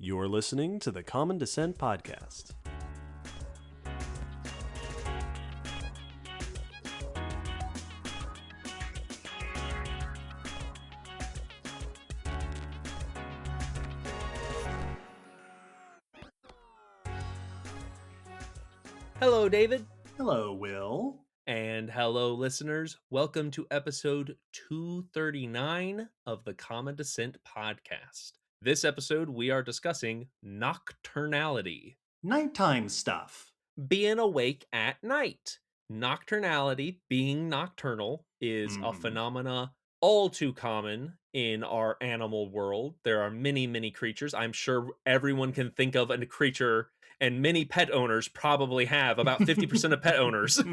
You're listening to the Common Descent Podcast. Hello, David. Hello, Will. And hello, listeners. Welcome to episode 239 of the Common Descent Podcast. This episode, we are discussing nocturnality, Nighttime stuff. being awake at night. Nocturnality, being nocturnal, is a Mhm. phenomena all too common in our animal world. There are many, many creatures. I'm sure everyone can think of a creature, and many pet owners probably have. About 50% of pet owners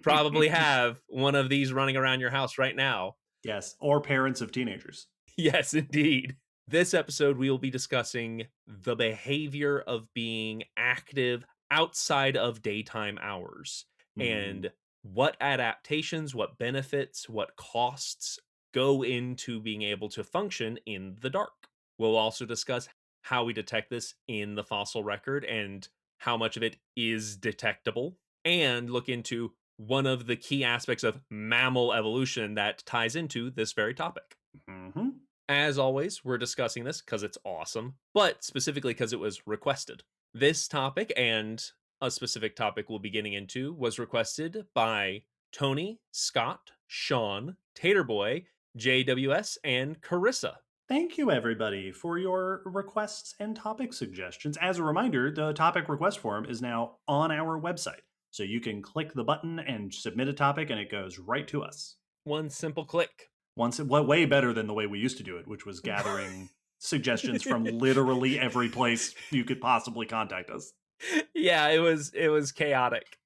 probably have one of these running around your house right now. Yes, or parents of teenagers. Yes, indeed. This episode, we will be discussing the behavior of being active outside of daytime hours and what adaptations, what benefits, what costs go into being able to function in the dark. We'll also discuss how we detect this in the fossil record and how much of it is detectable, and look into one of the key aspects of mammal evolution that ties into this very topic. Mm-hmm. As always, we're discussing this because it's awesome, but specifically because it was requested. This topic and a specific topic we'll be getting into was requested by Tony, Scott, Sean, Taterboy, JWS, and Carissa. Thank you, everybody, for your requests and topic suggestions. As a reminder, the topic request form is now on our website. So you can click the button and submit a topic, and it goes right to us. One simple click. Way better than the way we used to do it, which was gathering suggestions from literally every place you could possibly contact us. Yeah, it was chaotic.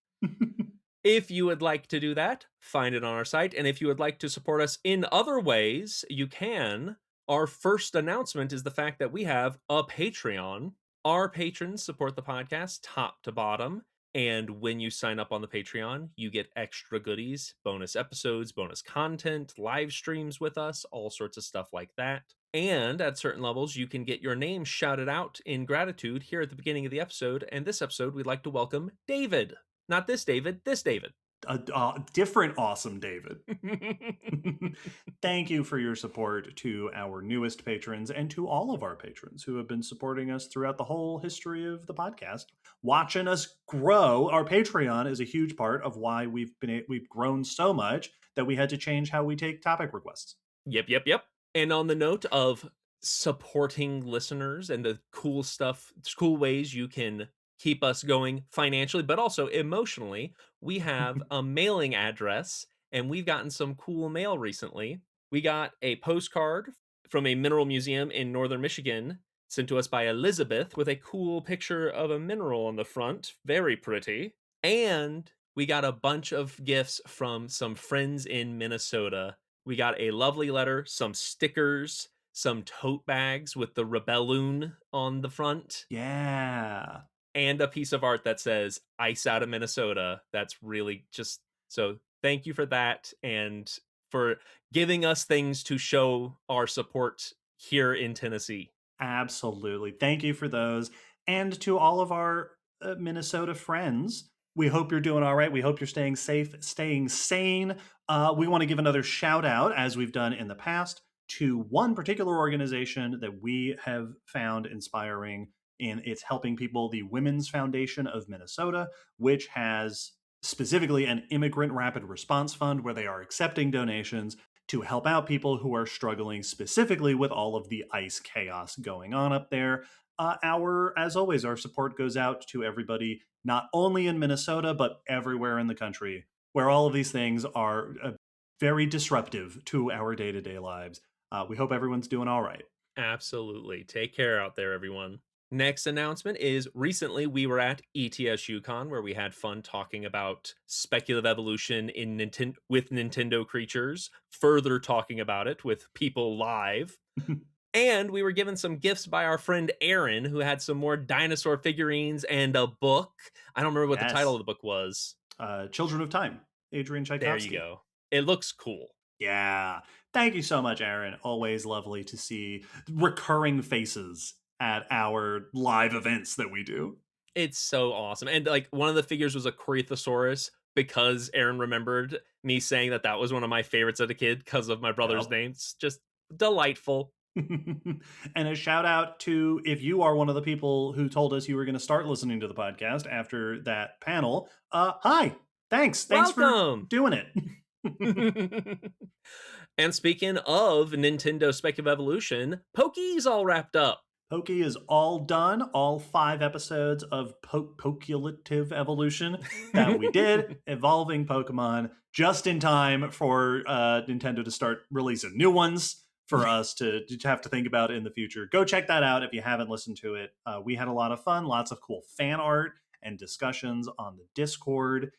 If you would like to do that, find it on our site. And if you would like to support us in other ways, you can. Our first announcement is the fact that we have a Patreon. Our patrons support the podcast top to bottom. And when you sign up on the Patreon, you get extra goodies, bonus episodes, bonus content, live streams with us, all sorts of stuff like that. And at certain levels, you can get your name shouted out in gratitude here at the beginning of the episode. And this episode, we'd like to welcome David. Not this David, this David. A different awesome David. Thank you for your support to our newest patrons and to all of our patrons who have been supporting us throughout the whole history of the podcast, watching us grow. Our Patreon is a huge part of why we've grown so much that we had to change how we take topic requests. Yep. And on the note of supporting listeners and the cool ways you can keep us going financially, but also emotionally, we have a mailing address, and we've gotten some cool mail recently. We got a postcard from a mineral museum in northern Michigan sent to us by Elizabeth with a cool picture of a mineral on the front. Very pretty. And we got a bunch of gifts from some friends in Minnesota. We got a lovely letter, some stickers, some tote bags with the Rebelloon on the front. Yeah. And a piece of art that says "Ice out of Minnesota." That's really just so. Thank you for that, and for giving us things to show our support here in Tennessee. Absolutely. Thank you for those. And to all of our Minnesota friends, we hope you're doing all right. We hope you're staying safe, staying sane. We want to give another shout out, as we've done in the past, to one particular organization that we have found inspiring in its helping people, the Women's Foundation of Minnesota, which has specifically an immigrant rapid response fund where they are accepting donations to help out people who are struggling specifically with all of the ice chaos going on up there. As always, our support goes out to everybody, not only in Minnesota, but everywhere in the country, where all of these things are very disruptive to our day-to-day lives. We hope everyone's doing all right. Absolutely. Take care out there, everyone. Next announcement is recently we were at ETSUCon, where we had fun talking about speculative evolution in with Nintendo creatures, further talking about it with people live. And we were given some gifts by our friend Aaron, who had some more dinosaur figurines and a book. I don't remember what the title of the book was. Children of Time, Adrian Tchaikovsky. There you go. It looks cool. Yeah. Thank you so much, Aaron. Always lovely to see recurring faces at our live events that we do. It's so awesome. And like one of the figures was a Corythosaurus because Aaron remembered me saying that that was one of my favorites as a kid because of my brother's Yep. names. Just delightful. And a shout out to, if you are one of the people who told us you were going to start listening to the podcast after that panel, hi, thanks for Welcome. doing it. And speaking of Nintendo Speculative Evolution, Poke's all wrapped up. Pokey is all done, all 5 episodes of Pokulative Evolution that we did, evolving Pokemon just in time for Nintendo to start releasing new ones for us to have to think about in the future. Go check that out if you haven't listened to it. We had a lot of fun, lots of cool fan art and discussions on the Discord.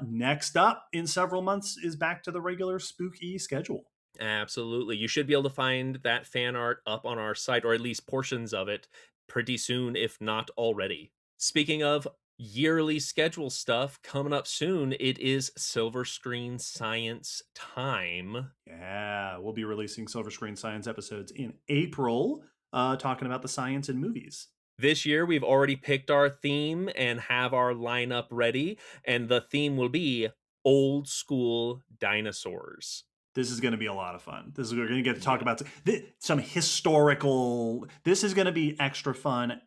Next up in several months is back to the regular spooky schedule. Absolutely. You should be able to find that fan art up on our site, or at least portions of it, pretty soon, if not already. Speaking of yearly schedule stuff coming up soon, it is Silver Screen Science time. Yeah, we'll be releasing Silver Screen Science episodes in April, talking about the science in movies. This year, we've already picked our theme and have our lineup ready, and the theme will be old school dinosaurs. This is going to be a lot of fun. We're going to get to talk about some historical. This is going to be extra fun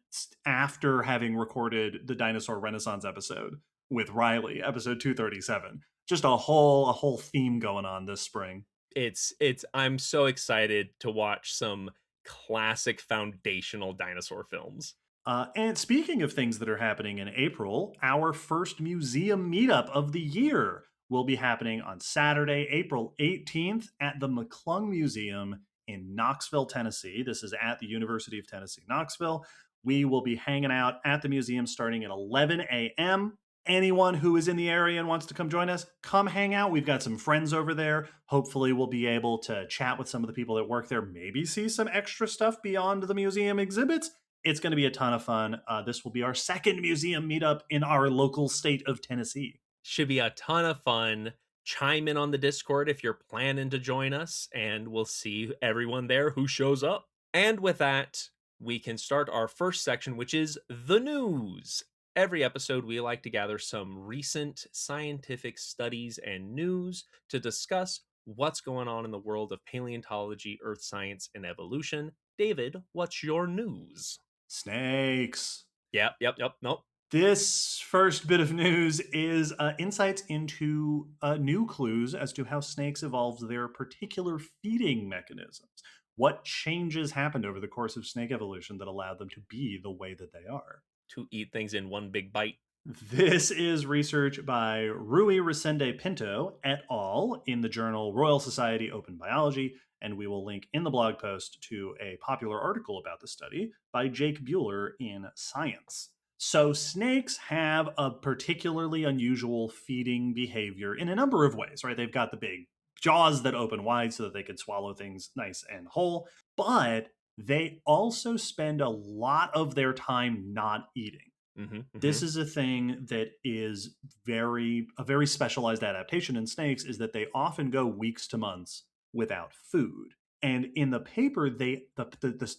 after having recorded the Dinosaur Renaissance episode with Riley, episode 237. Just a whole theme going on this spring. I'm so excited to watch some classic foundational dinosaur films. And speaking of things that are happening in April, our first museum meetup of the year will be happening on Saturday, April 18th at the McClung Museum in Knoxville, Tennessee. This is at the University of Tennessee, Knoxville. We will be hanging out at the museum starting at 11 a.m. Anyone who is in the area and wants to come join us, come hang out. We've got some friends over there. Hopefully we'll be able to chat with some of the people that work there, maybe see some extra stuff beyond the museum exhibits. It's going to be a ton of fun. This will be our second museum meetup in our local state of Tennessee. Should be a ton of fun. Chime in on the Discord if you're planning to join us, and we'll see everyone there who shows up. And with that, we can start our first section, which is the news. Every episode, we like to gather some recent scientific studies and news to discuss what's going on in the world of paleontology, earth science, and evolution. David, what's your news? Snakes. Yep. Nope. This first bit of news is insights into new clues as to how snakes evolved their particular feeding mechanisms. What changes happened over the course of snake evolution that allowed them to be the way that they are? To eat things in one big bite. This is research by Rui Resende Pinto et al. In the journal Royal Society Open Biology, and we will link in the blog post to a popular article about the study by Jake Buehler in Science. So snakes have a particularly unusual feeding behavior in a number of ways, right? They've got the big jaws that open wide so that they can swallow things nice and whole, but they also spend a lot of their time not eating. This is a thing that is a very specialized adaptation in snakes, is that they often go weeks to months without food. And in the paper, the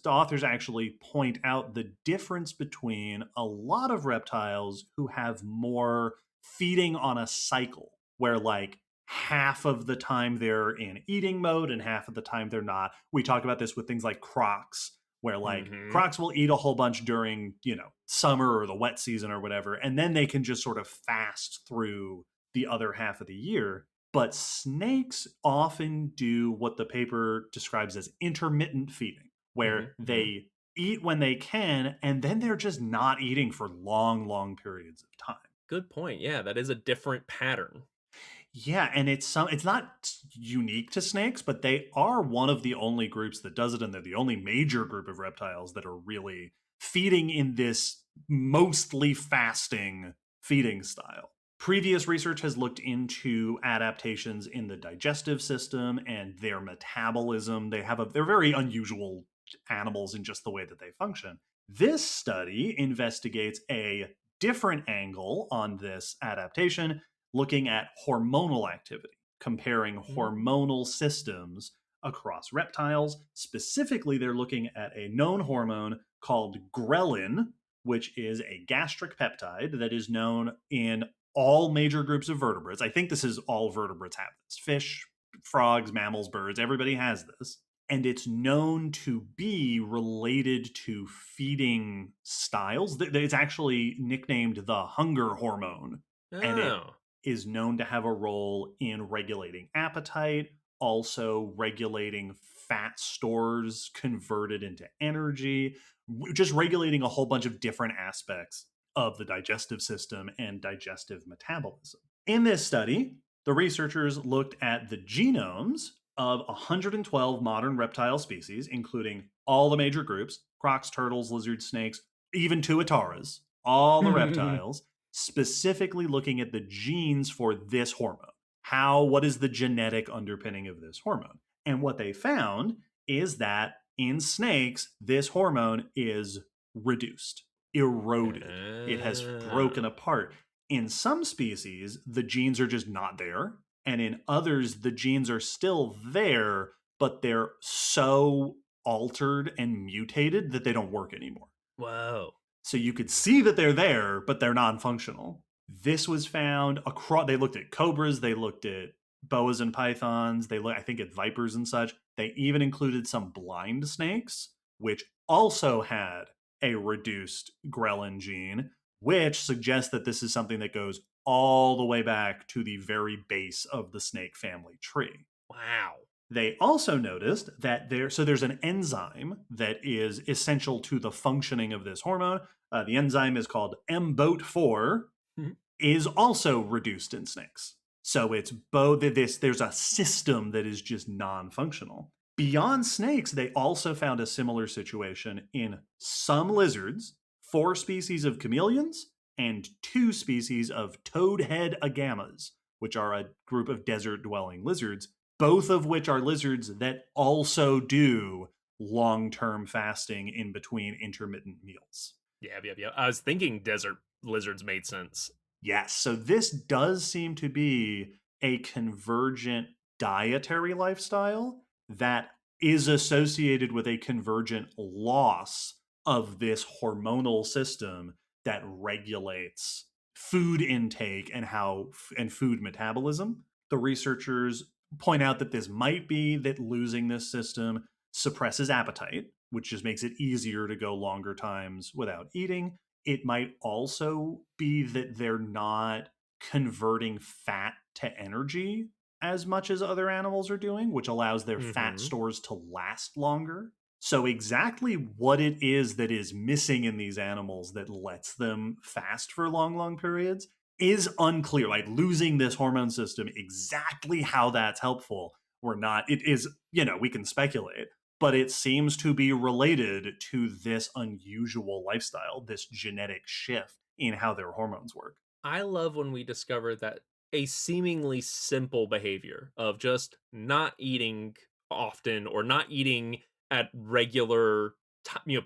authors actually point out the difference between a lot of reptiles who have more feeding on a cycle, where like half of the time they're in eating mode and half of the time they're not. We talk about this with things like crocs, where like crocs will eat a whole bunch during, summer or the wet season or whatever, and then they can just sort of fast through the other half of the year. But snakes often do what the paper describes as intermittent feeding, where they eat when they can, and then they're just not eating for long, long periods of time. Good point. Yeah, that is a different pattern. Yeah, and it's not unique to snakes, but they are one of the only groups that does it, and they're the only major group of reptiles that are really feeding in this mostly fasting feeding style. Previous research has looked into adaptations in the digestive system and their metabolism. They're very unusual animals in just the way that they function. This study investigates a different angle on this adaptation, looking at hormonal activity, comparing hormonal systems across reptiles. Specifically, they're looking at a known hormone called ghrelin, which is a gastric peptide that is known in all major groups of vertebrates. I think this is all vertebrates have this. Fish, frogs, mammals, birds, everybody has this. And it's known to be related to feeding styles. It's actually nicknamed the hunger hormone. And it Oh. is known to have a role in regulating appetite, also regulating fat stores converted into energy, just regulating a whole bunch of different aspects of the digestive system and digestive metabolism. In this study, the researchers looked at the genomes of 112 modern reptile species, including all the major groups: crocs, turtles, lizards, snakes, even tuataras, all the reptiles, specifically looking at the genes for this hormone. What is the genetic underpinning of this hormone? And what they found is that in snakes, this hormone is reduced, eroded. It has broken apart. In some species, the genes are just not there. And in others, the genes are still there, but they're so altered and mutated that they don't work anymore. Whoa. So you could see that they're there, but they're non-functional. This was found across. They looked at cobras, they looked at boas and pythons, I think at vipers and such. They even included some blind snakes, which also had a reduced ghrelin gene, which suggests that this is something that goes all the way back to the very base of the snake family tree. Wow. They also noticed that there's an enzyme that is essential to the functioning of this hormone. The enzyme is called MBOAT4, is also reduced in snakes. So it's both there's a system that is just non-functional. Beyond snakes, they also found a similar situation in some lizards, 4 species of chameleons, and 2 species of toadhead agamas, which are a group of desert-dwelling lizards, both of which are lizards that also do long-term fasting in between intermittent meals. Yeah. I was thinking desert lizards made sense. Yes, so this does seem to be a convergent dietary lifestyle that is associated with a convergent loss of this hormonal system that regulates food intake and food metabolism. The researchers point out that this might be that losing this system suppresses appetite, which just makes it easier to go longer times without eating. It might also be that they're not converting fat to energy as much as other animals are doing, which allows their fat stores to last longer. So exactly what it is that is missing in these animals that lets them fast for long, long periods is unclear. Like losing this hormone system, exactly how that's helpful or not, it is, we can speculate, but it seems to be related to this unusual lifestyle, this genetic shift in how their hormones work. I love when we discover that a seemingly simple behavior of just not eating often or not eating at regular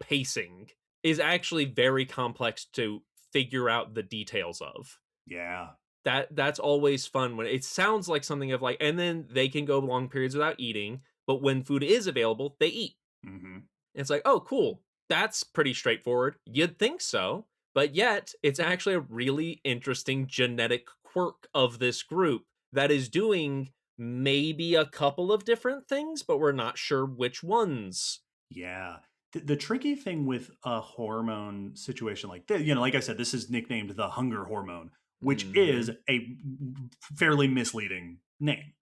pacing is actually very complex to figure out the details of. Yeah. That's always fun when it sounds like something of like, and then they can go long periods without eating, but when food is available, they eat. Mm-hmm. It's like, oh, cool. That's pretty straightforward. You'd think so, but yet it's actually a really interesting genetic quirk of this group that is doing maybe a couple of different things, but we're not sure which ones. Yeah. The tricky thing with a hormone situation like this, like I said, this is nicknamed the hunger hormone, which is a fairly misleading name.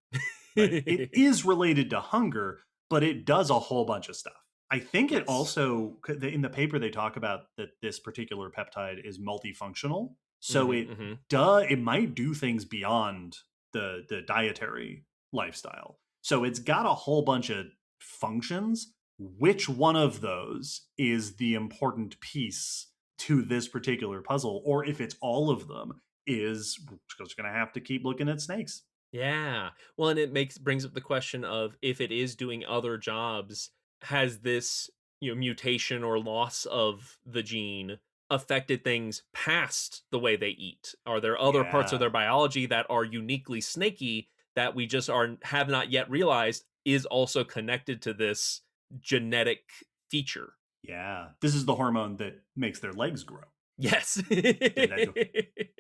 Right? It is related to hunger, but it does a whole bunch of stuff. I think it also, in the paper, they talk about that this particular peptide is multifunctional. So it might do things beyond the dietary lifestyle. So it's got a whole bunch of functions. Which one of those is the important piece to this particular puzzle? Or if it's all of them, we're just going to have to keep looking at snakes. Yeah. Well, and it brings up the question of if it is doing other jobs, has this, mutation or loss of the gene affected things past the way they eat? Are there other parts of their biology that are uniquely snaky that we just have not yet realized is also connected to this genetic feature. Yeah. This is the hormone that makes their legs grow. Yes.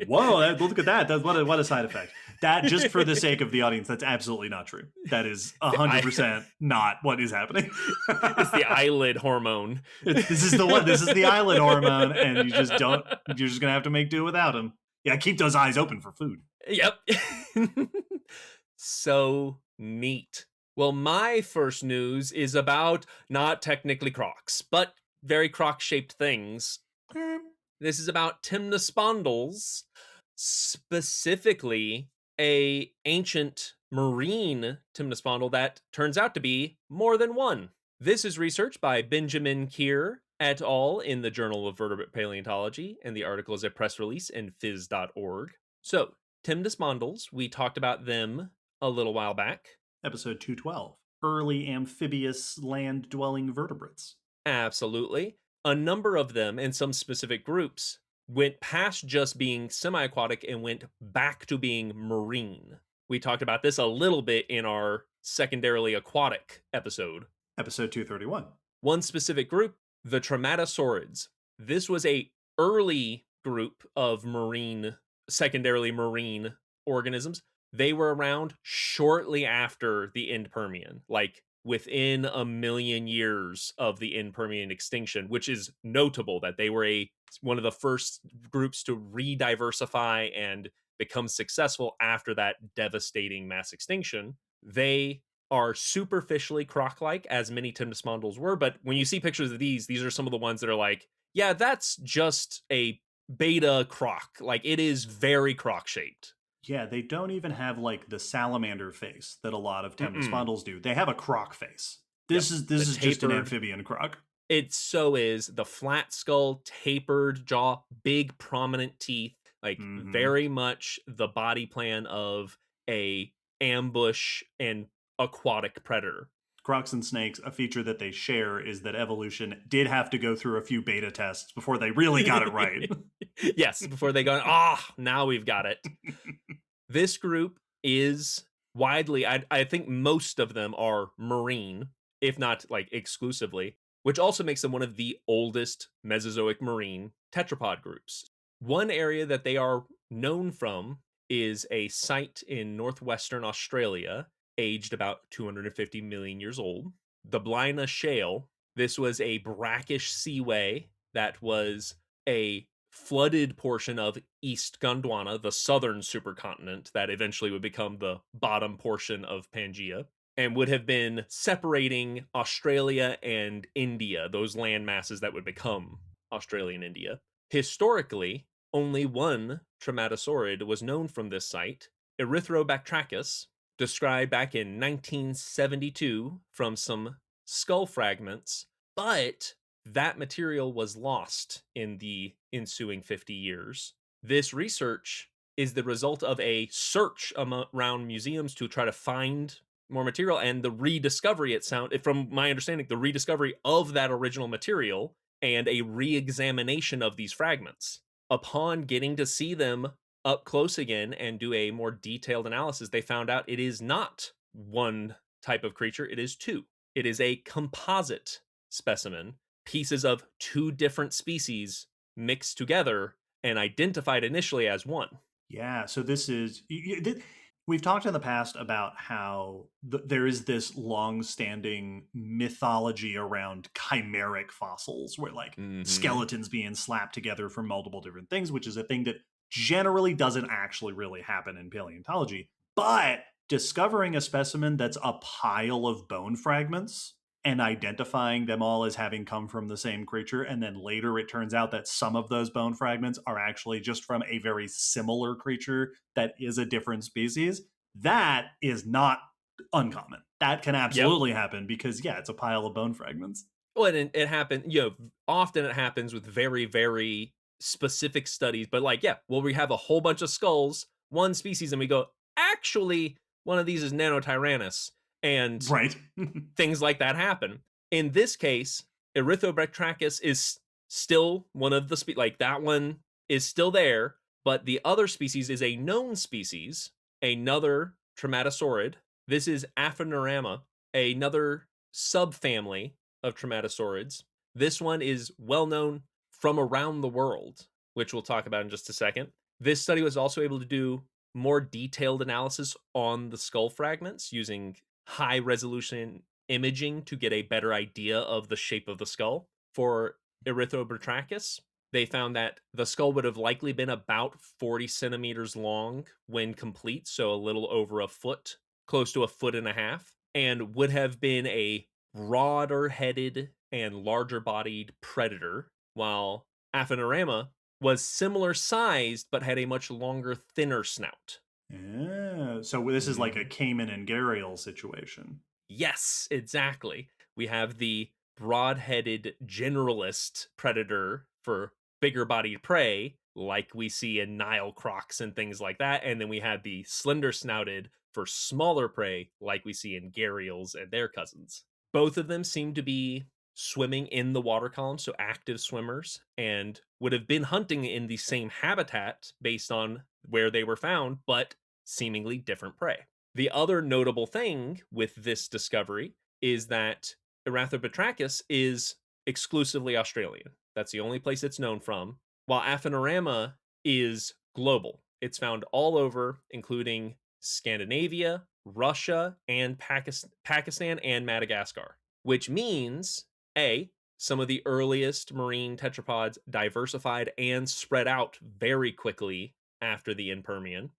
Whoa, look at that. What a side effect. That, just for the sake of the audience, that's absolutely not true. That is 100% not what is happening. It's the eyelid hormone. This is the eyelid hormone, and you're just gonna have to make do without him. Yeah, keep those eyes open for food. Yep. So neat. Well, my first news is about not technically crocs, but very croc-shaped things. This is about temnospondyls, specifically a ancient marine temnospondyl that turns out to be more than one. This is research by Benjamin Keir et al. In the Journal of Vertebrate Paleontology, and the article is a press release in phys.org. So, temnospondyls, we talked about them a little while back. Episode 212, early amphibious land-dwelling vertebrates. Absolutely. A number of them, and some specific groups, went past just being semi-aquatic and went back to being marine. We talked about this a little bit in our secondarily aquatic episode. Episode 231. One specific group, the Trematosaurids. This was a early group of secondarily marine organisms. They were around shortly after the end Permian, like within 1 million years of the end Permian extinction, which is notable that they were one of the first groups to re-diversify and become successful after that devastating mass extinction. They are superficially croc-like, as many temnospondyls were, but when you see pictures of these are some of the ones that are like, yeah, that's just a beta croc. Like, it is very croc-shaped. Yeah, they don't even have like the salamander face that a lot of temnospondyls do. They have a croc face. This is just an amphibian croc. It so is. The flat skull, tapered jaw, big prominent teeth, like very much the body plan of a ambush and aquatic predator. Crocs and snakes, a feature that they share is that evolution did have to go through a few beta tests before they really got it right. Yes, before they go, now we've got it. This group is widely, I think most of them are marine, if not like exclusively, which also makes them one of the oldest Mesozoic marine tetrapod groups. One area that they are known from is a site in northwestern Australia, aged about 250 million years old. The Blina Shale. This was a brackish seaway that was a flooded portion of East Gondwana, the southern supercontinent that eventually would become the bottom portion of Pangaea, and would have been separating Australia and India, those land masses that would become Australia and India. Historically, only one Trematosaurid was known from this site, Erythrobactrachus, described back in 1972 from some skull fragments, but that material was lost in the ensuing 50 years. This research is the result of a search around museums to try to find more material, and the rediscovery, from my understanding, the rediscovery of that original material and a re-examination of these fragments. Upon getting to see them up close again and do a more detailed analysis, they found out it is not one type of creature, it is two. It is a composite specimen, pieces of two different species mixed together and identified initially as one. Yeah, so this is... We've talked in the past about how there is this long-standing mythology around chimeric fossils, where like skeletons being slapped together from multiple different things, which is a thing that generally doesn't actually really happen in paleontology. But discovering a specimen that's a pile of bone fragments and identifying them all as having come from the same creature, and then later it turns out that some of those bone fragments are actually just from a very similar creature that is a different species, that is not uncommon. That can absolutely happen because, yeah, it's a pile of bone fragments. Well, and it happened, often it happens with very, very specific studies, but we have a whole bunch of skulls, one species, and we go, actually, one of these is Nanotyrannus. And right. things like that happen. In this case, Erythrobactrachus is still one of the that one is still there, but the other species is a known species, another Trematosaurid. This is Aphanorama. another subfamily of trematosaurids. This one is well known from around the world, which we'll talk about in just a second. This study was also able to do more detailed analysis on the skull fragments using high resolution imaging to get a better idea of the shape of the skull. For Erythrobatrachus, they found that the skull would have likely been about 40 centimeters long when complete, so a little over a foot, close to a foot and a half, and would have been a broader headed and larger bodied predator, while Aphanorama was similar sized but had a much longer, thinner snout. Yeah. So this is like a Cayman and Gharial situation. Yes, exactly. We have the broad-headed generalist predator for bigger bodied prey, like we see in Nile crocs and things like that. And then we have the slender snouted for smaller prey, like we see in gharials and their cousins. Both of them seem to be swimming in the water column, so active swimmers, and would have been hunting in the same habitat based on where they were found, but seemingly different prey. The other notable thing with this discovery is that Erythrobatrachus is exclusively Australian. That's the only place it's known from, while Aphanorama is global. It's found all over, including Scandinavia, Russia, and Pakistan and Madagascar, which means A, some of the earliest marine tetrapods diversified and spread out very quickly after the Impermian,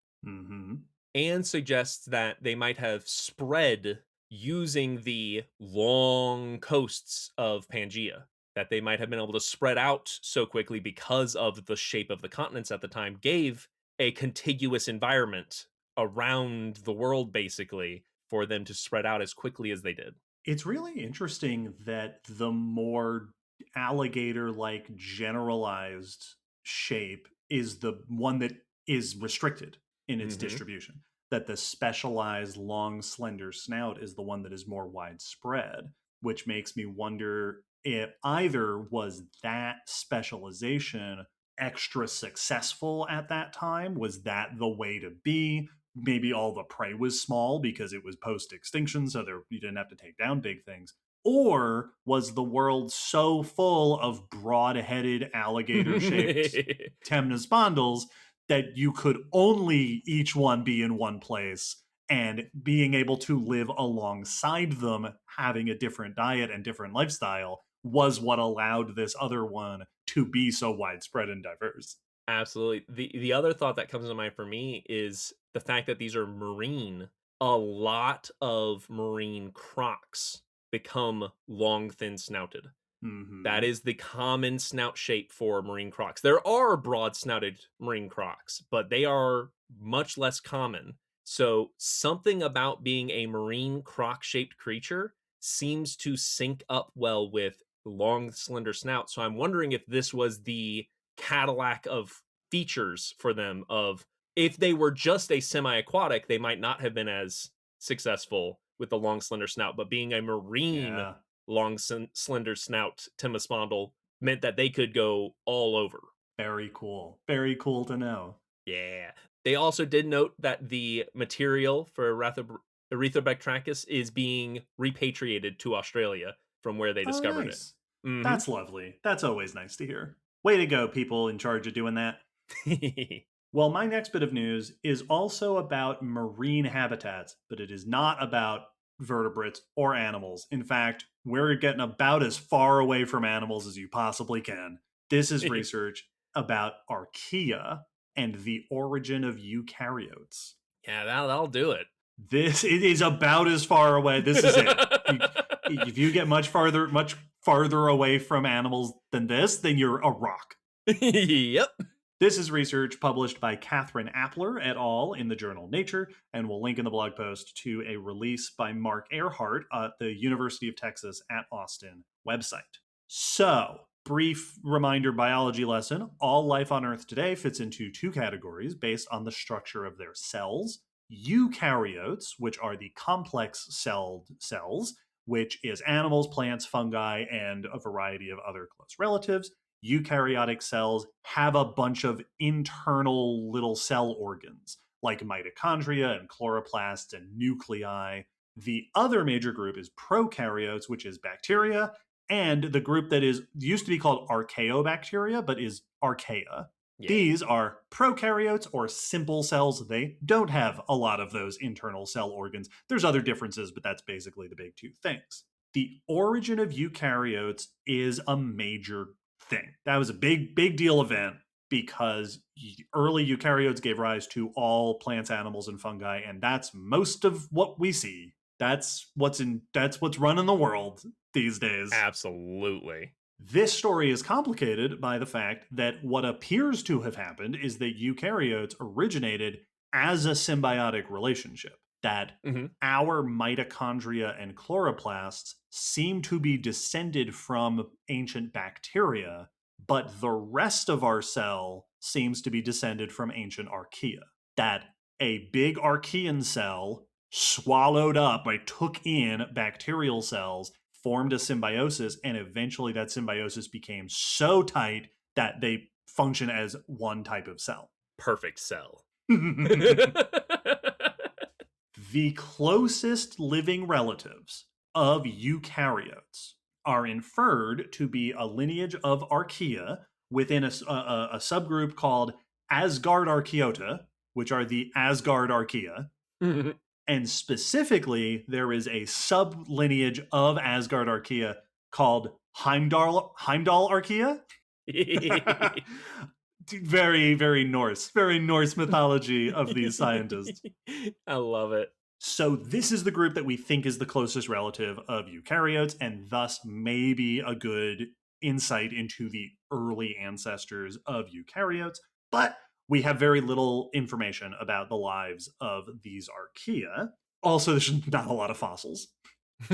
and suggests that they might have spread using the long coasts of Pangaea, that they might have been able to spread out so quickly because of the shape of the continents at the time, gave a contiguous environment around the world, basically, for them to spread out as quickly as they did. It's really interesting that the more alligator like generalized shape is the one that is restricted in its distribution. That the specialized long, slender snout is the one that is more widespread, which makes me wonder if either was that specialization extra successful at that time? Was that the way to be? Maybe all the prey was small because it was post extinction, so you didn't have to take down big things. Or was the world so full of broad-headed alligator-shaped temnospondylus that you could only each one be in one place, and being able to live alongside them, having a different diet and different lifestyle, was what allowed this other one to be so widespread and diverse? Absolutely. The other thought that comes to mind for me is the fact that these are marine. A lot of marine crocs become long, thin snouted. That is the common snout shape for marine crocs. There are broad snouted marine crocs, but they are much less common. So something about being a marine croc shaped creature seems to sync up well with long, slender snout. So I'm wondering if this was the Cadillac of features for them. Of if they were just a semi-aquatic, they might not have been as successful with the long, slender snout, but being a marine long, slender snout Timospondyle meant that they could go all over. Very cool. Very cool to know. Yeah. They also did note that the material for Erythrobatrachus is being repatriated to Australia from where they discovered nice. it. That's lovely. That's always nice to hear. Way to go, people in charge of doing that. Well, my next bit of news is also about marine habitats, but it is not about vertebrates or animals. In fact, we're getting about as far away from animals as you possibly can. This is research about archaea and the origin of eukaryotes. Yeah, that'll do it. It is about as far away. This is it. If you get much farther away from animals than this, then you're a rock. Yep. This is research published by Catherine Appler et al. In the journal Nature, and we'll link in the blog post to a release by Mark Earhart at the University of Texas at Austin website. So, brief reminder biology lesson. All life on Earth today fits into two categories based on the structure of their cells. Eukaryotes, which are the complex-celled cells, which is animals, plants, fungi, and a variety of other close relatives. Eukaryotic cells have a bunch of internal little cell organs, like mitochondria and chloroplasts and nuclei, The other major group is prokaryotes, which is bacteria, and the group that is used to be called archaeobacteria, but is archaea. Yeah. These are prokaryotes or simple cells. They don't have a lot of those internal cell organs. There's other differences, but that's basically the big two things. The origin of eukaryotes is a major thing. That was a big deal event because early eukaryotes gave rise to all plants, animals, and fungi, and that's most of what we see. That's what's running the world these days. Absolutely. This story is complicated by the fact that what appears to have happened is that eukaryotes originated as a symbiotic relationship. That our mitochondria and chloroplasts seem to be descended from ancient bacteria, but the rest of our cell seems to be descended from ancient archaea. That a big archaean cell swallowed up, took in bacterial cells, formed a symbiosis, and eventually that symbiosis became so tight that they function as one type of cell. Perfect cell. The closest living relatives of eukaryotes are inferred to be a lineage of archaea within a subgroup called Asgardarchaeota, which are the Asgard archaea. And specifically, there is a sub-lineage of Asgardarchaea called Heimdall archaea. Very Norse mythology of these scientists. I love it. So this is the group that we think is the closest relative of eukaryotes, and thus maybe a good insight into the early ancestors of eukaryotes. But we have very little information about the lives of these archaea. Also, there's not a lot of fossils.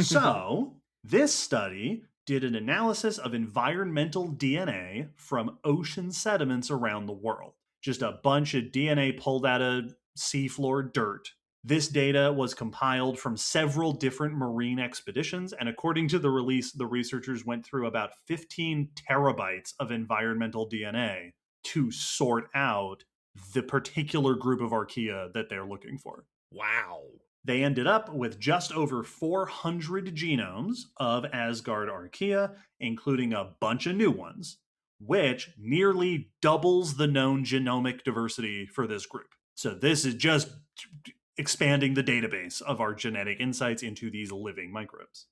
So this study did an analysis of environmental DNA from ocean sediments around the world. Just a bunch of DNA pulled out of seafloor dirt. This data was compiled from several different marine expeditions, and according to the release, the researchers went through about 15 terabytes of environmental DNA to sort out the particular group of archaea that they're looking for. Wow. They ended up with just over 400 genomes of Asgard archaea, including a bunch of new ones, which nearly doubles the known genomic diversity for this group. So this is just expanding the database of our genetic insights into these living microbes.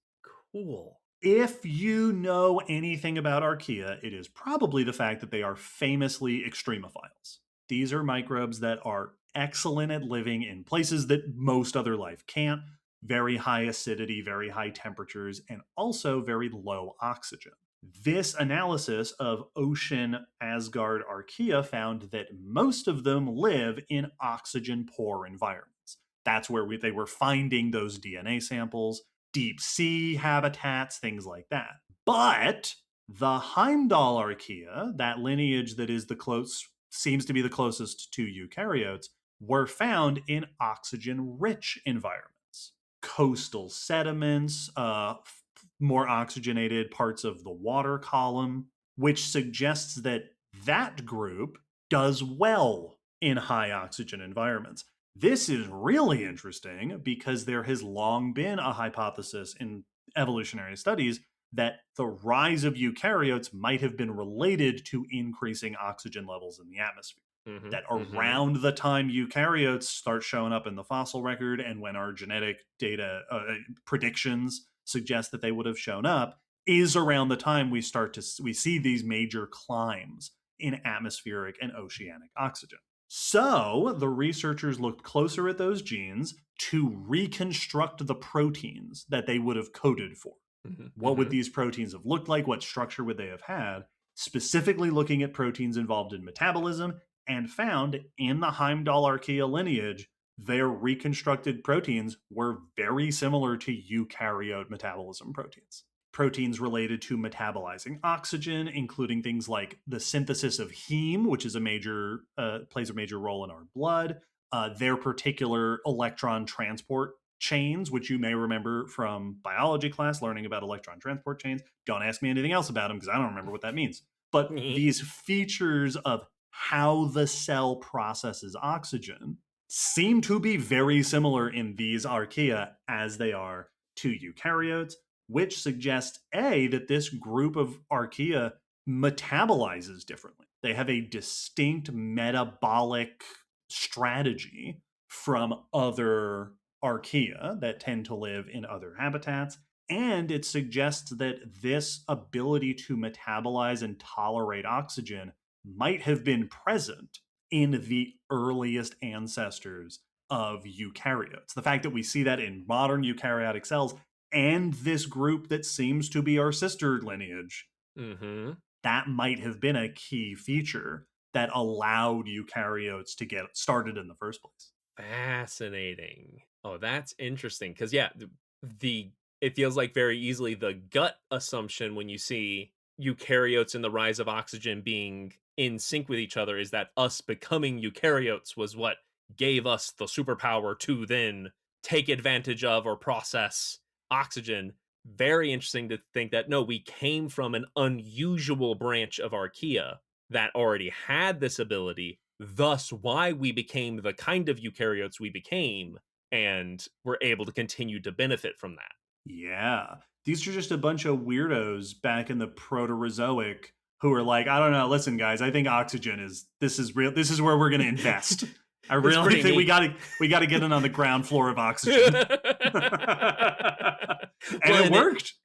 Cool. If you know anything about archaea, it is probably the fact that they are famously extremophiles. These are microbes that are excellent at living in places that most other life can't. Very high acidity, very high temperatures, and also very low oxygen. This analysis of ocean Asgard archaea found that most of them live in oxygen-poor environments. That's where they were finding those DNA samples, deep sea habitats, things like that. But the Heimdall archaea, that lineage that is seems to be the closest to eukaryotes, were found in oxygen-rich environments. Coastal sediments, more oxygenated parts of the water column, which suggests that that group does well in high oxygen environments. This is really interesting because there has long been a hypothesis in evolutionary studies that the rise of eukaryotes might have been related to increasing oxygen levels in the atmosphere. That around the time eukaryotes start showing up in the fossil record and when our genetic data predictions suggest that they would have shown up is around the time we see these major climbs in atmospheric and oceanic oxygen. So the researchers looked closer at those genes to reconstruct the proteins that they would have coded for. What would these proteins have looked like? What structure would they have had? Specifically looking at proteins involved in metabolism, and found in the Heimdall archaea lineage, their reconstructed proteins were very similar to eukaryote metabolism proteins. Proteins related to metabolizing oxygen, including things like the synthesis of heme, which is plays a major role in our blood, their particular electron transport chains, which you may remember from biology class, learning about electron transport chains. Don't ask me anything else about them because I don't remember what that means. But these features of how the cell processes oxygen seem to be very similar in these archaea as they are to eukaryotes, which suggests A, that this group of archaea metabolizes differently. They have a distinct metabolic strategy from other archaea that tend to live in other habitats. And it suggests that this ability to metabolize and tolerate oxygen might have been present in the earliest ancestors of eukaryotes. The fact that we see that in modern eukaryotic cells and this group that seems to be our sister lineage, that might have been a key feature that allowed eukaryotes to get started in the first place. Fascinating. Oh, that's interesting. Because yeah, it feels like very easily the gut assumption when you see eukaryotes and the rise of oxygen being in sync with each other is that us becoming eukaryotes was what gave us the superpower to then take advantage of or process oxygen. Very interesting to think that no, we came from an unusual branch of archaea that already had this ability, thus why we became the kind of eukaryotes we became, and we're able to continue to benefit from that. Yeah. These are just a bunch of weirdos back in the Proterozoic who are like, I don't know, listen guys, I think oxygen this is real. This is where we're going to invest. I really think we got to get in on the ground floor of oxygen. And it worked.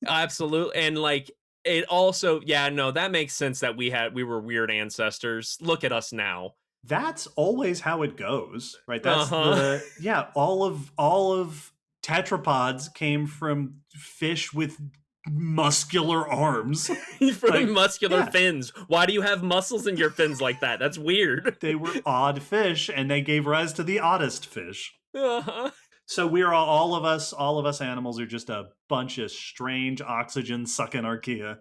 Absolutely. And like it also, yeah, no, that makes sense that we were weird ancestors. Look at us now. That's always how it goes, right? That's all of tetrapods came from fish with muscular arms. From muscular fins. Why do you have muscles in your fins like that? That's weird. They were odd fish, and they gave rise to the oddest fish. So we're all of us animals are just a bunch of strange oxygen sucking archaea.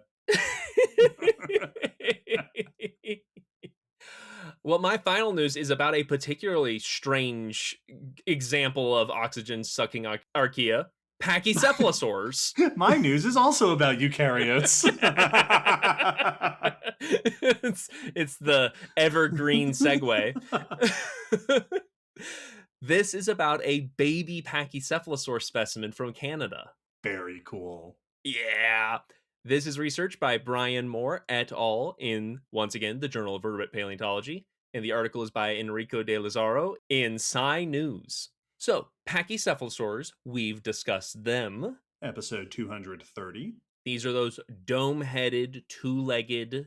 Well, my final news is about a particularly strange example of oxygen sucking archaea, pachycephalosaurs. My news is also about eukaryotes. It's the evergreen segue. This is about a baby pachycephalosaur specimen from Canada. Very cool. Yeah. This is research by Brian Moore et al. In, once again, the Journal of Vertebrate Paleontology. And the article is by Enrico de Lazaro in Sci News. So, pachycephalosaurs, we've discussed them. Episode 230. These are those dome-headed, two-legged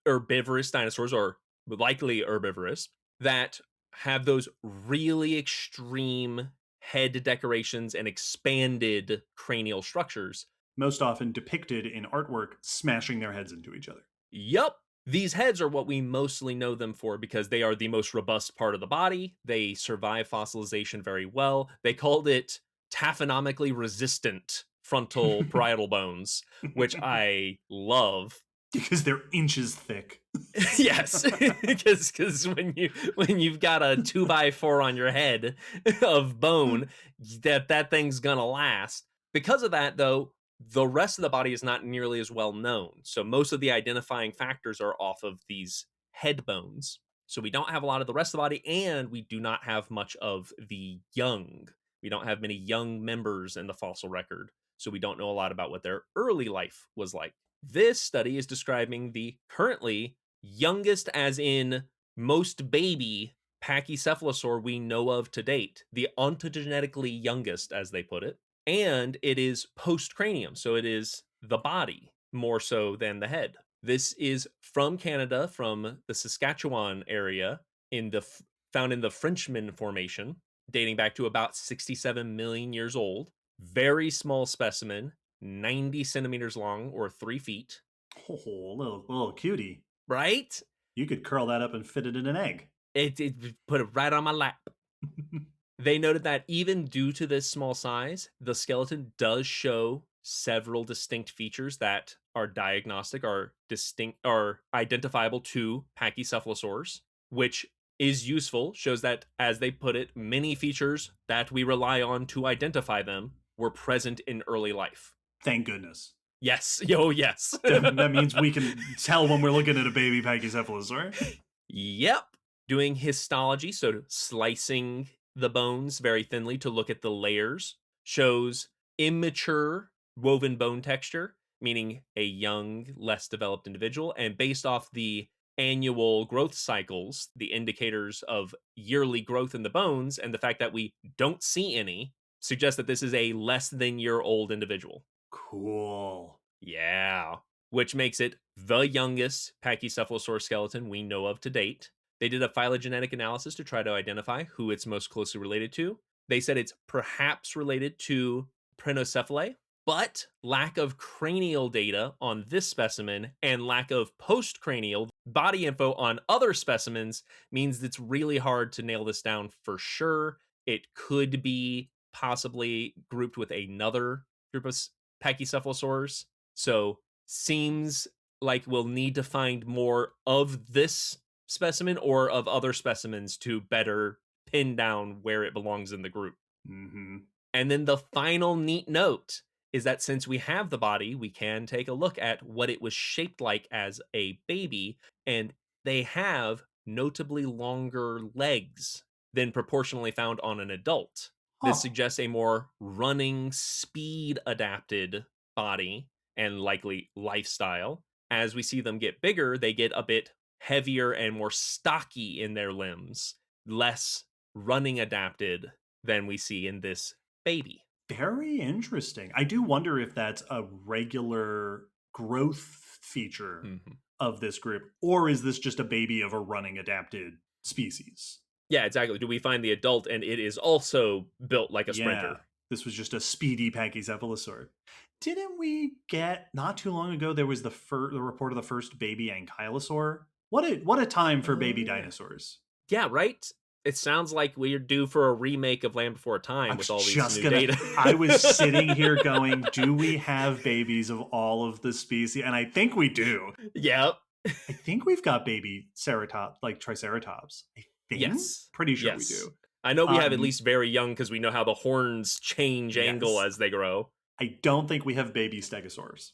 herbivorous dinosaurs, or likely herbivorous, that have those really extreme head decorations and expanded cranial structures. Most often depicted in artwork smashing their heads into each other. Yup. These heads are what we mostly know them for because they are the most robust part of the body. They survive fossilization very well. They called it taphonomically resistant frontal parietal bones, which I love. Because they're inches thick. Yes, because when you've got a 2x4 on your head of bone, that thing's gonna last. Because of that, though, the rest of the body is not nearly as well known. So most of the identifying factors are off of these head bones. So we don't have a lot of the rest of the body, and we do not have much of the young. We don't have many young members in the fossil record. So we don't know a lot about what their early life was like. This study is describing the currently youngest, as in most baby, pachycephalosaur we know of to date. The ontogenetically youngest, as they put it. And it is post-cranium, so it is the body more so than the head. This is from Canada, from the Saskatchewan area, found in the Frenchman Formation, dating back to about 67 million years old. Very small specimen, 90 centimeters long, or 3 feet. Oh, little cutie. Right? You could curl that up and fit it in an egg. It put it right on my lap. They noted that even due to this small size, the skeleton does show several distinct features that are diagnostic, are identifiable to pachycephalosaurs, which is useful, shows that, as they put it, many features that we rely on to identify them were present in early life. Thank goodness. Yes. Oh, yes. That means we can tell when we're looking at a baby pachycephalosaur. Yep. Doing histology, so slicing the bones very thinly to look at the layers, shows immature woven bone texture, meaning a young, less developed individual. And based off the annual growth cycles, the indicators of yearly growth in the bones, and the fact that we don't see any, suggests that this is a less than year old individual. Cool. Yeah. Which makes it the youngest Pachycephalosaurus skeleton we know of to date. They did a phylogenetic analysis to try to identify who it's most closely related to. They said it's perhaps related to Prenocephalae, but lack of cranial data on this specimen and lack of postcranial body info on other specimens means it's really hard to nail this down for sure. It could be possibly grouped with another group of Pachycephalosaurs. So seems like we'll need to find more of this specimen or of other specimens to better pin down where it belongs in the group. Mm-hmm. And then the final neat note is that since we have the body, we can take a look at what it was shaped like as a baby, and they have notably longer legs than proportionally found on an adult. This Huh. suggests a more running, speed adapted body and likely lifestyle. As we see them get bigger, they get a bit heavier and more stocky in their limbs, less running adapted than we see in this baby. Very interesting. I do wonder if that's a regular growth feature Mhm. of this group, or is this just a baby of a running adapted species? Yeah, exactly. Do we find the adult and it is also built like a Yeah, sprinter? this was just a speedy Pachycephalosaur. Didn't we get not too long ago? There was the report of the first baby ankylosaur. What a time for Oh, baby yeah. dinosaurs! Yeah, right? It sounds like we're due for a remake of Land Before I Time with was all these just new gonna. data. I was sitting here going, "Do we have babies of all of the species?" And I think we do. Yep. I think we've got baby ceratops, like Triceratops. I think. Yes. Pretty sure we Yes. do. I know we have at Um, least very young because we know how the horns change angle yes. as they grow. I don't think we have baby stegosaurs.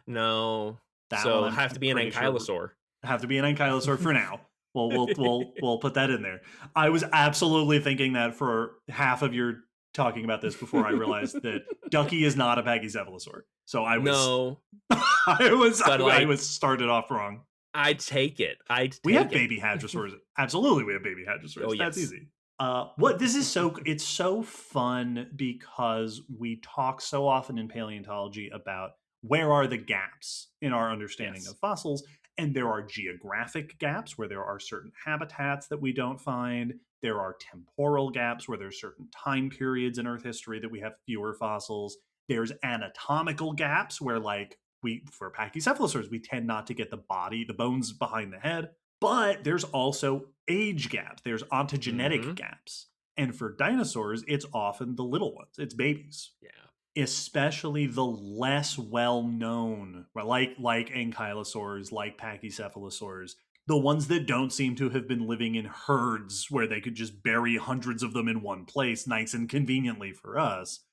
No. That one, So I'm, have to I'm be an pretty sure ankylosaur. have to be an ankylosaur for now. We'll put that in there. I was absolutely thinking that for half of your talking about this before I realized that Ducky is not a Pachycephalosaur. So No, but I like was started off wrong. I'd take it. I'd We have take it. baby hadrosaurs. Absolutely, we have baby hadrosaurs. Oh That's yes. easy. What this is so it's so fun because we talk so often in paleontology about where are the gaps in our understanding Yes. of fossils, and there are geographic gaps where there are certain habitats that we don't find. There are temporal gaps where there's certain time periods in Earth history that we have fewer fossils. There's anatomical gaps where, like, we for pachycephalosaurs, we tend not to get the bones behind the head. But there's also age gaps, there's ontogenetic Mhm. gaps. And for dinosaurs, it's often the little ones, it's babies, Yeah. especially the less well known, like ankylosaurs, like pachycephalosaurs, the ones that don't seem to have been living in herds where they could just bury hundreds of them in one place, nice and conveniently for us.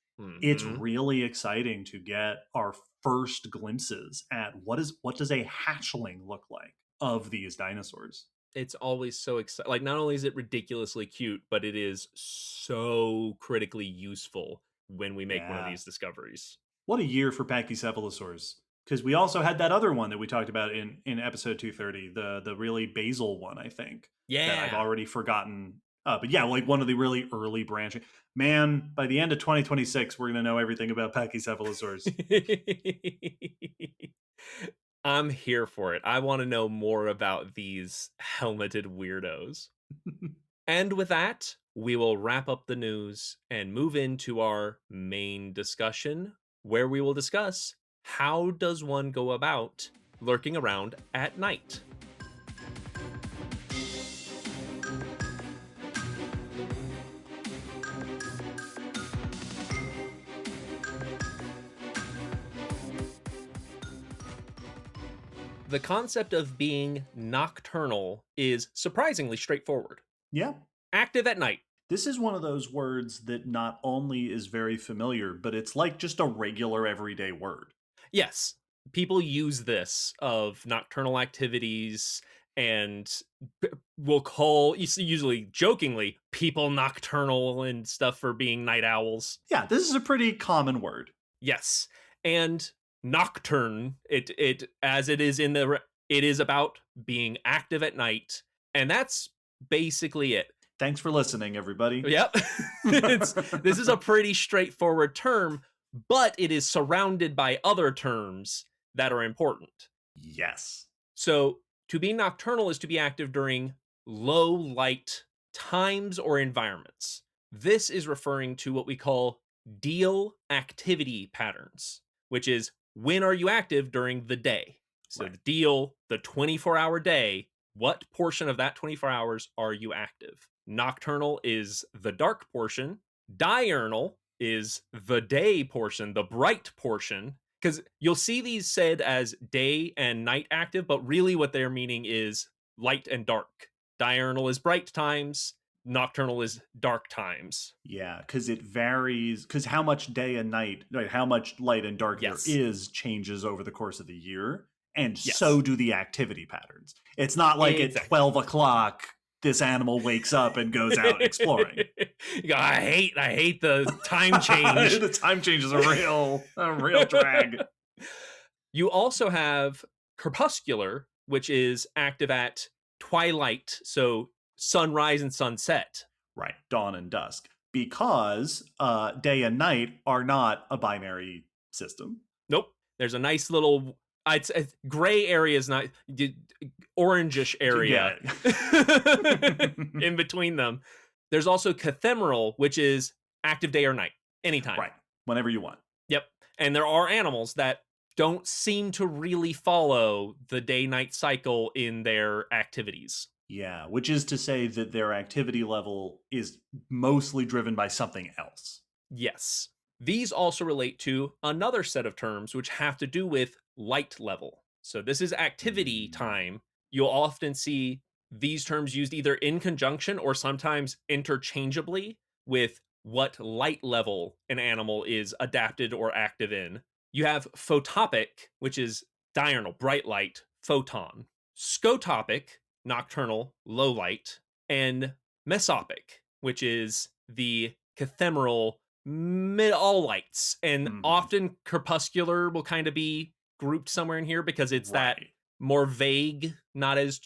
It's Mhm. really exciting to get our first glimpses at what does a hatchling look like of these dinosaurs. It's always so exciting. Like, not only is it ridiculously cute, but it is so critically useful when we make one of Yeah. these discoveries. What a year for Pachycephalosaurs. Because we also had that other one that we talked about in episode 230, the really basal one, I think, that I've Yeah. already forgotten. But yeah, like one of the really early branching. Man, by the end of 2026, we're going to know everything about Pachycephalosaurs. I'm here for it. I want to know more about these helmeted weirdos. And with that, we will wrap up the news and move into our main discussion, where we will discuss how does one go about lurking around at night. The concept of being nocturnal is surprisingly straightforward. Yeah. Active at night. This is one of those words that not only is very familiar, but it's like just a regular everyday word. Yes, people use this of nocturnal activities and will call, you see, usually jokingly, people nocturnal and stuff for being night owls. Yeah, this is a pretty common word. Yes. And nocturne, it as it is in the it is about being active at night, and that's basically it. Thanks for listening, everybody. Yep. This is a pretty straightforward term, but it is surrounded by other terms that are important. Yes. So, to be nocturnal is to be active during low light times or environments. This is referring to what we call deal activity patterns, which is when are you active during the day? So, Right. the deal, the 24-hour day, what portion of that 24 hours are you active? Nocturnal is the dark portion, diurnal is the day portion, the bright portion, because you'll see these said as day and night active, but really what they're meaning is light and dark. Diurnal is bright times, nocturnal is dark times. Yeah, because it varies, because how much day and night, like how much light and dark Yes. there is changes over the course of the year. And Yes. so do the activity patterns. It's not like Exactly. at 12 o'clock, this animal wakes up and goes out exploring. You go, I hate the time change. The time change is a real drag. You also have crepuscular, which is active at twilight, so sunrise and sunset. Right, dawn and dusk. Because day and night are not a binary system. Nope. There's a nice little it's gray area is not orangish area in between them. There's also cathemeral, which is active day or night, anytime. Right, whenever you want. Yep. And there are animals that don't seem to really follow the day-night cycle in their activities. Yeah, which is to say that their activity level is mostly driven by something else. Yes. These also relate to another set of terms which have to do with light level. So this is activity time. You'll often see these terms used either in conjunction or sometimes interchangeably with what light level an animal is adapted or active in. You have photopic, which is diurnal, bright light, photon. Scotopic, nocturnal, low light. And mesopic, which is the cathemeral, all lights. And often crepuscular will kind of be grouped somewhere in here because it's that more vague, not as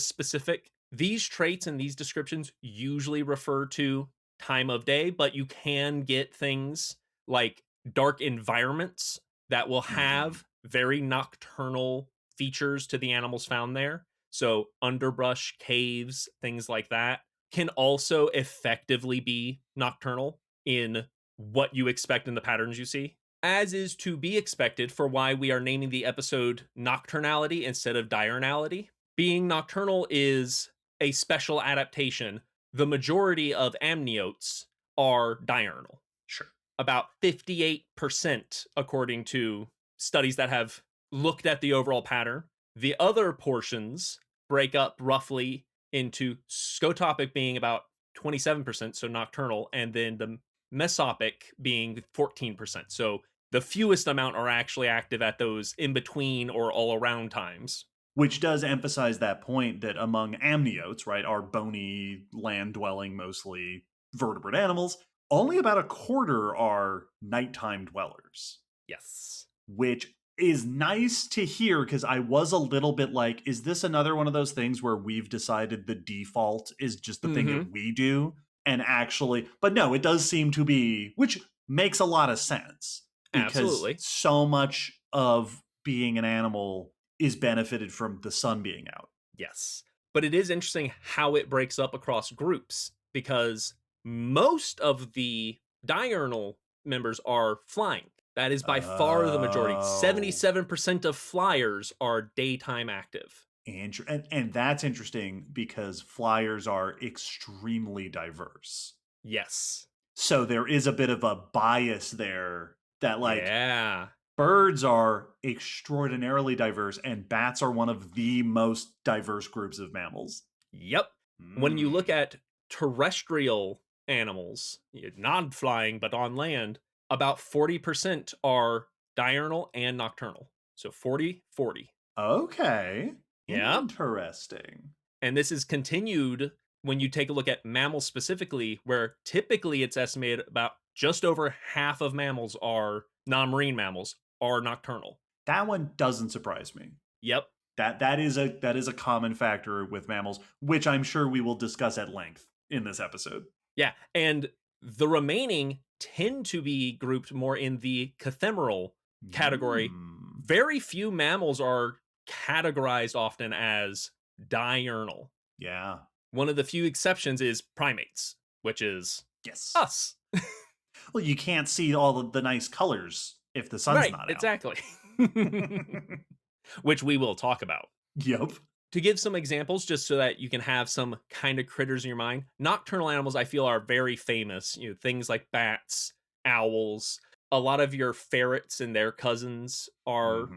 specific. These traits and these descriptions usually refer to time of day, but you can get things like dark environments that will have very nocturnal features to the animals found there. So underbrush, caves, things like that can also effectively be nocturnal in what you expect in the patterns you see, as is to be expected for why we are naming the episode Nocturnality instead of Diurnality. Being nocturnal is a special adaptation. The majority of amniotes are diurnal. Sure. About 58%, according to studies that have looked at the overall pattern. The other portions break up roughly into scotopic being about 27%, so nocturnal, and then the mesopic being 14%. So the fewest amount are actually active at those in between or all around times. Which does emphasize that point that among amniotes, right, our bony, land-dwelling, mostly vertebrate animals, only about a quarter are nighttime dwellers. Yes. Which is nice to hear, because I was a little bit like, is this another one of those things where we've decided the default is just the thing that we do? And actually, but no, it does seem to be, which makes a lot of sense. Because Absolutely. so much of being an animal is benefited from the sun being out. Yes. But it is interesting how it breaks up across groups, because most of the diurnal members are flying. That is by far the majority. 77% of flyers are daytime active. And that's interesting because flyers are extremely diverse. Yes. So there is a bit of a bias there that, like, yeah, birds are extraordinarily diverse, and bats are one of the most diverse groups of mammals. Yep. When you look at terrestrial animals, not flying but on land, about 40% are diurnal and nocturnal. So 40-40. Okay. Yeah. Interesting. And this is continued when you take a look at mammals specifically, where typically it's estimated about just over half of mammals are non-marine mammals are nocturnal. That one doesn't surprise me. Yep. That is a common factor with mammals, which I'm sure we will discuss at length in this episode. Yeah. And the remaining tend to be grouped more in the cathemeral category. Very few mammals are categorized often as diurnal. Yeah. One of the few exceptions is primates, which is Yes. us. Well, you can't see all of the nice colors if the sun's Right, not out. exactly. Which we will talk about. Yep. To give some examples, just so that you can have some kind of critters in your mind, nocturnal animals I feel are very famous. You know, things like bats, owls. A lot of your ferrets and their cousins are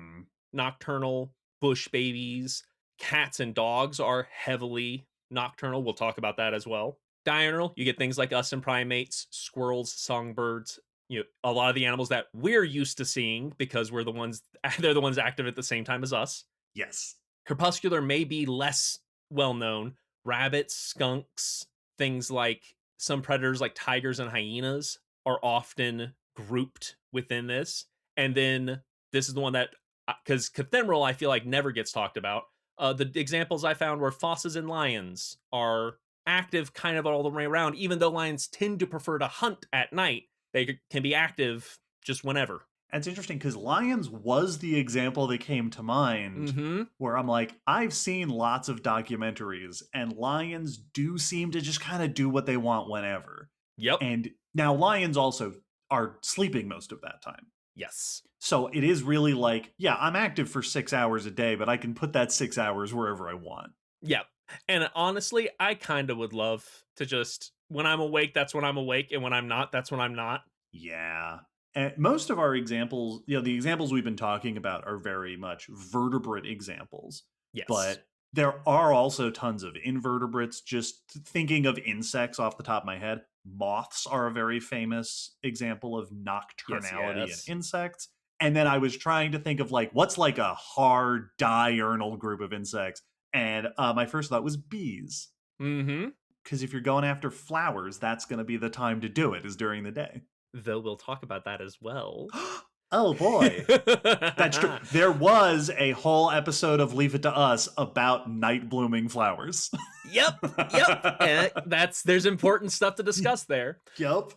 nocturnal. Bush babies, cats and dogs are heavily nocturnal. We'll talk about that as well. Diurnal, you get things like us and primates, squirrels, songbirds. You know, a lot of the animals that we're used to seeing because they're the ones active at the same time as us. Yes. Crepuscular may be less well known. Rabbits, skunks, things like some predators like tigers and hyenas are often grouped within this. And then this is the one that, because cathemeral I feel like never gets talked about. The examples I found were fosses and lions are active kind of all the way around, even though lions tend to prefer to hunt at night. They can be active just whenever. And it's interesting because lions was the example that came to mind where I'm like, I've seen lots of documentaries and lions do seem to just kind of do what they want whenever. Yep. And now lions also are sleeping most of that time. Yes. So it is really like, yeah, I'm active for 6 hours a day, but I can put that 6 hours wherever I want. Yep. And honestly, I kind of would love to just, when I'm awake, that's when I'm awake. And when I'm not, that's when I'm not. Yeah. And most of our examples, the examples we've been talking about are very much vertebrate examples. Yes. But there are also tons of invertebrates. Just thinking of insects off the top of my head, moths are a very famous example of nocturnality in insects. And then I was trying to think of what's like a hard diurnal group of insects. And my first thought was bees. Because if you're going after flowers, that's going to be the time to do it, is during the day. Though we'll talk about that as well. Oh boy. That's true. There was a whole episode of Leave It to Us about night blooming flowers. Yep. There's important stuff to discuss there. Yep.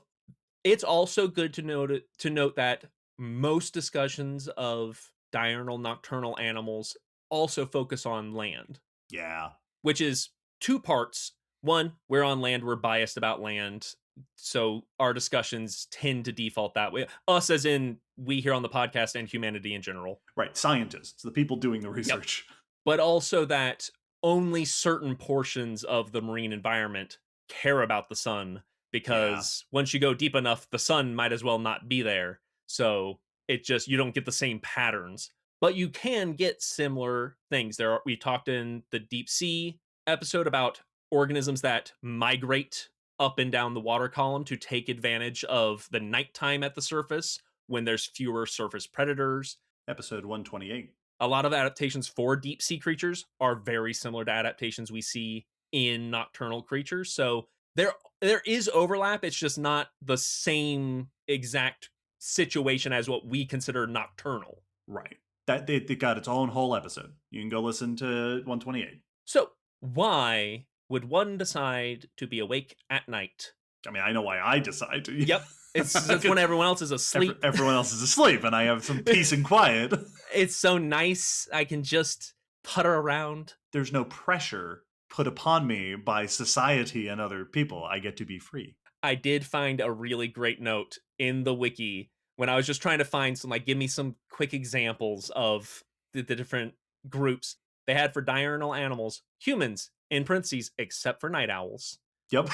It's also good to note that most discussions of diurnal nocturnal animals also focus on land. Yeah. Which is two parts. One, we're on land, we're biased about land. So our discussions tend to default that way. Us as in we here on the podcast and humanity in general. Right. Scientists, the people doing the research. Yep. But also that only certain portions of the marine environment care about the sun because once you go deep enough, the sun might as well not be there. So you don't get the same patterns, but you can get similar things. We talked in the deep sea episode about organisms that migrate up and down the water column to take advantage of the nighttime at the surface when there's fewer surface predators. Episode 128. A lot of adaptations for deep sea creatures are very similar to adaptations we see in nocturnal creatures. So there is overlap. It's just not the same exact situation as what we consider nocturnal. Right. That they got its own whole episode. You can go listen to 128. So why would one decide to be awake at night? I mean, I know why I decide to. Yep. It's when everyone else is asleep. Everyone else is asleep and I have some peace and quiet. It's so nice. I can just putter around. There's no pressure put upon me by society and other people. I get to be free. I did find a really great note in the wiki when I was just trying to find some, give me some quick examples of the different groups they had for diurnal animals. Humans, in parentheses, except for night owls. Yep.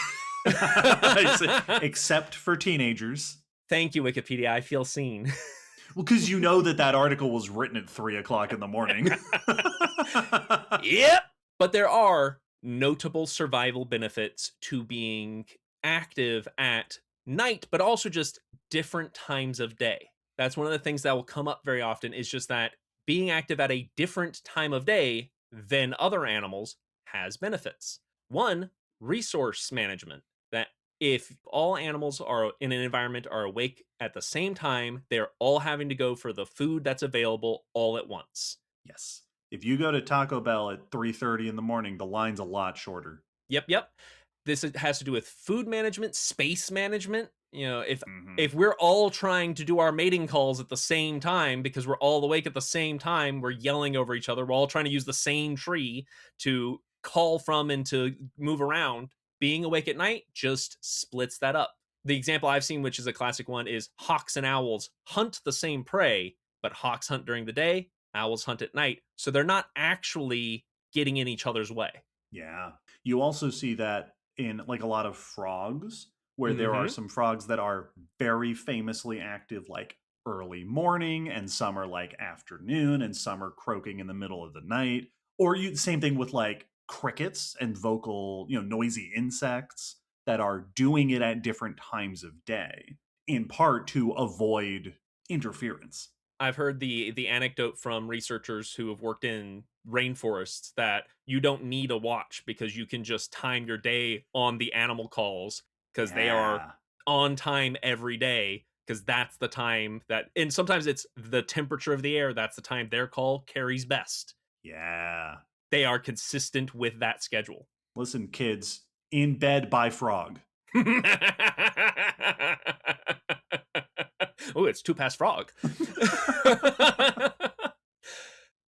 Except for teenagers. Thank you, Wikipedia. I feel seen. Well, because you know that article was written at 3:00 in the morning. Yep. But there are notable survival benefits to being active at night, but also just different times of day. That's one of the things that will come up very often is just that being active at a different time of day than other animals has benefits. One, resource management. That if all animals are in an environment are awake at the same time, they're all having to go for the food that's available all at once. Yes. If you go to Taco Bell at 3:30 in the morning, the line's a lot shorter. Yep. This has to do with food management, space management. Mhm. If we're all trying to do our mating calls at the same time because we're all awake at the same time, we're yelling over each other. We're all trying to use the same tree to call from and to move around. Being awake at night just splits that up. The example I've seen, which is a classic one, is hawks and owls hunt the same prey, but hawks hunt during the day, owls hunt at night. So they're not actually getting in each other's way. Yeah. You also see that in like a lot of frogs, where there are Mhm. some frogs that are very famously active like early morning, and some are like afternoon, and some are croaking in the middle of the night. Or you same thing with like crickets and vocal, noisy insects that are doing it at different times of day, in part to avoid interference. I've heard the anecdote from researchers who have worked in rainforests that you don't need a watch because you can just time your day on the animal calls because they are Yeah. on time every day because that's the time that, and sometimes it's the temperature of the air, that's the time their call carries best. Yeah. They are consistent with that schedule. Listen, kids, in bed by frog. Oh, it's 2 past frog.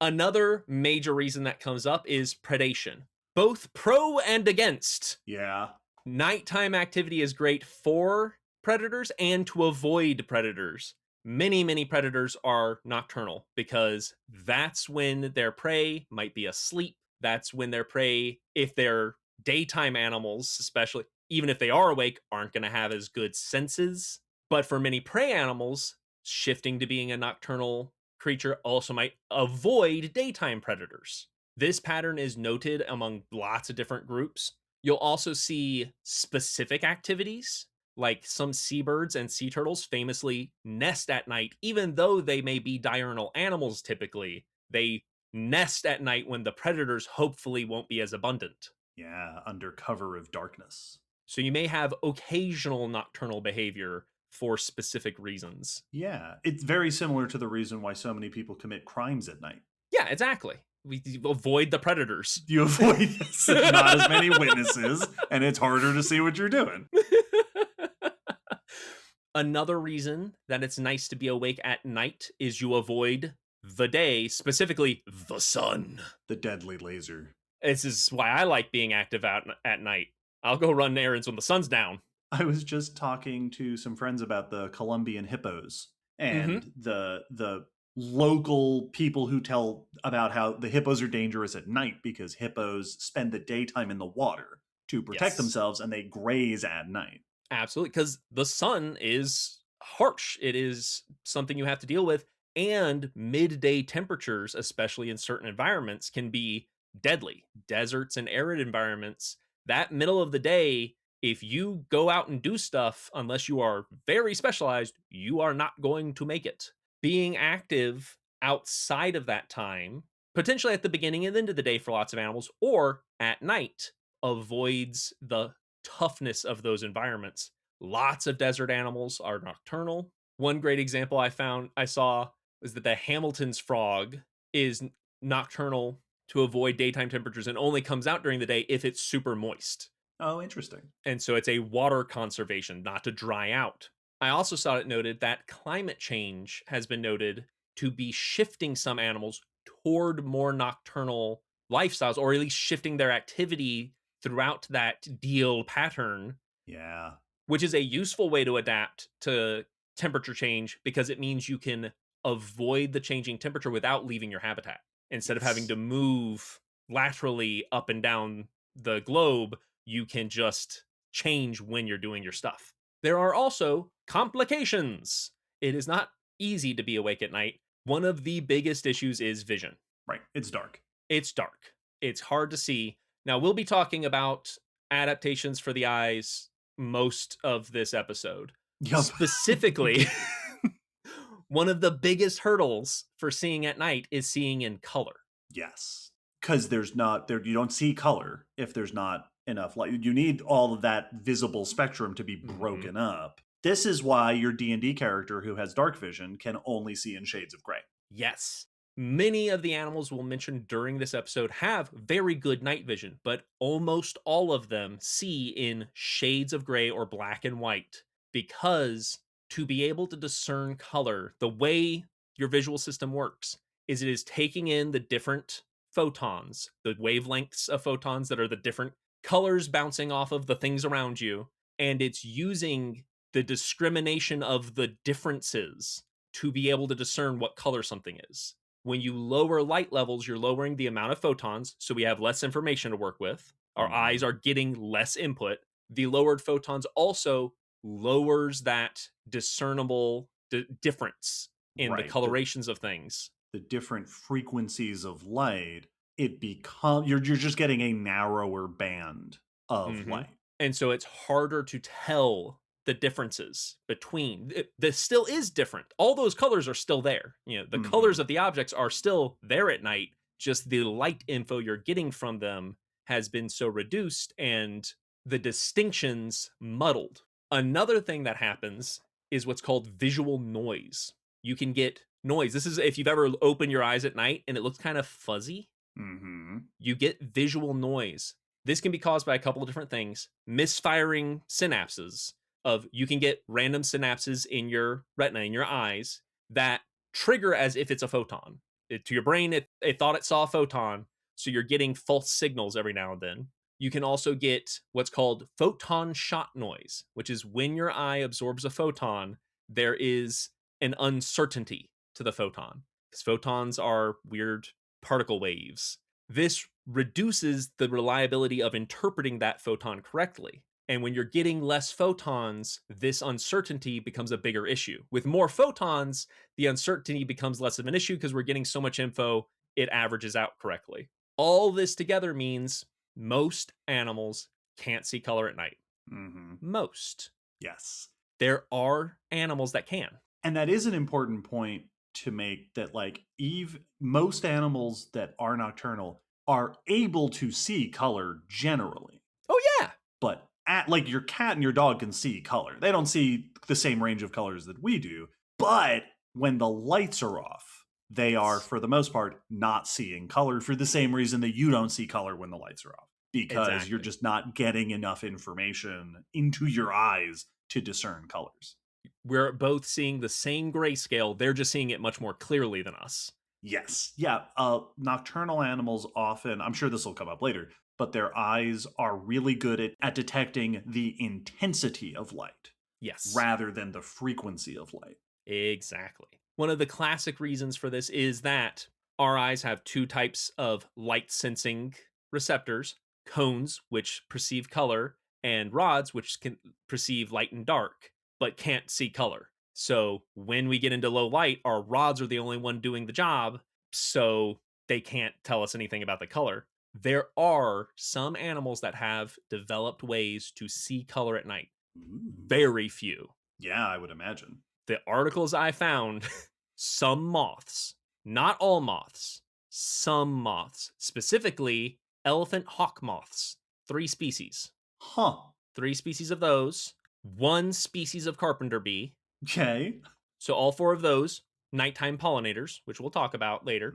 Another major reason that comes up is predation, both pro and against. Yeah. Nighttime activity is great for predators and to avoid predators. Many predators are nocturnal because that's when their prey might be asleep. That's when their prey, if they're daytime animals, especially, even if they are awake, aren't going to have as good senses. But for many prey animals, shifting to being a nocturnal creature also might avoid daytime predators. This pattern is noted among lots of different groups. You'll also see specific activities, like some seabirds and sea turtles famously nest at night, even though they may be diurnal animals typically. They nest at night when the predators hopefully won't be as abundant. Yeah, under cover of darkness. So you may have occasional nocturnal behavior for specific reasons. Yeah, it's very similar to the reason why so many people commit crimes at night. Yeah, exactly. We avoid the predators. You avoid not as many witnesses, and it's harder to see what you're doing. Another reason that it's nice to be awake at night is you avoid the day, specifically the sun. The deadly laser. This is why I like being active out at night. I'll go run errands when the sun's down. I was just talking to some friends about the Colombian hippos and the local people who tell about how the hippos are dangerous at night because hippos spend the daytime in the water to protect Yes. themselves, and they graze at night. Absolutely, because the sun is harsh. It is something you have to deal with, and midday temperatures, especially in certain environments, can be deadly. Deserts and arid environments, that middle of the day, if you go out and do stuff, unless you are very specialized, you are not going to make it. Being active outside of that time, potentially at the beginning and end of the day for lots of animals, or at night, avoids the toughness of those environments. Lots of desert animals are nocturnal. One great example I saw was that the Hamilton's frog is nocturnal to avoid daytime temperatures and only comes out during the day if it's super moist. Oh, interesting. And so it's a water conservation, not to dry out. I also saw it noted that climate change has been noted to be shifting some animals toward more nocturnal lifestyles, or at least shifting their activity throughout that deal pattern, Yeah. which is a useful way to adapt to temperature change because it means you can avoid the changing temperature without leaving your habitat. Instead of having Yes. to move laterally up and down the globe, you can just change when you're doing your stuff. There are also complications. It is not easy to be awake at night. One of the biggest issues is vision. Right. It's dark. It's dark. It's hard to see. Now, we'll be talking about adaptations for the eyes most of this episode. Yup. Specifically, one of the biggest hurdles for seeing at night is seeing in color. Yes. because there's not there. You don't see color if there's not enough light. You need all of that visible spectrum to be broken up. This is why your D&D character who has dark vision can only see in shades of gray. Yes. Many of the animals we'll mention during this episode have very good night vision, but almost all of them see in shades of gray or black and white, because to be able to discern color, the way your visual system works is it is taking in the different photons, the wavelengths of photons that are the different colors bouncing off of the things around you, and it's using the discrimination of the differences to be able to discern what color something is. When you lower light levels, you're lowering the amount of photons, so we have less information to work with. Our eyes are getting less input. The lowered photons also lowers that discernible difference in the colorations of things. The different frequencies of light, it becomes you're just getting a narrower band of light. And so it's harder to tell the differences between. This still is different. All those colors are still there. You know, the colors of the objects are still there at night. Just the light info you're getting from them has been so reduced and the distinctions muddled. Another thing that happens is what's called visual noise. You can get noise. This is if you've ever opened your eyes at night and it looks kind of fuzzy. You get visual noise. This can be caused by a couple of different things. Misfiring synapses. You can get random synapses in your retina, in your eyes, that trigger as if it's a photon. To your brain, it thought it saw a photon, so you're getting false signals every now and then. You can also get what's called photon shot noise, which is when your eye absorbs a photon, there is an uncertainty to the photon, because photons are weird particle waves. This reduces the reliability of interpreting that photon correctly. And when you're getting less photons, this uncertainty becomes a bigger issue. With more photons, the uncertainty becomes less of an issue because we're getting so much info, it averages out correctly. All this together means most animals can't see color at night. Most. Yes. There are animals that can. And that is an important point to make, that like most animals that are nocturnal are able to see color generally. Oh yeah. But like your cat and your dog can see color. They don't see the same range of colors that we do. But when the lights are off, they are, for the most part, not seeing color for the same reason that you don't see color when the lights are off. Because you're just not getting enough information into your eyes to discern colors. We're both seeing the same grayscale. They're just seeing it much more clearly than us. Yes. Yeah. Nocturnal animals often, I'm sure this will come up later, but their eyes are really good at detecting the intensity of light. Yes. Rather than the frequency of light. Exactly. One of the classic reasons for this is that our eyes have two types of light sensing receptors: cones, which perceive color, and rods, which can perceive light and dark, but can't see color. So when we get into low light, our rods are the only one doing the job, so they can't tell us anything about the color. There are some animals that have developed ways to see color at night. Very few. Yeah, I would imagine. The articles I found, some moths, not all moths, some moths, specifically elephant hawk moths, 3 species. 3 species of those, 1 species of carpenter bee. Okay. So all 4 of those, nighttime pollinators, which we'll talk about later.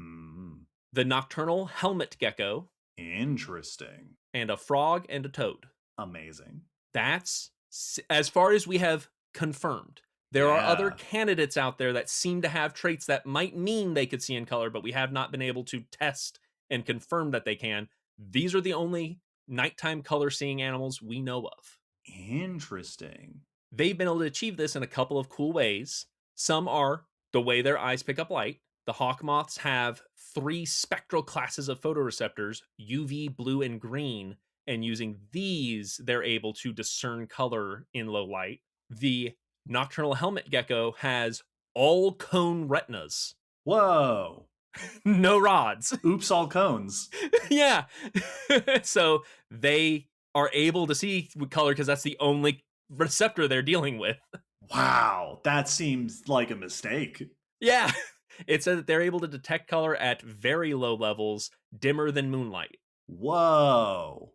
The nocturnal helmet gecko. Interesting. And a frog and a toad. Amazing. That's as far as we have confirmed. There are other candidates out there that seem to have traits that might mean they could see in color, but we have not been able to test and confirm that they can. These are the only nighttime color seeing animals we know of. Interesting. They've been able to achieve this in a couple of cool ways. Some are the way their eyes pick up light. The hawk moths have 3 spectral classes of photoreceptors, UV, blue, and green, and using these, they're able to discern color in low light. The nocturnal helmet gecko has all cone retinas. Whoa. No rods. Oops, all cones. Yeah. So they are able to see color because that's the only receptor they're dealing with. Wow. That seems like a mistake. Yeah. It said that they're able to detect color at very low levels, dimmer than moonlight. Whoa.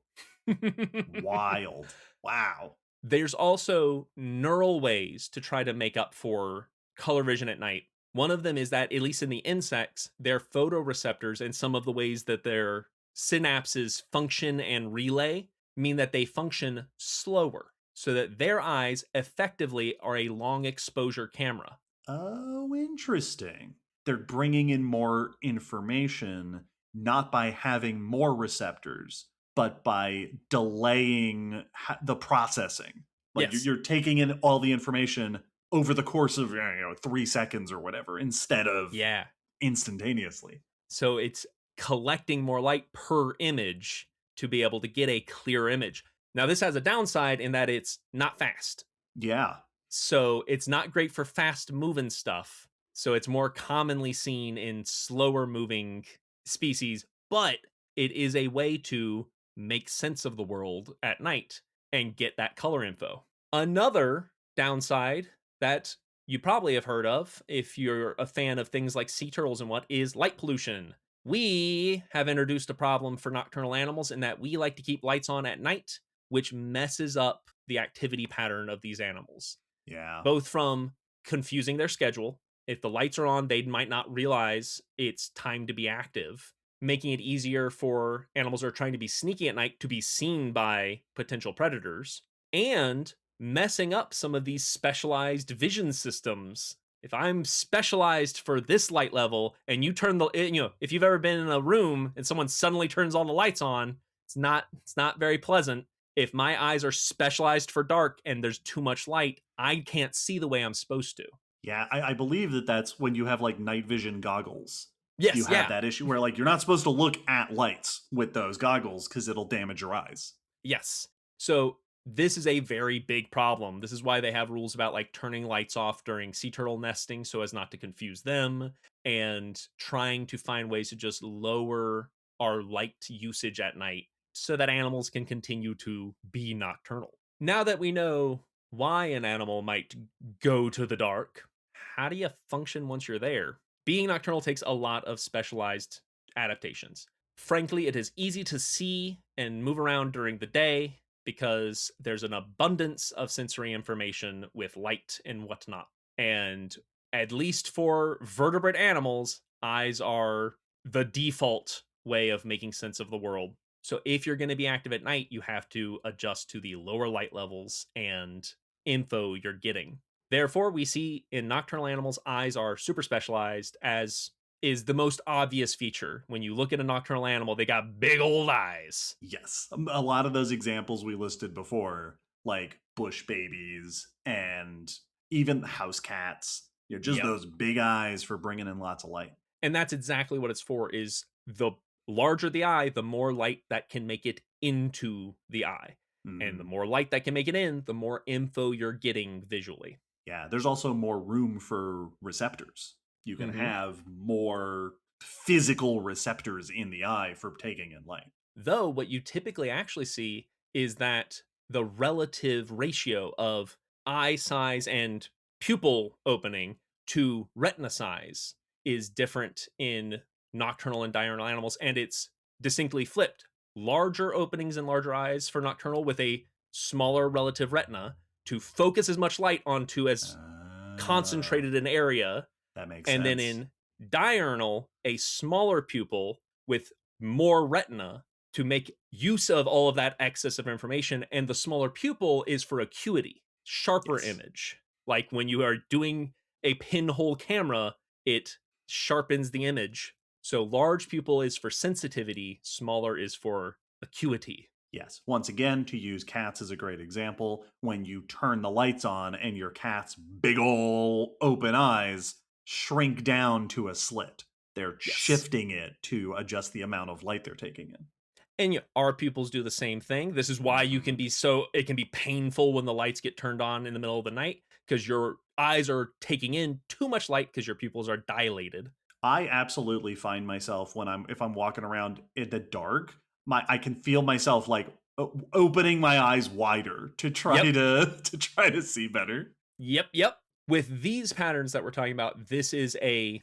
Wild. Wow. There's also neural ways to try to make up for color vision at night. One of them is that, at least in the insects, their photoreceptors and some of the ways that their synapses function and relay mean that they function slower, so that their eyes effectively are a long exposure camera. Oh, interesting. They're bringing in more information, not by having more receptors, but by delaying the processing. Like Yes. you're taking in all the information over the course of 3 seconds or whatever, instead of Yeah. instantaneously. So it's collecting more light per image to be able to get a clear image. Now, this has a downside in that it's not fast. Yeah. So it's not great for fast moving stuff. So it's more commonly seen in slower moving species, but it is a way to make sense of the world at night and get that color info. Another downside that you probably have heard of if you're a fan of things like sea turtles and what is light pollution. We have introduced a problem for nocturnal animals in that we like to keep lights on at night, which messes up the activity pattern of these animals, Yeah. both from confusing their schedule. If the lights are on, they might not realize it's time to be active, making it easier for animals that are trying to be sneaky at night to be seen by potential predators, and messing up some of these specialized vision systems. If I'm specialized for this light level and you turn if you've ever been in a room and someone suddenly turns all the lights on, it's not very pleasant. If my eyes are specialized for dark and there's too much light, I can't see the way I'm supposed to. Yeah, I believe that's when you have like night vision goggles. Yes, You have that issue where like you're not supposed to look at lights with those goggles because it'll damage your eyes. Yes. So this is a very big problem. This is why they have rules about like turning lights off during sea turtle nesting so as not to confuse them, and trying to find ways to just lower our light usage at night so that animals can continue to be nocturnal. Now that we know why an animal might go to the dark, how do you function once you're there? Being nocturnal takes a lot of specialized adaptations. Frankly, it is easy to see and move around during the day because there's an abundance of sensory information with light and whatnot. And at least for vertebrate animals, eyes are the default way of making sense of the world. So if you're going to be active at night, you have to adjust to the lower light levels and info you're getting. Therefore, we see in nocturnal animals, eyes are super specialized, as is the most obvious feature. When you look at a nocturnal animal, they got big old eyes. Yes. A lot of those examples we listed before, like bush babies and even house cats, just Yep. those big eyes for bringing in lots of light. And that's exactly what it's for, is the larger the eye, the more light that can make it into the eye. And the more light that can make it in, the more info you're getting visually. Yeah, there's also more room for receptors. You can have more physical receptors in the eye for taking in light. Though what you typically actually see is that the relative ratio of eye size and pupil opening to retina size is different in nocturnal and diurnal animals, and it's distinctly flipped. Larger openings and larger eyes for nocturnal with a smaller relative retina to focus as much light onto as concentrated an area. That makes and sense. then in diurnal, a smaller pupil with more retina to make use of all of that excess of information. And the smaller pupil is for acuity, sharper image. Like when you are doing a pinhole camera, it sharpens the image. So large pupil is for sensitivity, smaller is for acuity. Yes. Once again, to use cats as a great example, when you turn the lights on and your cat's big ol' open eyes shrink down to a slit, they're shifting it to adjust the amount of light they're taking in. And our pupils do the same thing. This is why you can be it can be painful when the lights get turned on in the middle of the night, because your eyes are taking in too much light because your pupils are dilated. I absolutely find myself if I'm walking around in the dark, I can feel myself like opening my eyes wider to try to see better. Yep. With these patterns that we're talking about, this is a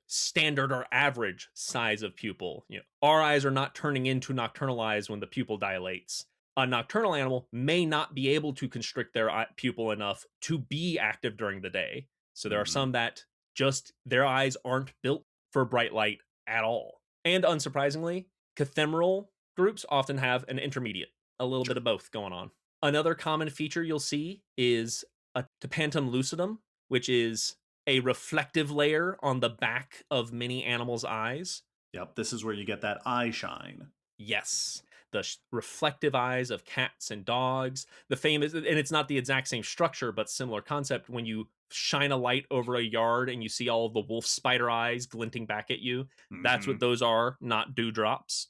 standard or average size of pupil. Our eyes are not turning into nocturnal eyes when the pupil dilates. A nocturnal animal may not be able to constrict their pupil enough to be active during the day. So there are Mhm. some that just their eyes aren't built for bright light at all. And unsurprisingly, cathemeral groups often have an intermediate, a little bit Sure. of both going on. Another common feature you'll see is a tapentum lucidum, which is a reflective layer on the back of many animals' eyes. Yep, this is where you get that eye shine. Yes, the reflective eyes of cats and dogs. The famous, and it's not the exact same structure, but similar concept. When you shine a light over a yard and you see all of the wolf spider eyes glinting back at you, that's what Mhm. those are, not dewdrops.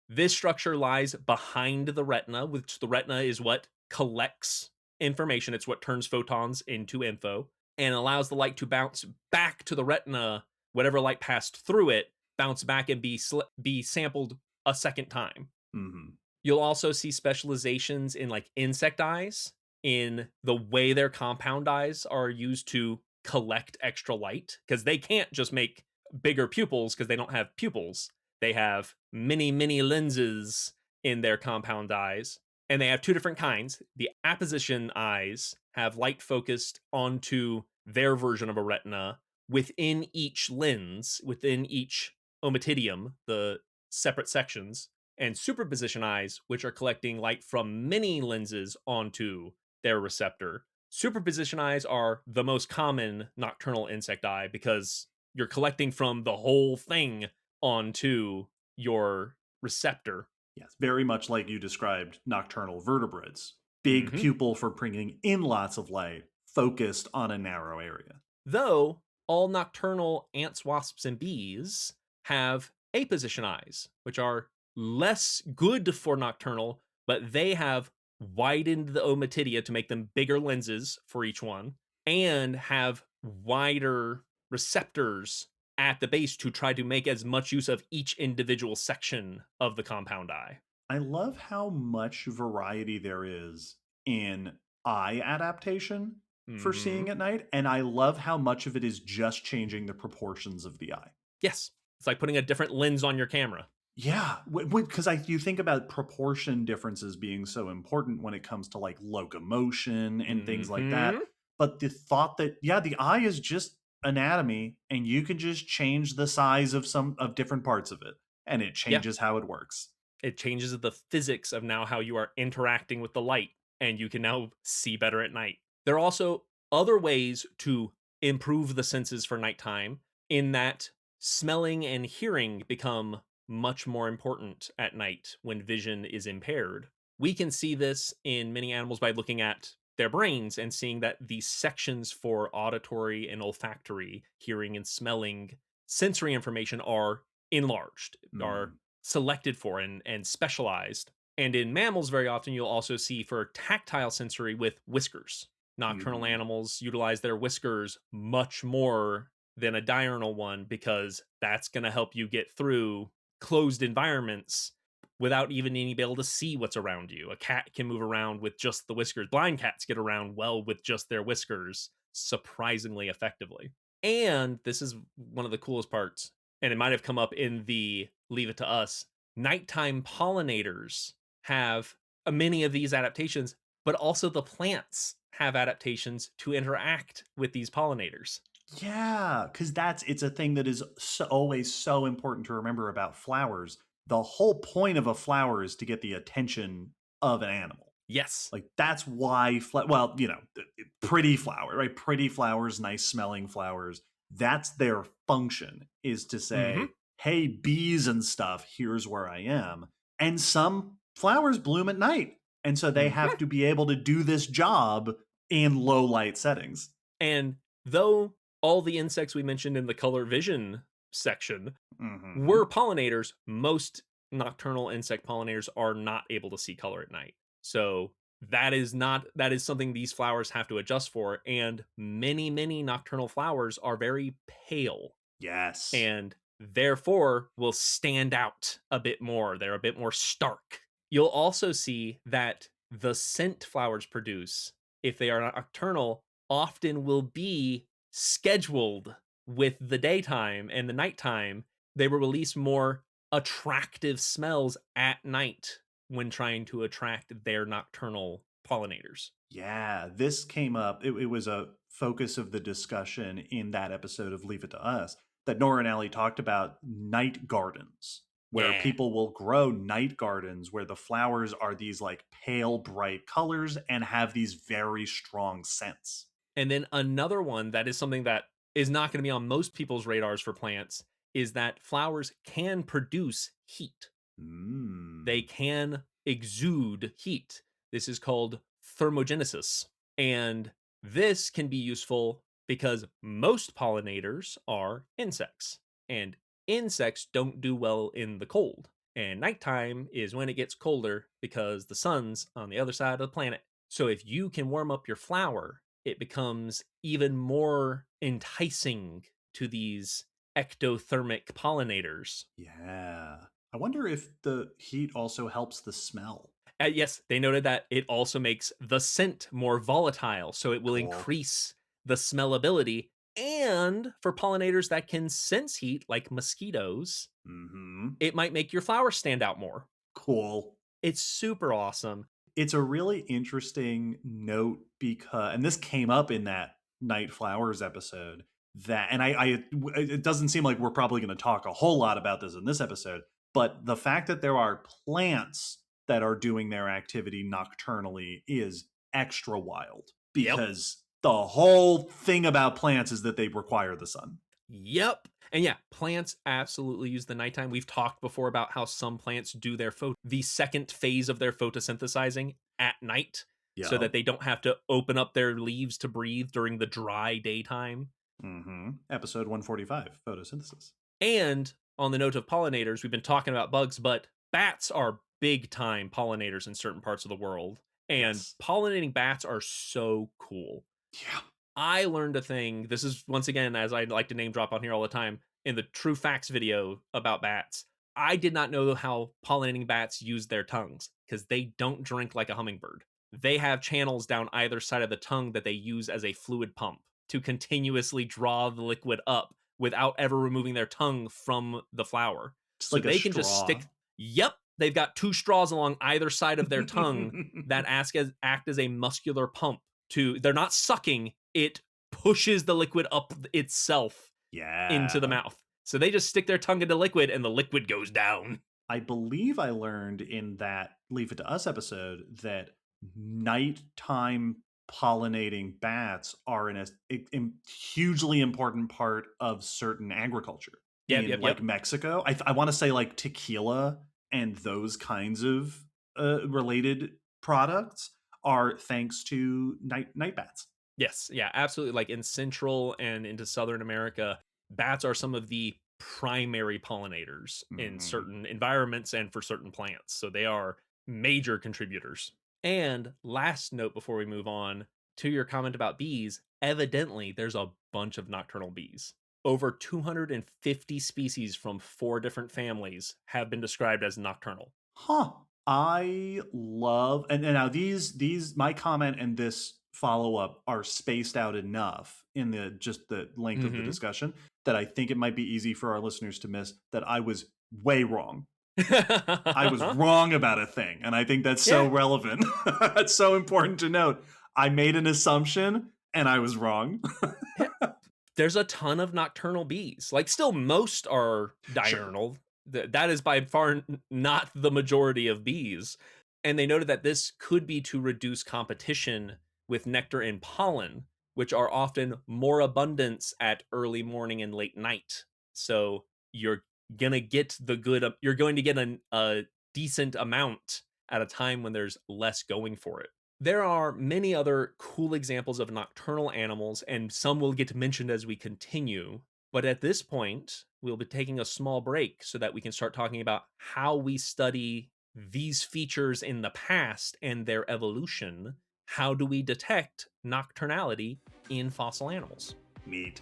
This structure lies behind the retina, which the retina is what collects information. It's what turns photons into info and allows the light to bounce back to the retina. Whatever light passed through it, bounce back and be sampled a second time. Mhm. You'll also see specializations in like insect eyes, in the way their compound eyes are used to collect extra light, because they can't just make bigger pupils because they don't have pupils. They have many lenses in their compound eyes, and they have two different kinds. The apposition eyes have light focused onto their version of a retina within each lens, within each ommatidium, the separate sections, and superposition eyes, which are collecting light from many lenses onto their receptor. Superposition eyes are the most common nocturnal insect eye because you're collecting from the whole thing onto your receptor. Yes, very much like you described nocturnal vertebrates. Big hmm pupil for bringing in lots of light, focused on a narrow area. Though all nocturnal ants, wasps, and bees have aposition eyes, which are less good for nocturnal, but they have widened the ommatidia to make them bigger lenses for each one and have wider receptors at the base to try to make as much use of each individual section of the compound eye. I love how much variety there is in eye adaptation for hmm seeing at night, and I love how much of it is just changing the proportions of the eye. Yes, it's like putting a different lens on your camera. Yeah, because you think about proportion differences being so important when it comes to like locomotion and things like that. hmm But the thought that yeah, the eye is just anatomy, and you can just change the size of some of different parts of it, and it Yeah, changes how it works. it changes the physics of now how you are interacting with the light, and you can now see better at night. There are also other ways to improve the senses for nighttime, in that smelling and hearing become much more important at night when vision is impaired. We can see this in many animals by looking at their brains and seeing that the sections for auditory and olfactory, hearing and smelling sensory information are enlarged, are Mm, selected for and specialized. And in mammals, very often you'll also see for tactile sensory with whiskers. Nocturnal mhm. animals utilize their whiskers much more than a diurnal one because that's going to help you get through closed environments without even needing to be able to see what's around you. A cat can move around with just the whiskers. Blind cats get around well with just their whiskers surprisingly effectively. And this is one of the coolest parts, and it might have come up in the Leave It to Us. Nighttime pollinators have many of these adaptations, but also the plants have adaptations to interact with these pollinators. Yeah, because it's a thing that is always so important to remember about flowers. The whole point of a flower is to get the attention of an animal. Yes. Like that's why, well, pretty flower, right? Pretty flowers, nice smelling flowers. That's their function, is to hmm say, hey, bees and stuff, here's where I am. And some flowers bloom at night. And so they hmm have to be able to do this job in low light settings. And though all the insects we mentioned in the color vision section Hmm. were pollinators, most nocturnal insect pollinators are not able to see color at night. So that is something these flowers have to adjust for. And many nocturnal flowers are very pale Yes. and therefore will stand out a bit more. They're a bit more stark. You'll also see that the scent flowers produce, if they are nocturnal, often will be scheduled with the daytime and the nighttime, they will release more attractive smells at night when trying to attract their nocturnal pollinators. Yeah, this came up. It was a focus of the discussion in that episode of Leave It to Us that Nora and Allie talked about night gardens, where Yeah. people will grow night gardens where the flowers are these like pale, bright colors and have these very strong scents. And then another one that is something that is not going to be on most people's radars for plants is that flowers can produce heat. They Mm. can exude heat. This is called thermogenesis. And this can be useful because most pollinators are insects, and insects don't do well in the cold. And nighttime is when it gets colder because the sun's on the other side of the planet. So if you can warm up your flower, it becomes even more enticing to these ectothermic pollinators. Yeah. I wonder if the heat also helps the smell. Yes, they noted that it also makes the scent more volatile, so it will Cool. increase the smellability. And for pollinators that can sense heat, like mosquitoes, Mm-hmm. it might make your flowers stand out more. Cool. It's super awesome. It's a really interesting note because, and this came up in that Night Flowers episode, that, and it doesn't seem like we're probably going to talk a whole lot about this in this episode, but the fact that there are plants that are doing their activity nocturnally is extra wild Yep. because the whole thing about plants is that they require the sun. Yep. And yeah, plants absolutely use the nighttime. We've talked before about how some plants do the second phase of their photosynthesizing at night so that they don't have to open up their leaves to breathe during the dry daytime. Mm-hmm. Episode 145, photosynthesis. And on the note of pollinators, we've been talking about bugs, but bats are big time pollinators in certain parts of the world. And Yes. pollinating bats are so cool. Yeah. I learned a thing. This is once again, as I like to name drop on here all the time, in the True Facts video about bats. I did not know how pollinating bats use their tongues because they don't drink like a hummingbird. They have channels down either side of the tongue that they use as a fluid pump to continuously draw the liquid up without ever removing their tongue from the flower. Just So like a they can just straw. stick. Yep, they've got two straws along either side of their tongue that act as a muscular pump. They're not sucking, it pushes the liquid up itself into the mouth. So they just stick their tongue into liquid and the liquid goes down. I believe I learned in that Leave It to Us episode that nighttime pollinating bats are a hugely important part of certain agriculture. Yep. Mexico. I want to say like tequila and those kinds of related products are thanks to night bats. Yes, yeah, absolutely. Like in Central and into Southern America, bats are some of the primary pollinators in certain environments and for certain plants. So they are major contributors. And last note before we move on to your comment about bees, evidently there's a bunch of nocturnal bees. Over 250 species from 4 different families have been described as nocturnal. Huh. I love, and now these my comment and this follow up are spaced out enough in the length of the discussion that I think it might be easy for our listeners to miss that I was way wrong. I was wrong about a thing, and I think that's so relevant. It's so important to note. I made an assumption and I was wrong. There's a ton of nocturnal bees. Like, still, most are diurnal. Sure. That is by far not the majority of bees. And they noted that this could be to reduce competition with nectar and pollen, which are often more abundant at early morning and late night. So you're gonna get you're going to get a decent amount at a time when there's less going for it. There are many other cool examples of nocturnal animals, and some will get mentioned as we continue. But at this point, we'll be taking a small break so that we can start talking about how we study these features in the past and their evolution. How do we detect nocturnality in fossil animals? Neat.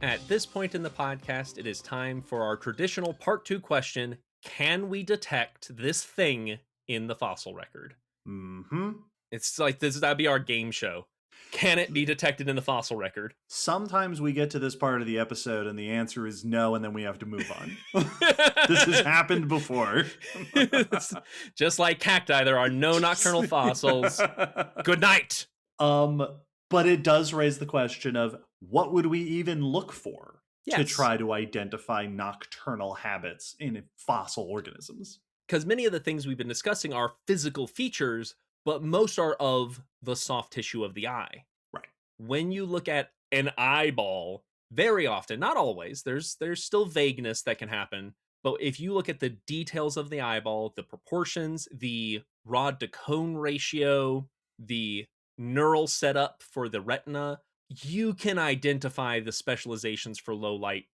At this point in the podcast, it is time for our traditional part 2 question. Can we detect this thing in the fossil record? Mm-hmm. It's like that'd be our game show. Can it be detected in the fossil record? Sometimes we get to this part of the episode and the answer is no, and then we have to move on. This has happened before. Just like cacti, there are no nocturnal fossils. Good night. But it does raise the question of what would we even look for to Yes. try to identify nocturnal habits in fossil organisms? Because many of the things we've been discussing are physical features, but most are of the soft tissue of the eye. Right. When you look at an eyeball, very often, not always, there's still vagueness that can happen. But if you look at the details of the eyeball, the proportions, the rod to cone ratio, the neural setup for the retina, you can identify the specializations for low light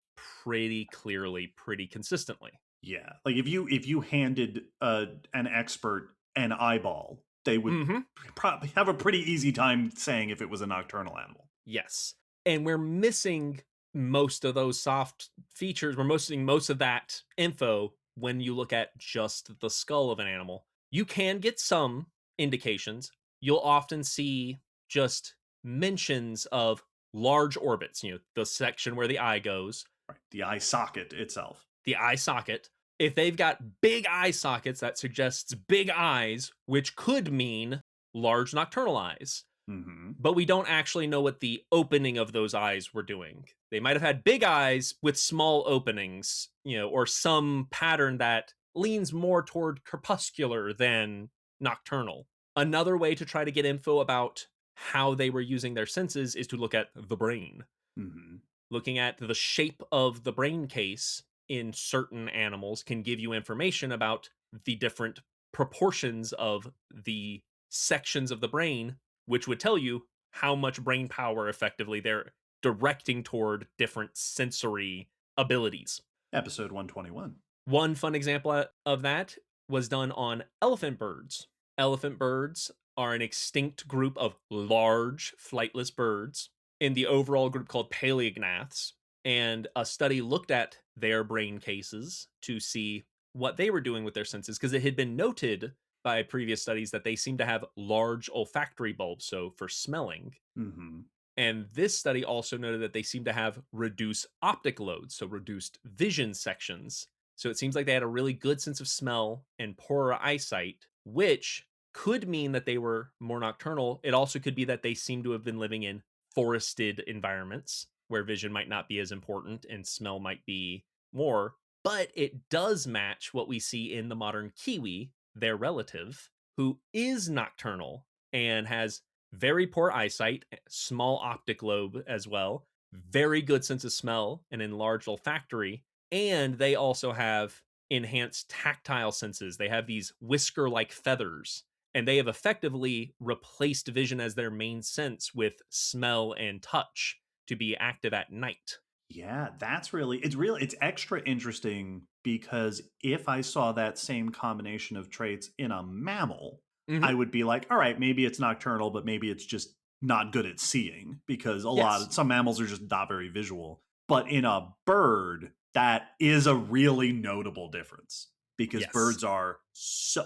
pretty clearly, pretty consistently. Yeah, like if you handed an expert an eyeball, they would probably have a pretty easy time saying if it was a nocturnal animal. Yes. And we're missing most of those soft features. We're missing most of that info when you look at just the skull of an animal. You can get some indications. You'll often see just mentions of large orbits, the section where the eye goes. Right. The eye socket itself. The eye socket. If they've got big eye sockets, that suggests big eyes, which could mean large nocturnal eyes. Mm-hmm. But we don't actually know what the opening of those eyes were doing. They might have had big eyes with small openings, or some pattern that leans more toward crepuscular than nocturnal. Another way to try to get info about how they were using their senses is to look at the brain. Mm-hmm. Looking at the shape of the brain case in certain animals can give you information about the different proportions of the sections of the brain, which would tell you how much brain power effectively they're directing toward different sensory abilities. Episode 121. One fun example of that was done on elephant birds. Elephant birds are an extinct group of large flightless birds in the overall group called paleognaths. And a study looked at their brain cases to see what they were doing with their senses, because it had been noted by previous studies that they seem to have large olfactory bulbs, so for smelling. Mm-hmm. And this study also noted that they seem to have reduced optic loads, so reduced vision sections. So it seems like they had a really good sense of smell and poorer eyesight, which could mean that they were more nocturnal. It also could be that they seem to have been living in forested environments where vision might not be as important and smell might be more. But it does match what we see in the modern kiwi, their relative, who is nocturnal and has very poor eyesight, small optic lobe as well, very good sense of smell, and enlarged olfactory. And they also have enhanced tactile senses. They have these whisker-like feathers, and they have effectively replaced vision as their main sense with smell and touch to be active at night. Yeah, it's extra interesting because if I saw that same combination of traits in a mammal, I would be like, all right, maybe it's nocturnal, but maybe it's just not good at seeing, because some mammals are just not very visual. But in a bird, that is a really notable difference, because birds are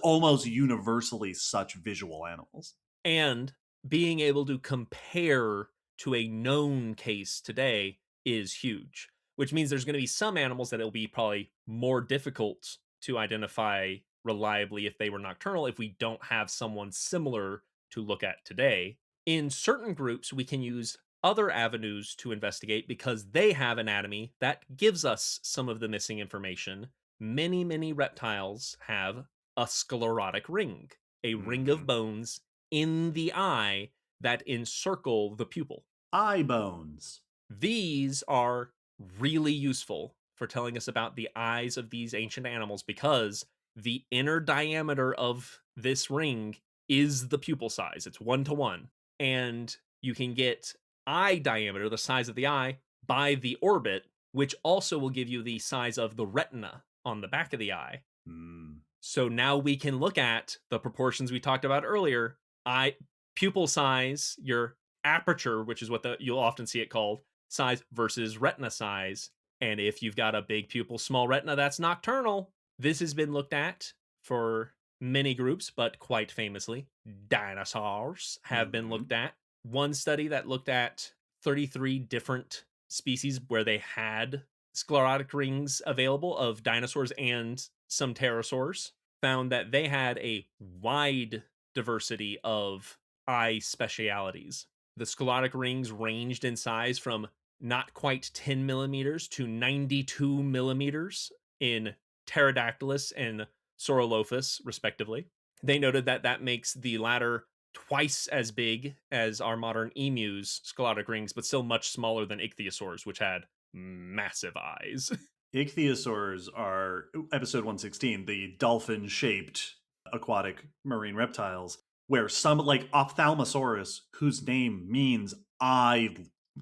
almost universally such visual animals. And being able to compare to a known case today is huge, which means there's going to be some animals that it'll be probably more difficult to identify reliably if they were nocturnal if we don't have someone similar to look at today. In certain groups, we can use other avenues to investigate because they have anatomy that gives us some of the missing information. Many reptiles have a sclerotic ring, a ring of bones in the eye that encircle the pupil. Eye bones. These are really useful for telling us about the eyes of these ancient animals because the inner diameter of this ring is the pupil size. It's 1-to-1. And you can get eye diameter, the size of the eye, by the orbit, which also will give you the size of the retina on the back of the eye. So now we can look at the proportions we talked about earlier. Pupil size, your aperture, which is what you'll often see it called, size versus retina size. And if you've got a big pupil, small retina, that's nocturnal. This has been looked at for many groups, but quite famously, dinosaurs have been Mhm. looked at. One study that looked at 33 different species where they had sclerotic rings available of dinosaurs and some pterosaurs found that they had a wide diversity of eye specialities. The sclerotic rings ranged in size from not quite 10 millimeters to 92 millimeters in Pterodactylus and Saurolophus, respectively. They noted that that makes the latter twice as big as our modern emus' sclerotic rings, but still much smaller than ichthyosaurs, which had massive eyes. Ichthyosaurs are episode 116, the dolphin shaped aquatic marine reptiles, where some, like Ophthalmosaurus, whose name means eye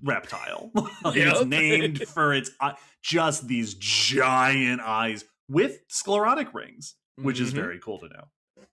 reptile, like it's Yep. named for its eye, just these giant eyes with sclerotic rings, which is Mhm. very cool to know.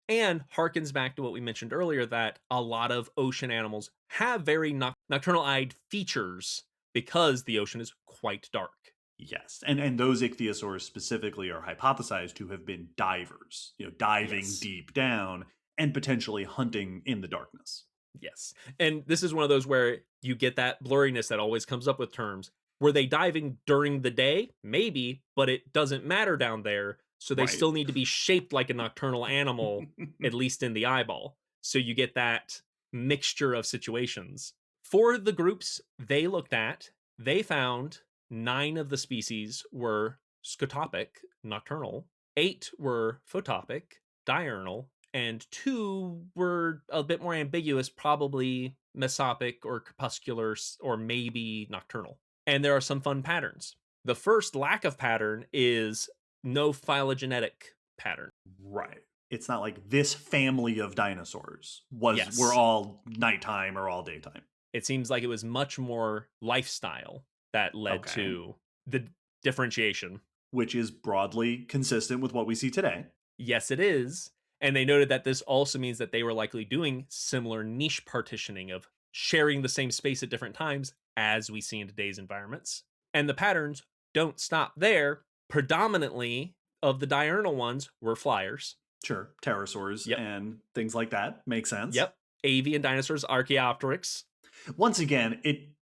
And harkens back to what we mentioned earlier that a lot of ocean animals have very nocturnal eyed features because the ocean is quite dark. Yes, and those ichthyosaurs specifically are hypothesized to have been divers, diving Yes. deep down and potentially hunting in the darkness. Yes. And this is one of those where you get that blurriness that always comes up with terms. Were they diving during the day? Maybe, but it doesn't matter down there. So they Right. still need to be shaped like a nocturnal animal, at least in the eyeball. So you get that mixture of situations. For the groups they looked at, they found 9 of the species were scotopic, nocturnal, 8 were photopic, diurnal, and 2 were a bit more ambiguous, probably mesopic or crepuscular or maybe nocturnal. And there are some fun patterns. The first lack of pattern is no phylogenetic pattern. Right. It's not like this family of dinosaurs were Yes. all nighttime or all daytime. It seems like it was much more lifestyle that led Okay. to the differentiation. Which is broadly consistent with what we see today. Yes, it is. And they noted that this also means that they were likely doing similar niche partitioning of sharing the same space at different times as we see in today's environments. And the patterns don't stop there. Predominantly of the diurnal ones were flyers. Sure, pterosaurs Yep. and things like that make sense. Yep. Avian dinosaurs, Archaeopteryx. Once again,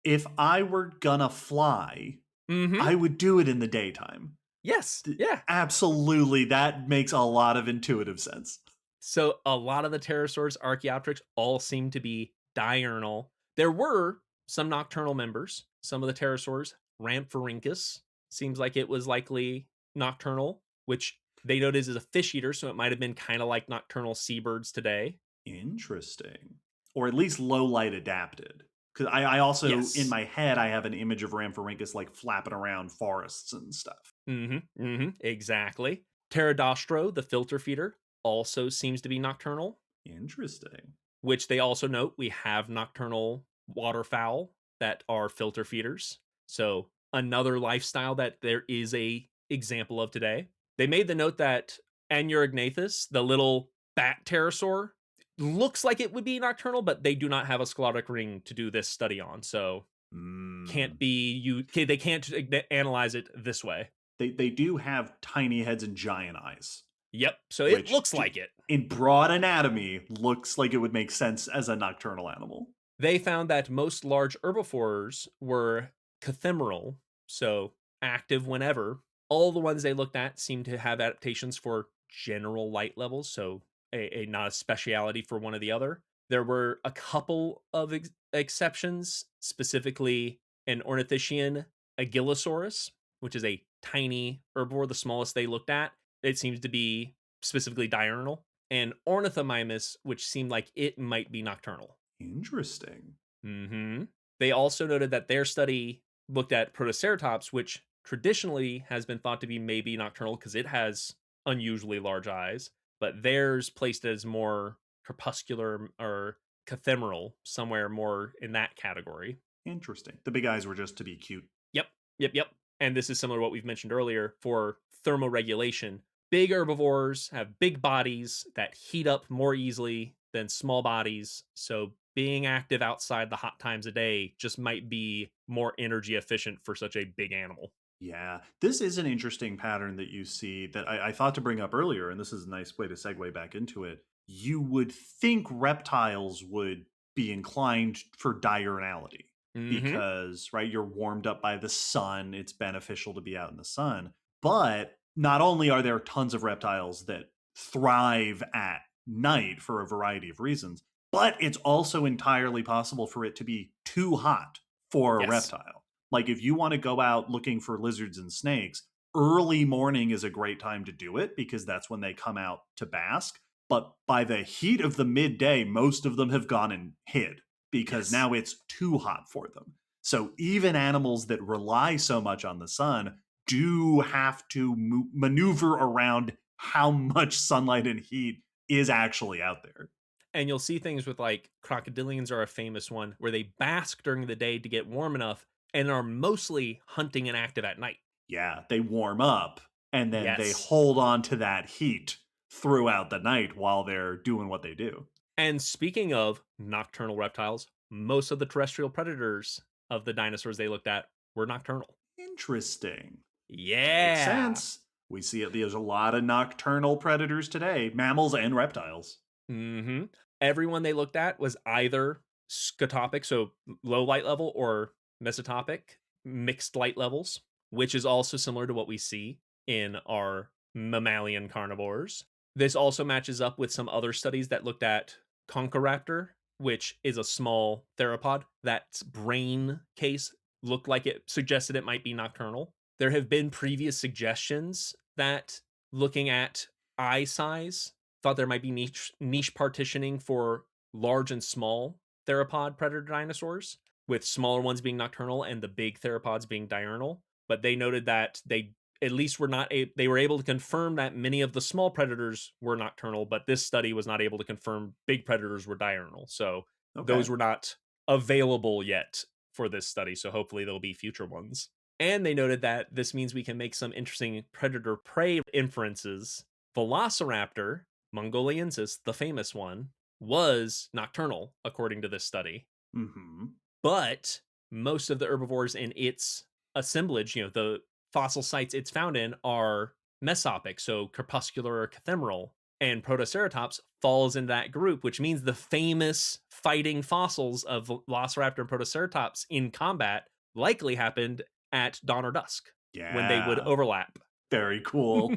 if I were gonna fly, Mm-hmm. I would do it in the daytime. Yes. Yeah. Absolutely, that makes a lot of intuitive sense. So a lot of the pterosaurs, Archaeopteryx, all seem to be diurnal. There were some nocturnal members. Some of the pterosaurs, Rhamphorhynchus, seems like it was likely nocturnal, which they noted is a fish eater, so it might have been kind of like nocturnal seabirds today. Interesting. Or at least low light adapted. Because I also, in Yes. my head, I have an image of Rhamphorhynchus like flapping around forests and stuff. Mm-hmm. Mm-hmm. Exactly. Pterodostro, the filter feeder, also seems to be nocturnal, Interesting. which they also note we have nocturnal waterfowl that are filter feeders. So another lifestyle that there is a example of today. They made the note that Anurognathus, the little bat pterosaur, looks like it would be nocturnal, but they do not have a sclerotic ring to do this study on. So Mm. can't be you. Okay, they can't analyze it this way. They do have tiny heads and giant eyes, Yep. So it which looks like it. in broad anatomy looks like it would make sense as a nocturnal animal. They found that most large herbivores were cathemeral, so active whenever. All the ones they looked at seemed to have adaptations for general light levels, so not a speciality for one or the other. There were a couple of exceptions, specifically an ornithischian Agilosaurus, which is a tiny herbivore, the smallest they looked at. It seems to be specifically diurnal, and Ornithomimus, which seemed like it might be nocturnal. Interesting. Hmm. They also noted that their study looked at Protoceratops, which traditionally has been thought to be maybe nocturnal because it has unusually large eyes, but theirs placed as more crepuscular or cathemeral, somewhere more in that category. Interesting. The big eyes were just to be cute. Yep, yep. And this is similar to what we've mentioned earlier for thermoregulation. Big herbivores have big bodies that heat up more easily than small bodies. So being active outside the hot times of day just might be more energy efficient for such a big animal. Yeah, this is an interesting pattern that you see that I thought to bring up earlier, and this is a nice way to segue back into it. You would think reptiles would be inclined for diurnality Hmm. because, right, you're warmed up by the sun. It's beneficial to be out in the sun. But not only are there tons of reptiles that thrive at night for a variety of reasons, but it's also entirely possible for it to be too hot for a Yes. reptile. Like if you want to go out looking for lizards and snakes, early morning is a great time to do it because that's when they come out to bask. But by the heat of the midday, most of them have gone and hid because Yes. now it's too hot for them. So even animals that rely so much on the sun do have to maneuver around how much sunlight and heat is actually out there. And you'll see things with like crocodilians are a famous one where they bask during the day to get warm enough and are mostly hunting and active at night. Yeah, they warm up and then they Yes. hold on to that heat throughout the night while they're doing what they do. And speaking of nocturnal reptiles, most of the terrestrial predators of the dinosaurs they looked at were nocturnal. Interesting. Makes Yeah. sense. We see it. There's a lot of nocturnal predators today, mammals and reptiles. Hmm. Everyone they looked at was either scotopic, so low light level, or mesotopic, mixed light levels, which is also similar to what we see in our mammalian carnivores. This also matches up with some other studies that looked at Conchoraptor, which is a small theropod. That brain case looked like it suggested it might be nocturnal. There have been previous suggestions that looking at eye size thought there might be niche partitioning for large and small theropod predator dinosaurs, with smaller ones being nocturnal and the big theropods being diurnal. But they noted that they at least were not they were able to confirm that many of the small predators were nocturnal, but this study was not able to confirm big predators were diurnal. So Okay. those were not available yet for this study. So hopefully there'll be future ones. And they noted that this means we can make some interesting predator prey inferences. Velociraptor, Mongoliensis, the famous one, was nocturnal, according to this study. Hmm. But most of the herbivores in its assemblage, the fossil sites it's found in, are mesopic, so crepuscular or cathemeral. And Protoceratops falls in that group, which means the famous fighting fossils of Velociraptor and Protoceratops in combat likely happened at dawn or dusk when they would Yeah. overlap. Very cool.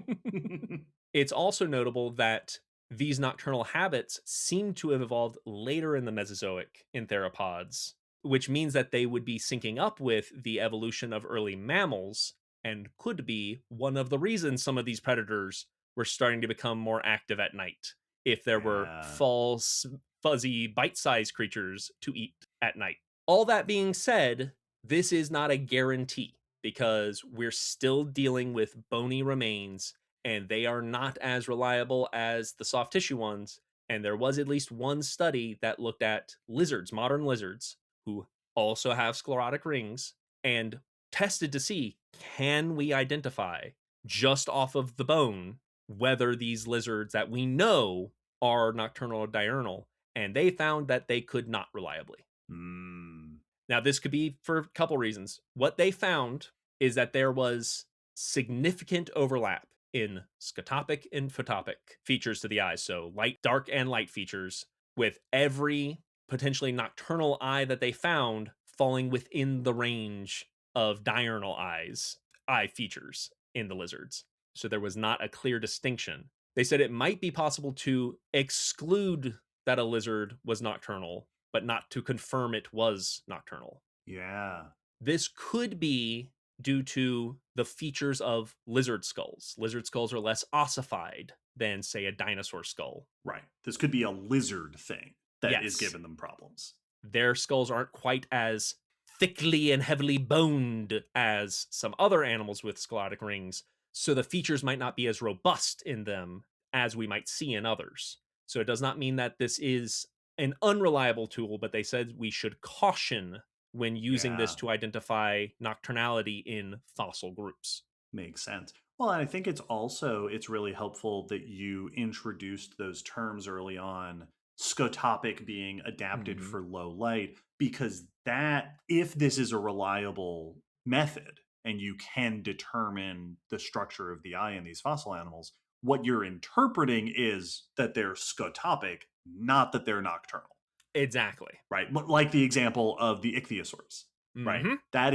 It's also notable that these nocturnal habits seem to have evolved later in the Mesozoic in theropods, which means that they would be syncing up with the evolution of early mammals and could be one of the reasons some of these predators were starting to become more active at night if there were Yeah. false, fuzzy, bite sized creatures to eat at night. All that being said, this is not a guarantee because we're still dealing with bony remains and they are not as reliable as the soft tissue ones. And there was at least one study that looked at lizards, modern lizards, who also have sclerotic rings, and tested to see can we identify just off of the bone whether these lizards that we know are nocturnal or diurnal. And they found that they could not reliably. Mm. Now, this could be for a couple reasons. What they found is that there was significant overlap in scotopic and photopic features to the eyes. So, light, dark, and light features, with every potentially nocturnal eye that they found falling within the range of diurnal eye features in the lizards. So, there was not a clear distinction. They said it might be possible to exclude that a lizard was nocturnal but not to confirm it was nocturnal. Yeah. This could be due to the features of lizard skulls. Lizard skulls are less ossified than, say, a dinosaur skull. Right. This could be a lizard thing that is Yes, giving them problems. their skulls aren't quite as thickly and heavily boned as some other animals with sclerotic rings, so the features might not be as robust in them as we might see in others. So it does not mean that this is an unreliable tool, but they said we should caution when using this Yeah. to identify nocturnality in fossil groups. Makes sense. Well, and I think it's really helpful that you introduced those terms early on scotopic being adapted Mhm. for low light, because that, if this is a reliable method and you can determine the structure of the eye in these fossil animals, what you're interpreting is that they're scotopic, not that they're nocturnal, Exactly. right? Like the example of the ichthyosaurs, right? Mhm. That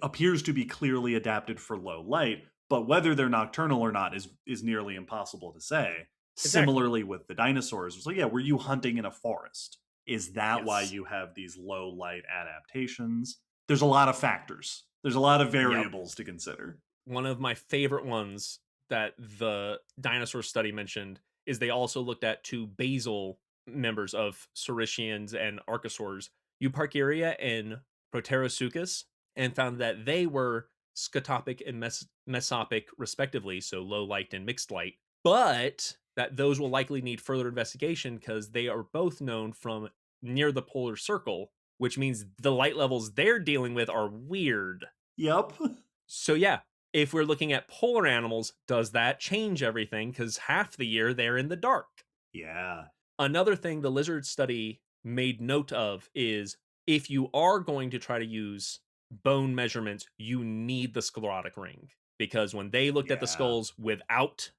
appears to be clearly adapted for low light, but whether they're nocturnal or not is nearly impossible to say. Exactly. Similarly with the dinosaurs, so yeah, were you hunting in a forest? Is that why Yes. you have these low light adaptations? There's a lot of factors. There's a lot of Yep. variables to consider. One of my favorite ones that the dinosaur study mentioned is they also looked at two basal members of saurischians and archosaurs, Euparkeria and Proterosuchus, and found that they were scotopic and mesopic respectively, so low light and mixed light, but that those will likely need further investigation because they are both known from near the polar circle, which means the light levels they're dealing with are weird. Yep. So yeah, if we're looking at polar animals, does that change everything? Because half the year they're in the dark. Yeah. Another thing the lizard study made note of is if you are going to try to use bone measurements, you need the sclerotic ring. Because when they looked at the Yeah. skulls without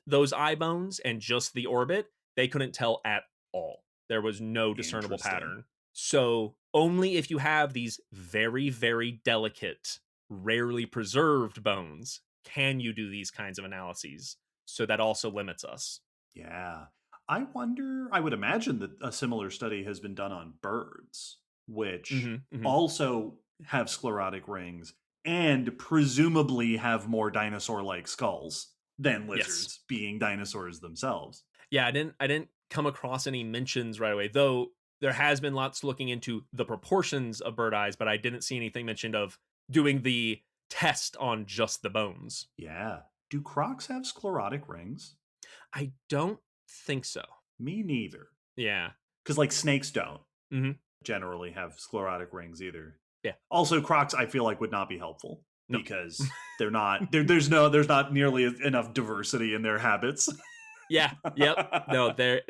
those eye bones and just the orbit, they couldn't tell at all. There was no discernible Interesting. pattern. So only if you have these very, very delicate, rarely preserved bones can you do these kinds of analyses. So that also limits us. Yeah. I wonder, I would imagine that a similar study has been done on birds, which Hmm. Hmm. also have sclerotic rings and presumably have more dinosaur like skulls than Yes. lizards, being dinosaurs themselves. Yeah, I didn't come across any mentions right away, though there has been lots looking into the proportions of bird eyes, but I didn't see anything mentioned of doing the test on just the bones. Yeah. Do crocs have sclerotic rings? I don't think so. Me neither. Yeah. Because, like, snakes don't Hmm. generally have sclerotic rings either. Yeah. Also, crocs I feel like would not be helpful No. because there's not nearly enough diversity in their habits. Yeah. Yep. No, they're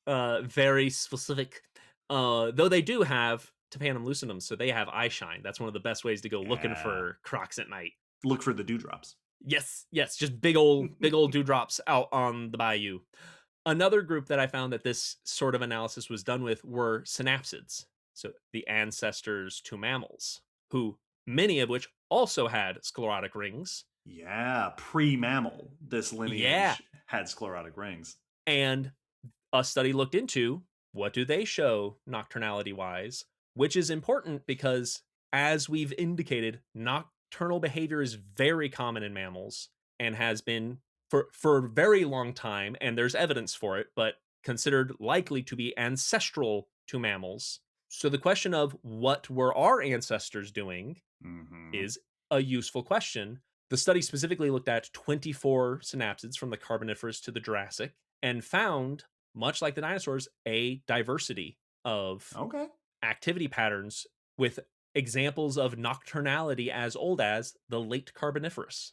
very specific. Though they do have tapetum lucidum, so they have eye shine. That's one of the best ways to go looking Yeah. for crocs at night. Look for the dewdrops. Yes, yes, just big old dewdrops out on the bayou. Another group that I found that this sort of analysis was done with were synapsids, so the ancestors to mammals, who many of which also had sclerotic rings. Yeah, pre-mammal, this Yeah, lineage had sclerotic rings. and a study looked into what do they show nocturnality wise, which is important because as we've indicated, nocturnal behavior is very common in mammals and has been for a very long time, and there's evidence for it, but considered likely to be ancestral to mammals. So the question of what were our ancestors doing Hmm. is a useful question. The study specifically looked at 24 synapsids from the Carboniferous to the Jurassic and found, much like the dinosaurs, a diversity of Okay. activity patterns with examples of nocturnality as old as the late Carboniferous.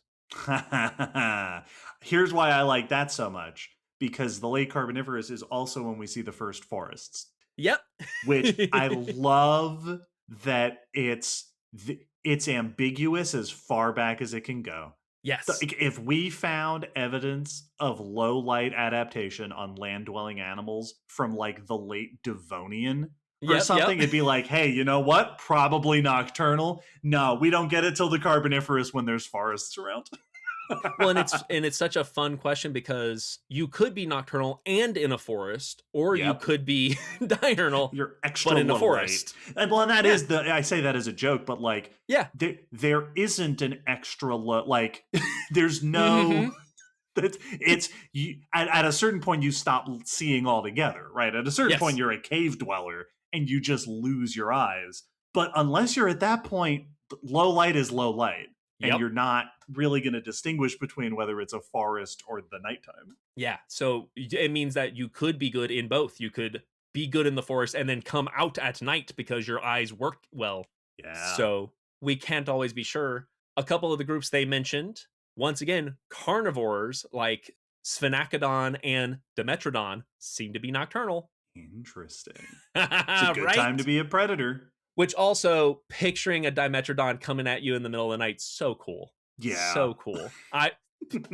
Here's why I like that so much, because the late Carboniferous is also when we see the first forests, Yep. which I love that it's ambiguous as far back as it can go. Yes. Like, if we found evidence of low light adaptation on land dwelling animals from like the late Devonian or Yep. Yep. something, it'd be like, hey, you know what? Probably nocturnal. No, we don't get it till the Carboniferous when there's forests around. Well, and it's such a fun question because you could be nocturnal and in a forest, or you Yep. could be diurnal You're extra but in a low light. forest. And that Yeah. is I say that as a joke, but like Yeah. there isn't an extra low, like there's Hmm. no it's you at a certain point you stop seeing altogether, right? At a certain point Yes. you're a cave dweller and you just lose your eyes. But unless you're at that point, low light is low light, and Yep. you're not really going to distinguish between whether it's a forest or the nighttime. Yeah. So it means that you could be good in both. You could be good in the forest and then come out at night because your eyes work well. Yeah. So we can't always be sure. A couple of the groups they mentioned, once again, carnivores like Sphenacodon and Dimetrodon seem to be nocturnal. Interesting. It's a good time to be a predator. Which also, picturing a Dimetrodon coming at you in the middle of the night, so cool. Yeah. So cool.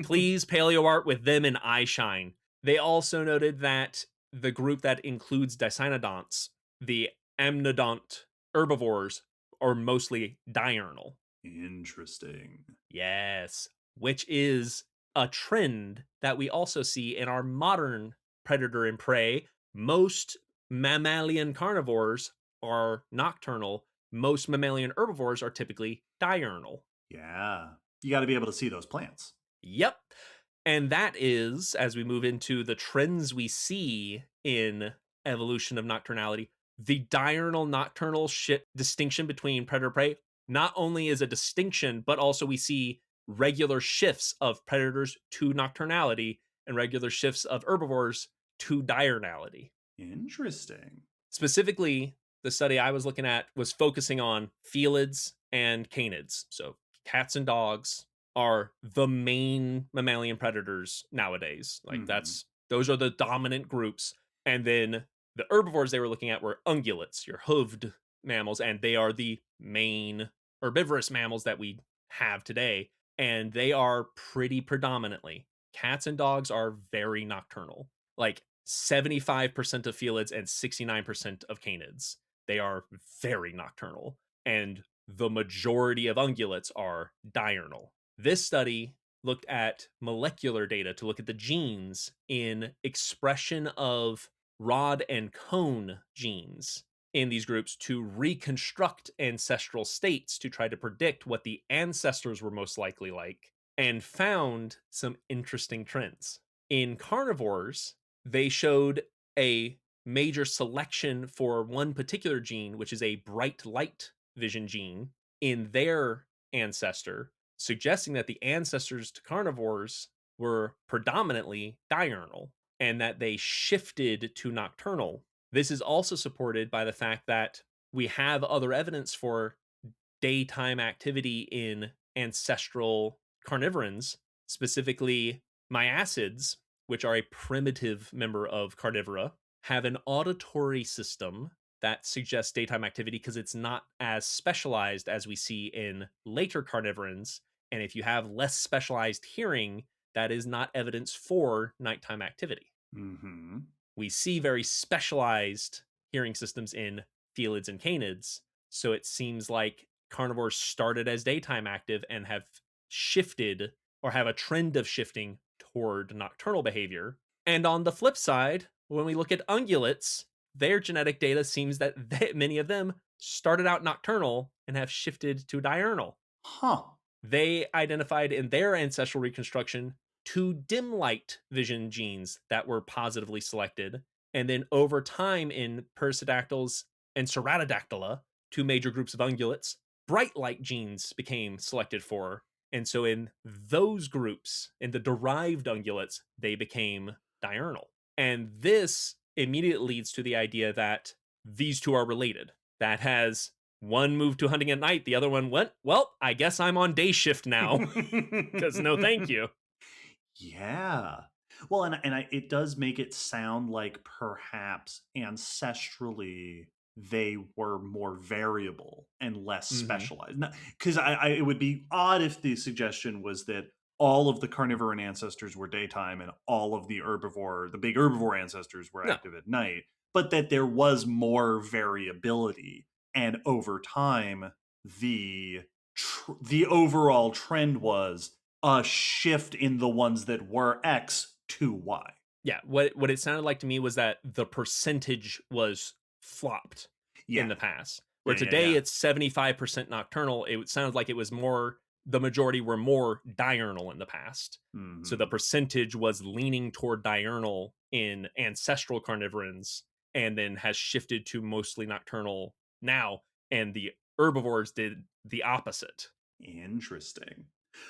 Please paleo art with them in eye shine. They also noted that the group that includes Dicynodonts, the amnodont herbivores, are mostly diurnal. Interesting. Yes, which is a trend that we also see in our modern predator and prey. Most mammalian carnivores are nocturnal. Most mammalian herbivores are typically diurnal. Yeah. You got to be able to see those plants. Yep. And that is, as we move into the trends we see in evolution of nocturnality, the diurnal nocturnal distinction between predator prey not only is a distinction, but also we see regular shifts of predators to nocturnality and regular shifts of herbivores to diurnality. Interesting. Specifically, the study I was looking at was focusing on felids and canids. So cats and dogs are the main mammalian predators nowadays. Like those are the dominant groups. And then the herbivores they were looking at were ungulates, your hoofed mammals, and they are the main herbivorous mammals that we have today. And they are pretty predominantly. Cats and dogs are very nocturnal. Like 75% of felids and 69% of canids. They are very nocturnal. And the majority of ungulates are diurnal. This study looked at molecular data to look at the genes in expression of rod and cone genes in these groups to reconstruct ancestral states to try to predict what the ancestors were most likely like, and found some interesting trends. In carnivores, they showed a major selection for one particular gene, which is a bright light vision gene, in their ancestor, suggesting that the ancestors to carnivores were predominantly diurnal and that they shifted to nocturnal. This is also supported by the fact that we have other evidence for daytime activity in ancestral carnivorans, specifically myacids, which are a primitive member of carnivora, have an auditory system that suggests daytime activity because it's not as specialized as we see in later carnivorans. And if you have less specialized hearing, that is not evidence for nighttime activity. We see very specialized hearing systems in felids and canids. So it seems like carnivores started as daytime active and have shifted or have a trend of shifting toward nocturnal behavior. And on the flip side, when we look at ungulates, their genetic data seems that many of them started out nocturnal and have shifted to diurnal. They identified in their ancestral reconstruction 2 dim light vision genes that were positively selected. And then over time in Perissodactyls and Ceratodactyla, 2 major groups of ungulates, bright light genes became selected for. And so in those groups, in the derived ungulates, they became diurnal. And this immediately leads to the idea that these two are related. That has one moved to hunting at night, the other one went, well, I guess I'm on day shift now. Because no thank you. Yeah. Well, and it does make it sound like perhaps ancestrally they were more variable and less specialized. Because it would be odd if the suggestion was that all of the carnivorous ancestors were daytime and all of the big herbivore ancestors were active at night, but that there was more variability. And over time, the overall trend was a shift in the ones that were X to Y. Yeah, what it sounded like to me was that the percentage was flopped in the past. Where today it's 75% nocturnal, it sounds like it was more, the majority were more diurnal in the past. So the percentage was leaning toward diurnal in ancestral carnivorans and then has shifted to mostly nocturnal now. And the herbivores did the opposite. Interesting.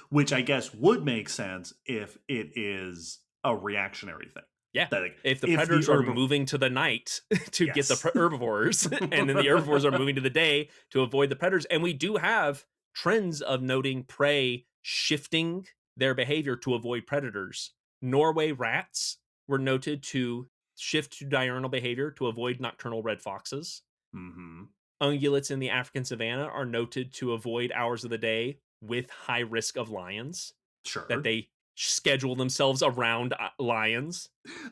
Which I guess would make sense if it is a reactionary thing. Yeah, if the predators are moving to the night to get the herbivores, and then the herbivores are moving to the day to avoid the predators. And we do have trends of noting prey shifting their behavior to avoid predators. Norway rats were noted to shift to diurnal behavior to avoid nocturnal red foxes. Mm-hmm. Ungulates in the African savanna are noted to avoid hours of the day with high risk of lions, that Sure. they schedule themselves around lions,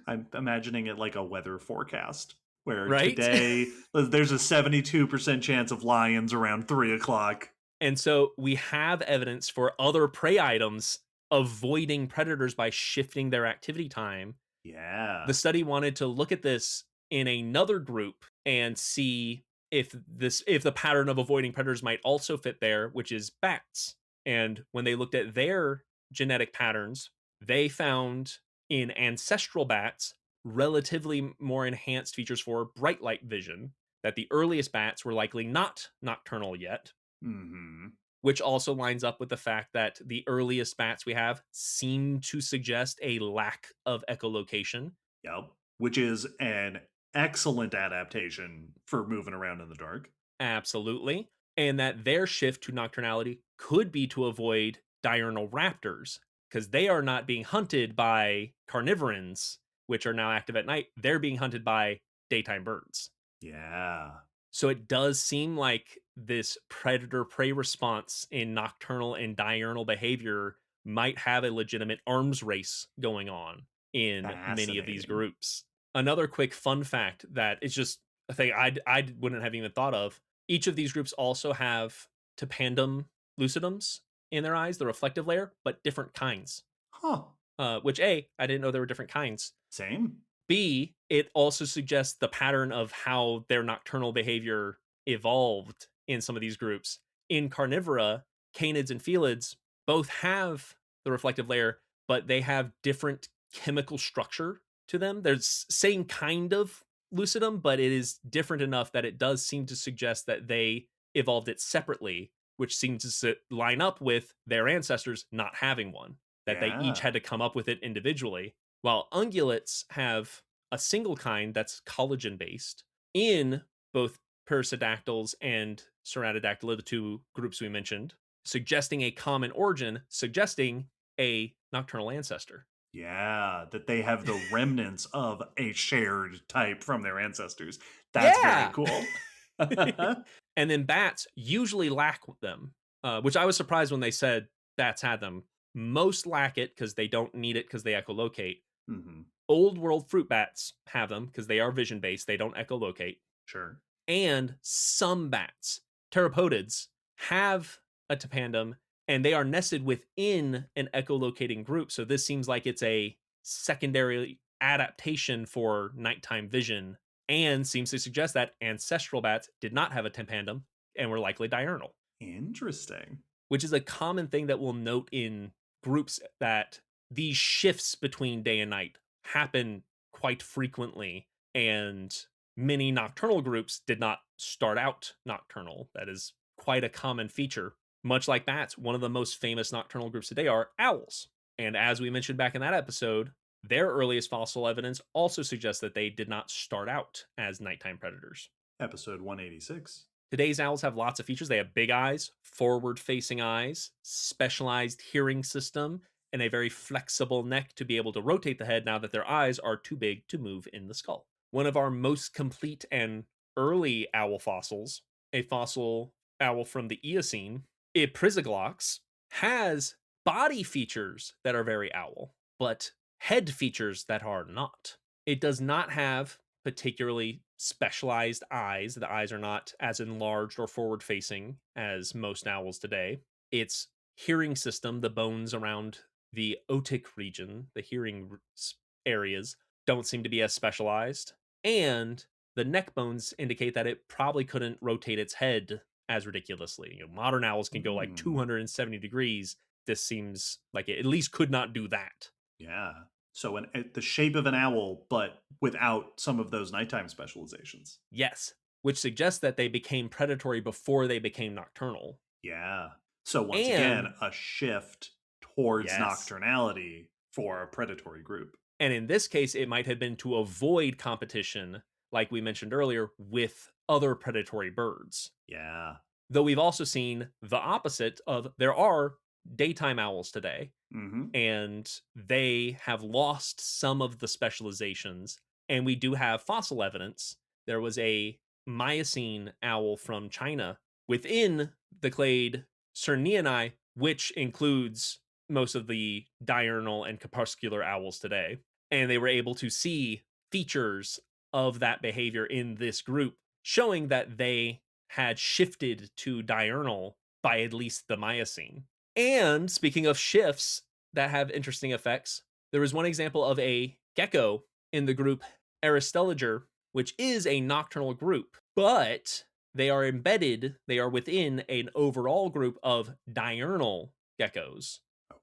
I'm imagining it like a weather forecast where right? today there's a 72% chance of lions around 3 o'clock. And so we have evidence for other prey items avoiding predators by shifting their activity time. Yeah. The study wanted to look at this in another group and see if the pattern of avoiding predators might also fit there, which is bats. And when they looked at their genetic patterns, they found in ancestral bats relatively more enhanced features for bright light vision, that the earliest bats were likely not nocturnal yet, Mm-hmm. which also lines up with the fact that the earliest bats we have seem to suggest a lack of echolocation. Yep. Which is an excellent adaptation for moving around in the dark. Absolutely. And that their shift to nocturnality could be to avoid diurnal raptors, because they are not being hunted by carnivorans, which are now active at night. They're being hunted by daytime birds. Yeah. So it does seem like this predator prey response in nocturnal and diurnal behavior might have a legitimate arms race going on in many of these Fascinating. groups. Another quick fun fact that is just a thing I wouldn't have even thought of. Each of these groups also have topandum lucidums in their eyes, the reflective layer, but different kinds. Huh. Which A, I didn't know there were different kinds. Same. B, it also suggests the pattern of how their nocturnal behavior evolved in some of these groups. In carnivora, canids and felids both have the reflective layer, but they have different chemical structure to them. There's same kind of lucidum, but it is different enough that it does seem to suggest that they evolved it separately, which seems to line up with their ancestors not having one, that they each Yeah. had to come up with it individually, while ungulates have a single kind that's collagen based in both perissodactyls and ceratodactyla, the two groups we mentioned, suggesting a common origin, suggesting a nocturnal ancestor. Yeah. That they have the remnants of a shared type from their ancestors. That's very Yeah. cool. And then bats usually lack them, which I was surprised when they said bats had them. Most lack it because they don't need it because they echolocate. Mm-hmm. Old world fruit bats have them because they are vision based, they don't echolocate. Sure. And some bats, pteropodids, have a topandum and they are nested within an echolocating group. So this seems like it's a secondary adaptation for nighttime vision, and seems to suggest that ancestral bats did not have a topandum and were likely diurnal, Interesting. which is a common thing that we'll note in groups, that these shifts between day and night happen quite frequently. And many nocturnal groups did not start out nocturnal. That is quite a common feature. Much like bats, one of the most famous nocturnal groups today are owls. And as we mentioned back in that episode, their earliest fossil evidence also suggests that they did not start out as nighttime predators. Episode 186. Today's owls have lots of features. They have big eyes, forward facing eyes, specialized hearing system, and a very flexible neck to be able to rotate the head now that their eyes are too big to move in the skull. One of our most complete and early owl fossils, a fossil owl from the Eocene, Iprisoglox, has body features that are very owl, but head features that are not. It does not have particularly specialized eyes. The eyes are not as enlarged or forward facing as most owls today. Its hearing system, the bones around the otic region, the hearing areas, don't seem to be as specialized. And the neck bones indicate that it probably couldn't rotate its head as ridiculously. Modern owls can go like 270 degrees. This seems like it at least could not do that. Yeah. So the shape of an owl, but without some of those nighttime specializations. Yes, which suggests that they became predatory before they became nocturnal. Yeah. So once And again, a shift towards yes, nocturnality for a predatory group. and in this case, it might have been to avoid competition, like we mentioned earlier, with other predatory birds. Yeah. Though we've also seen the opposite of, there are daytime owls today, Mm-hmm. and they have lost some of the specializations And we do have fossil evidence. There was a Miocene owl from China within the clade Cerniani, which includes most of the diurnal and crepuscular owls today. And they were able to see features of that behavior in this group, showing that they had shifted to diurnal by at least the Miocene. And speaking of shifts that have interesting effects, there was one example of a gecko in the group Aristologer, which is a nocturnal group, but they are embedded, they are within an overall group of diurnal geckos.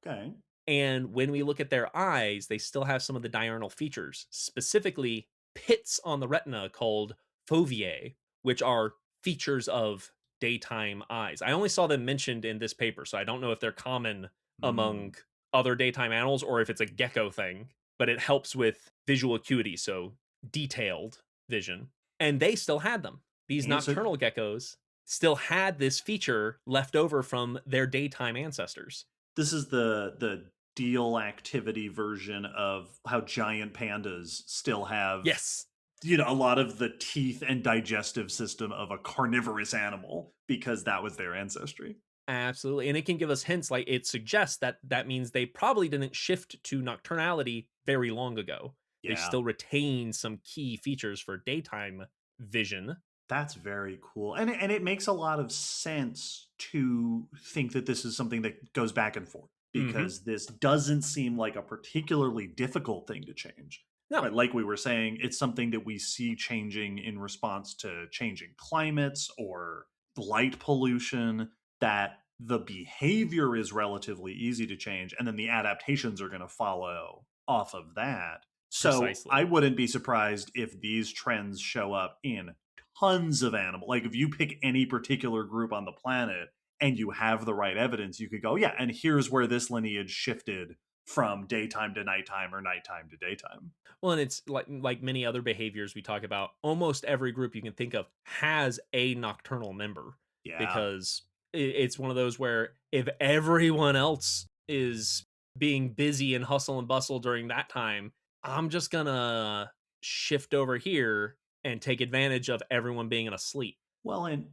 Okay. And when we look at their eyes, they still have some of the diurnal features, specifically pits on the retina called foveae, which are features of daytime eyes. I only saw them mentioned in this paper, so I don't know if they're common Mm. among other daytime animals or if it's a gecko thing, but it helps with visual acuity, so detailed vision. And they still had them. These And so nocturnal geckos still had this feature left over from their daytime ancestors. this is the deal activity version of how giant pandas still have, Yes, a lot of the teeth and digestive system of a carnivorous animal because that was their ancestry. absolutely. And it can give us hints, like it suggests that that means they probably didn't shift to nocturnality very long ago. They Yeah. still retain some key features for daytime vision. That's very cool. And it makes a lot of sense to think that this is something that goes back and forth Hmm. because this doesn't seem like a particularly difficult thing to change. No, Right, like we were saying, it's something that we see changing in response to changing climates or light pollution, that the behavior is relatively easy to change and then the adaptations are going to follow off of that. So precisely. I wouldn't be surprised if these trends show up in tons of animals. Like if you pick any particular group on the planet and you have the right evidence, you could go, yeah, and here's where this lineage shifted from daytime to nighttime or nighttime to daytime. Well, and it's like many other behaviors we talk about, almost every group you can think of has a nocturnal member Yeah. because it's one of those where if everyone else is being busy and hustle and bustle during that time, I'm just gonna shift over here and take advantage of everyone being asleep. Well, and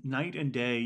night and day,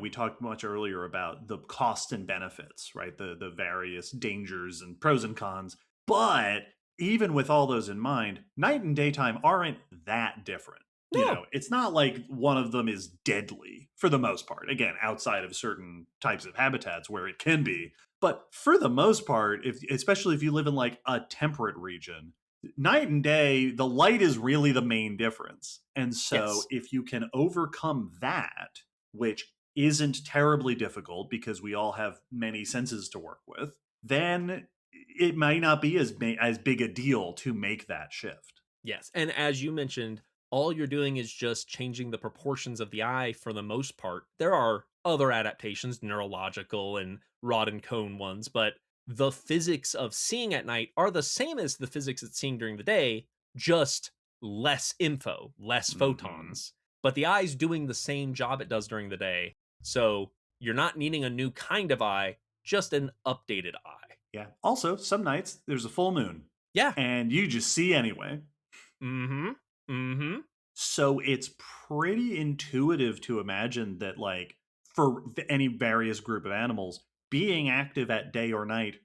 we talked much earlier about the costs and benefits, right? The various dangers and pros and cons. But even with all those in mind, night and daytime aren't that different. No. It's not like one of them is deadly for the most part. Again, outside of certain types of habitats where it can be. But for the most part, if especially if you live in like a temperate region, night and day, the light is really the main difference. And so Yes. if you can overcome that, which isn't terribly difficult because we all have many senses to work with, then it might not be as big a deal to make that shift. Yes. And as you mentioned, all you're doing is just changing the proportions of the eye for the most part. There are other adaptations, neurological and rod and cone ones, but the physics of seeing at night are the same as the physics of seeing during the day, just less info, less Hmm. photons. But the eye's doing the same job it does during the day. So you're not needing a new kind of eye, just an updated eye. Yeah. Also, some nights there's a full moon Yeah. and you just see anyway. Mm-hmm. Mm-hmm. So it's pretty intuitive to imagine that, like, for any various group of animals, being active at day or night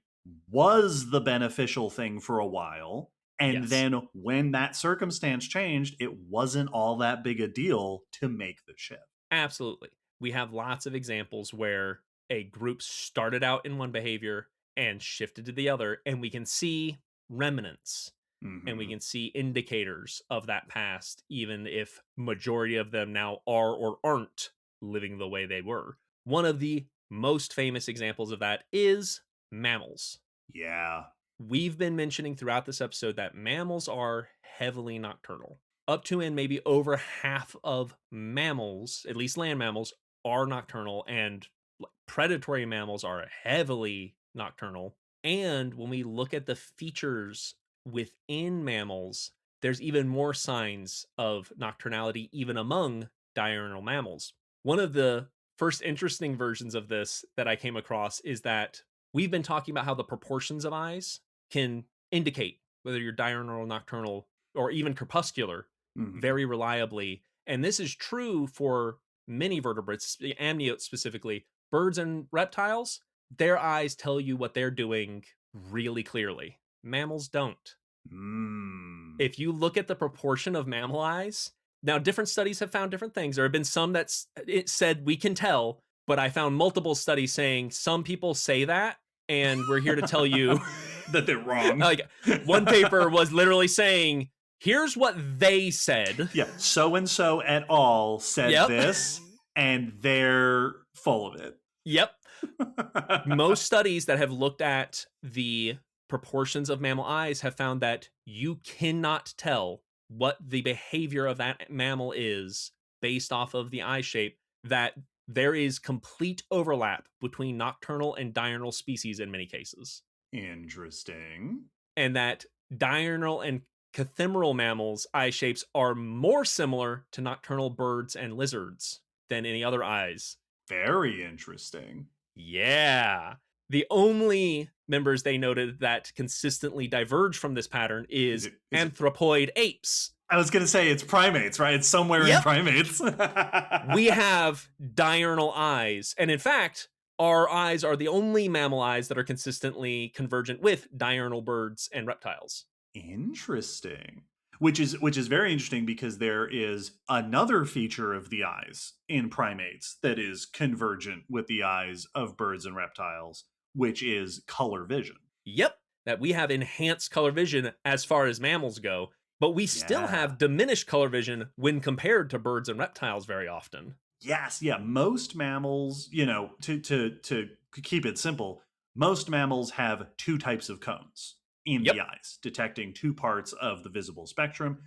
was the beneficial thing for a while. And Yes. then when that circumstance changed, it wasn't all that big a deal to make the shift. Absolutely. We have lots of examples where a group started out in one behavior and shifted to the other, and we can see remnants and we Hmm. can see indicators of that past, even if majority of them now are or aren't living the way they were. One of the most famous examples of that is mammals. Yeah. We've been mentioning throughout this episode that mammals are heavily nocturnal. Up to and maybe over half of mammals, at least land mammals, are nocturnal, and predatory mammals are heavily nocturnal. And when we look at the features within mammals, there's even more signs of nocturnality even among diurnal mammals. One of the first interesting versions of this that I came across is that we've been talking about how the proportions of eyes can indicate whether you're diurnal or nocturnal or even crepuscular Mhm. very reliably. And this is true for many vertebrates, the amniotes specifically. Birds and reptiles, their eyes tell you what they're doing really clearly. Mammals don't. Mm. If you look at the proportion of mammal eyes, now different studies have found different things. There have been some that's it said we can tell, but I found multiple studies saying some people say that, and we're here to tell you that they're wrong. like one paper was literally saying, here's what they said. Yeah, so and so et al. Said Yep. this, and they're full of it. Yep. Most studies that have looked at the proportions of mammal eyes have found that you cannot tell what the behavior of that mammal is based off of the eye shape, that there is complete overlap between nocturnal and diurnal species in many cases. Interesting. And that diurnal and cathemeral mammals' eye shapes are more similar to nocturnal birds and lizards than any other eyes. Very interesting. Yeah. The only members they noted that consistently diverge from this pattern is anthropoid apes. I was going to say it's primates, right? It's somewhere in primates. We have diurnal eyes. And in fact, our eyes are the only mammal eyes that are consistently convergent with diurnal birds and reptiles. Interesting. Which is very interesting because there is another feature of the eyes in primates that is convergent with the eyes of birds and reptiles, which is color vision. Yep, that we have enhanced color vision as far as mammals go, but we still have diminished color vision when compared to birds and reptiles very often. Yes, yeah, most mammals, you know, to keep it simple, most mammals have two types of cones in the eyes, detecting two parts of the visible spectrum.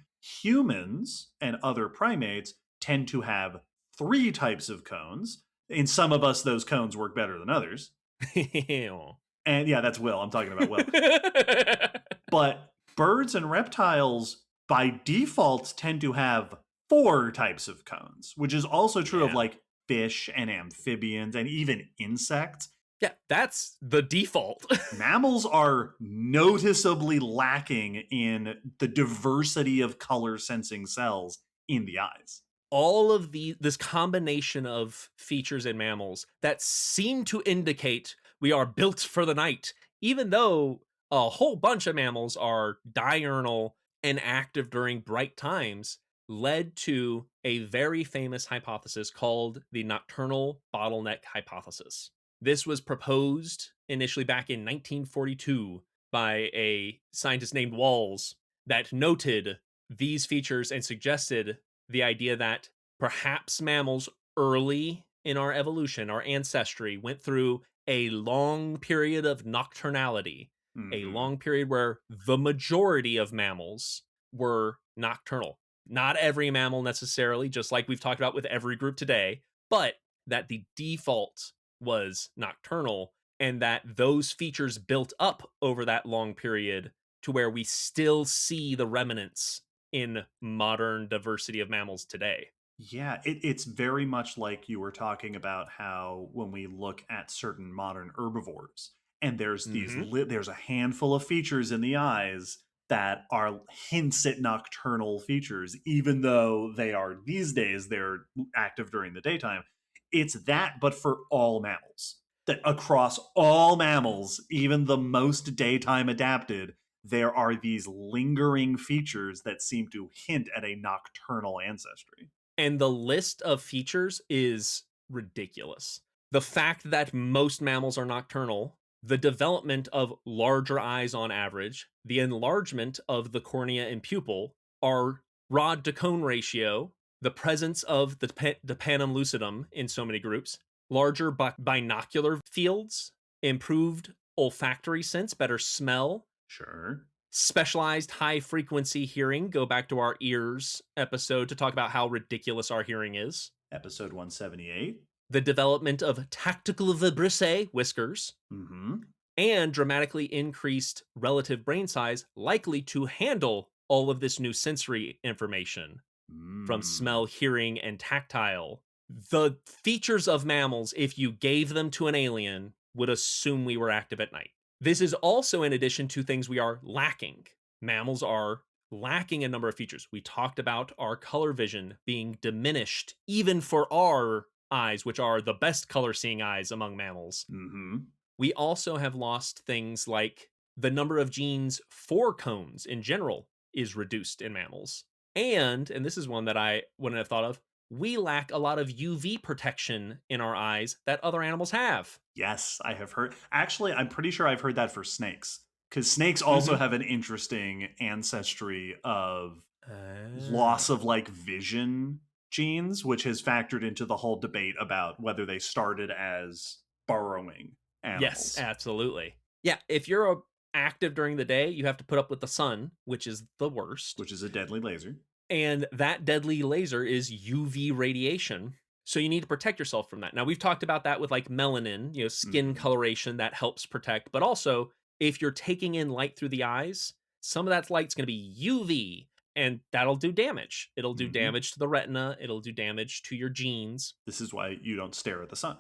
Humans and other primates tend to have three types of cones. In some of us, those cones work better than others. And yeah, that's Will. I'm talking about Will. But birds and reptiles, by default, tend to have four types of cones, which is also true of like fish and amphibians and even insects. Yeah, that's the default. Mammals are noticeably lacking in the diversity of color sensing cells in the eyes. All of this combination of features in mammals that seem to indicate we are built for the night, even though a whole bunch of mammals are diurnal and active during bright times, led to a very famous hypothesis called the nocturnal bottleneck hypothesis. This was proposed initially back in 1942 by a scientist named Walls that noted these features and suggested the idea that perhaps mammals early in our evolution, our ancestry, went through a long period of nocturnality, a long period where the majority of mammals were nocturnal. Not every mammal necessarily, just like we've talked about with every group today, but that the default was nocturnal, and that those features built up over that long period to where we still see the remnants in modern diversity of mammals today. Yeah, it's very much like you were talking about how when we look at certain modern herbivores, and there's there's a handful of features in the eyes that are hints at nocturnal features, even though they are these days they're active during the daytime. It's that, but for all mammals. That across all mammals, even the most daytime adapted, there are these lingering features that seem to hint at a nocturnal ancestry. And the list of features is ridiculous. The fact that most mammals are nocturnal, the development of larger eyes on average, the enlargement of the cornea and pupil, our rod to cone ratio, the presence of the panem lucidum in so many groups, larger binocular fields, improved olfactory sense, better smell. Sure. Specialized high frequency hearing. Go back to our ears episode to talk about how ridiculous our hearing is. Episode 178. The development of tactical vibrissae, whiskers, and dramatically increased relative brain size, likely to handle all of this new sensory information from smell, hearing, and tactile. The features of mammals, if you gave them to an alien, would assume we were active at night. This is also in addition to things we are lacking. Mammals are lacking a number of features. We talked about our color vision being diminished, even for our eyes, which are the best color seeing eyes among mammals. Mm-hmm. We also have lost things like the number of genes for cones in general is reduced in mammals. And this is one that I wouldn't have thought of, we lack a lot of UV protection in our eyes that other animals have. Yes, I have heard. Actually, I'm pretty sure I've heard that for snakes, because snakes also have an interesting ancestry of loss of like vision genes, which has factored into the whole debate about whether they started as burrowing animals. Yes, absolutely. Yeah, if you're active during the day, you have to put up with the sun, which is the worst. Which is a deadly laser. And that deadly laser is UV radiation. So you need to protect yourself from that. Now, we've talked about that with like melanin, skin coloration that helps protect. But also, if you're taking in light through the eyes, some of that light's going to be UV, and that'll do damage. It'll do damage to the retina. It'll do damage to your genes. This is why you don't stare at the sun.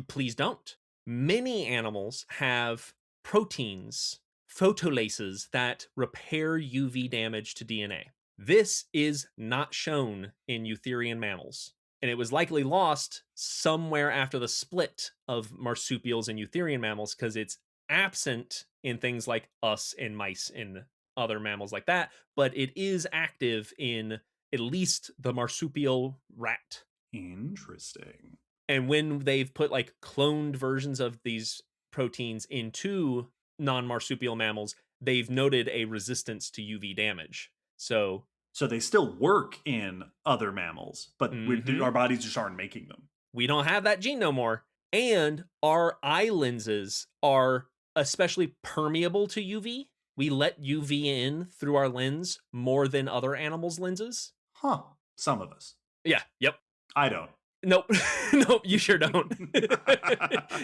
Please don't. Many animals have proteins, photolases, that repair UV damage to DNA. This is not shown in eutherian mammals, and it was likely lost somewhere after the split of marsupials and eutherian mammals because it's absent in things like us and mice and other mammals like that, but it is active in at least the marsupial rat. Interesting. And when they've put like cloned versions of these proteins into non-marsupial mammals, they've noted a resistance to UV damage. So they still work in other mammals, but our bodies just aren't making them. We don't have that gene no more. And our eye lenses are especially permeable to UV. We let UV in through our lens more than other animals' lenses. Huh. Some of us. Yeah. Yep. I don't. Nope. Nope, you sure don't.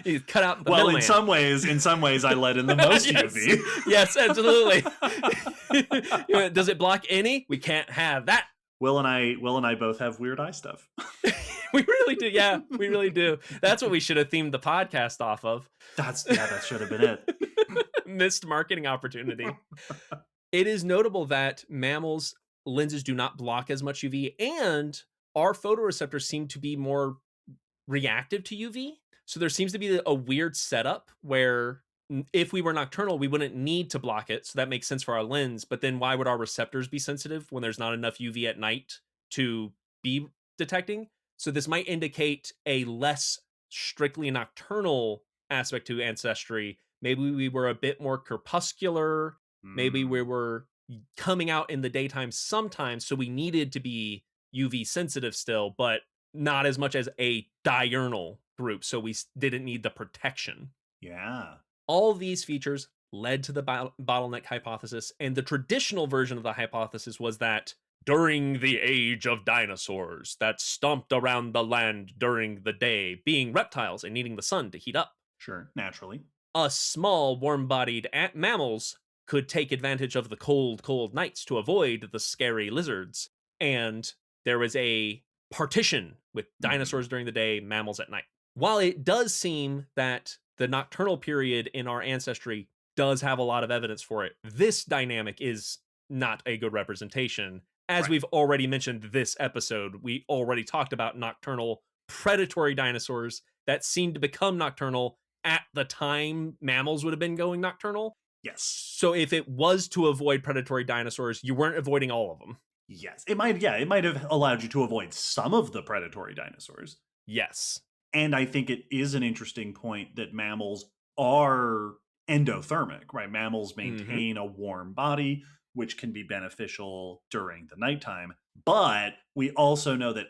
You cut out the middleman. in some ways I let in the most yes. UV. Yes, absolutely. Does it block any? We can't have that. Will and I both have weird eye stuff. We really do. Yeah, we really do. That's what we should have themed the podcast off of. That should have been it. Missed marketing opportunity. It is notable that mammals' lenses do not block as much UV, and our photoreceptors seem to be more reactive to UV. So there seems to be a weird setup where if we were nocturnal, we wouldn't need to block it. So that makes sense for our lens. But then why would our receptors be sensitive when there's not enough UV at night to be detecting? So this might indicate a less strictly nocturnal aspect to ancestry. Maybe we were a bit more crepuscular. Maybe we were coming out in the daytime sometimes. So we needed to be UV sensitive still, but not as much as a diurnal group. So we didn't need the protection. Yeah. All of these features led to the bottleneck hypothesis. And the traditional version of the hypothesis was that during the age of dinosaurs that stomped around the land during the day, being reptiles and needing the sun to heat up. Sure, naturally. Us small, warm-bodied mammals could take advantage of the cold, cold nights to avoid the scary lizards. And there was a partition with dinosaurs during the day, mammals at night. While it does seem that the nocturnal period in our ancestry does have a lot of evidence for it, this dynamic is not a good representation. As we've already mentioned this episode, we already talked about nocturnal predatory dinosaurs that seemed to become nocturnal at the time mammals would have been going nocturnal. Yes. So if it was to avoid predatory dinosaurs, you weren't avoiding all of them. Yes. It might have allowed you to avoid some of the predatory dinosaurs. Yes. And I think it is an interesting point that mammals are endothermic, right? Mammals maintain a warm body, which can be beneficial during the nighttime. But we also know that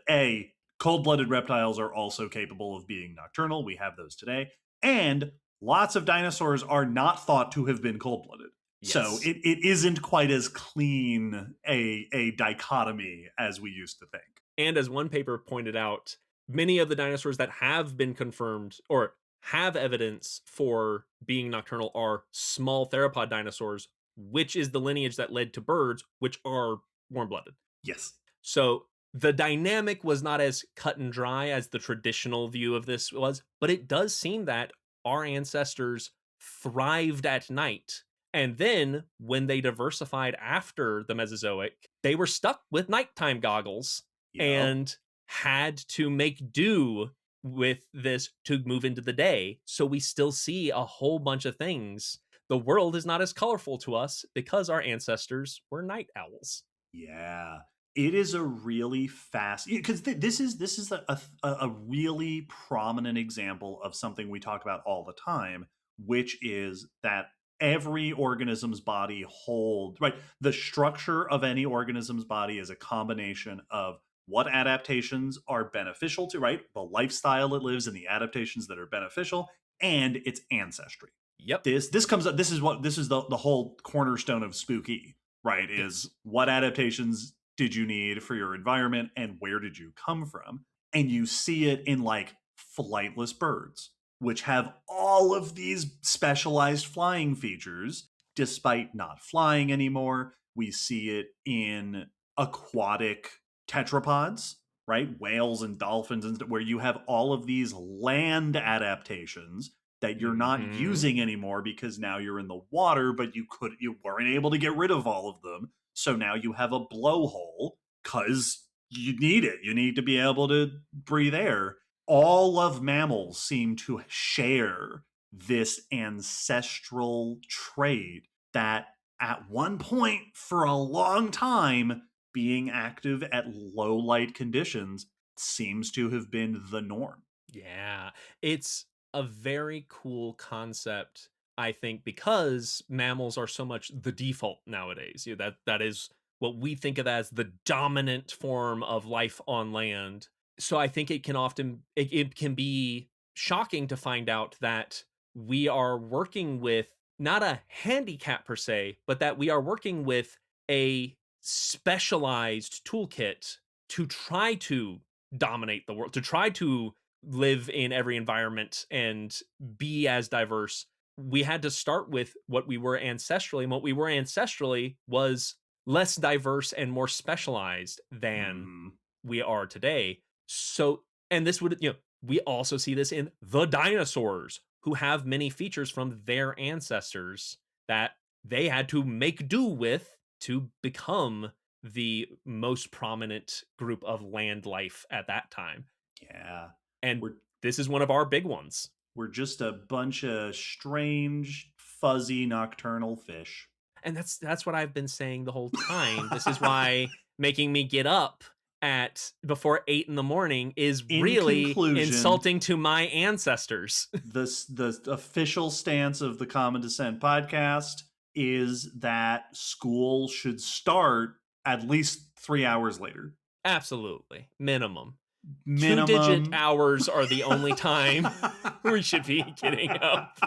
cold-blooded reptiles are also capable of being nocturnal. We have those today. And lots of dinosaurs are not thought to have been cold-blooded. Yes. So it isn't quite as clean a dichotomy as we used to think. And as one paper pointed out, many of the dinosaurs that have been confirmed or have evidence for being nocturnal are small theropod dinosaurs, which is the lineage that led to birds, which are warm-blooded. Yes. So the dynamic was not as cut and dry as the traditional view of this was, but it does seem that our ancestors thrived at night And then when they diversified after the Mesozoic, they were stuck with nighttime goggles Yep. and had to make do with this to move into the day. So we still see a whole bunch of things. The world is not as colorful to us because our ancestors were night owls. Yeah. It is a really fast because this is a really prominent example of something we talk about all the time, which is that every organism's body holds right. The structure of any organism's body is a combination of what adaptations are beneficial to right, the lifestyle it lives and the adaptations that are beneficial, and its ancestry. Yep. This comes up. This is the whole cornerstone of spooky, right? Is Yes. what adaptations did you need for your environment and where did you come from? And you see it in like flightless birds, which have all of these specialized flying features despite not flying anymore. We see it in aquatic tetrapods, right? Whales and dolphins, and where you have all of these land adaptations that you're not Mhm. using anymore because now you're in the water, but you weren't able to get rid of all of them. So now you have a blowhole because you need it. You need to be able to breathe air. All of mammals seem to share this ancestral trait that at one point for a long time being active at low light conditions seems to have been the norm. Yeah. It's a very cool concept, I think, because mammals are so much the default nowadays. That is what we think of as the dominant form of life on land. So I think it can be shocking to find out that we are working with not a handicap per se, but that we are working with a specialized toolkit to try to dominate the world, to try to live in every environment and be as diverse. We had to start with what we were ancestrally, and what we were ancestrally was less diverse and more specialized than Mm-hmm. we are today. So, and this would, we also see this in the dinosaurs, who have many features from their ancestors that they had to make do with to become the most prominent group of land life at that time. Yeah. And We're this is one of our big ones. we're just a bunch of strange, fuzzy nocturnal fish. And that's what I've been saying the whole time. This is why making me get up at before 8 in the morning is In really conclusion, insulting to my ancestors. the official stance of the Common Descent podcast is that school should start at least 3 hours later. Absolutely. Minimum. Two-digit Minimum. hours are the only time we should be getting up.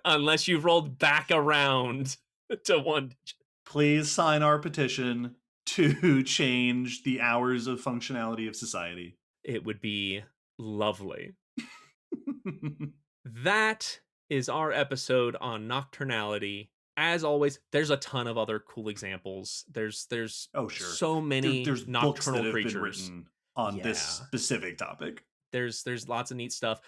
Unless you've rolled back around to one digit. Please sign our petition to change the hours of functionality of society. It would be lovely. That is our episode on nocturnality. As always, there's a ton of other cool examples. There's Oh, sure. so many There's books that nocturnal have been creatures. written on this Yeah. specific topic. There's lots of neat stuff.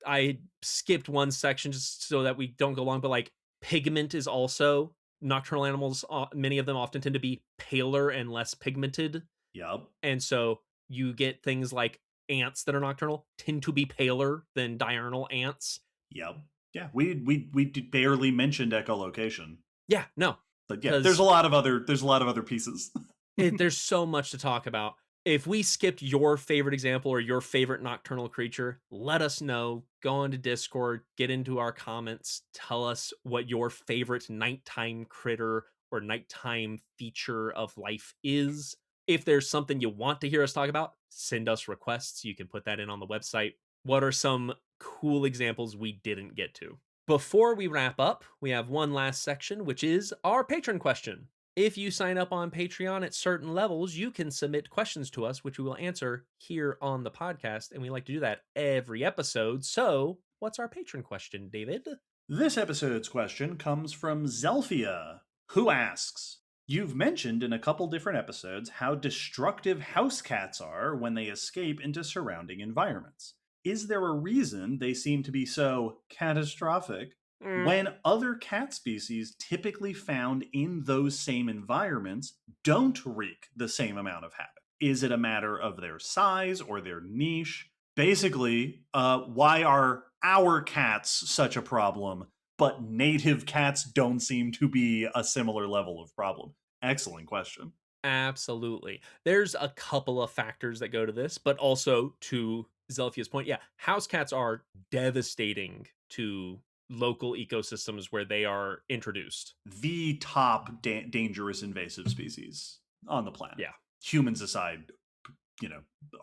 I skipped one section just so that we don't go long, but like pigment is also nocturnal animals. Many of them often tend to be paler and less pigmented, Yep. and so you get things like ants that are nocturnal tend to be paler than diurnal ants. Yep. Yeah. We barely mentioned echolocation. Yeah, no, But yeah, because there's a lot of other pieces. there's so much to talk about. If we skipped your favorite example or your favorite nocturnal creature, let us know. Go into Discord, get into our comments, tell us what your favorite nighttime critter or nighttime feature of life is. If there's something you want to hear us talk about, send us requests. You can put that in on the website. What are some cool examples we didn't get to? Before we wrap up, we have one last section, which is our patron question. If you sign up on Patreon at certain levels, you can submit questions to us, which we will answer here on the podcast. And we like to do that every episode. So, what's our patron question, David? This episode's question comes from Zelfia, who asks, "You've mentioned in a couple different episodes how destructive house cats are when they escape into surrounding environments. Is there a reason they seem to be so catastrophic Mm, when other cat species typically found in those same environments don't wreak the same amount of havoc? Is it a matter of their size or their niche? Basically, why are our cats such a problem, but native cats don't seem to be a similar level of problem? Excellent question. absolutely. There's a couple of factors that go to this, but also to Zelfia's point, yeah, house cats are devastating to local ecosystems where they are introduced. The top dangerous invasive species on the planet. Yeah. Humans aside,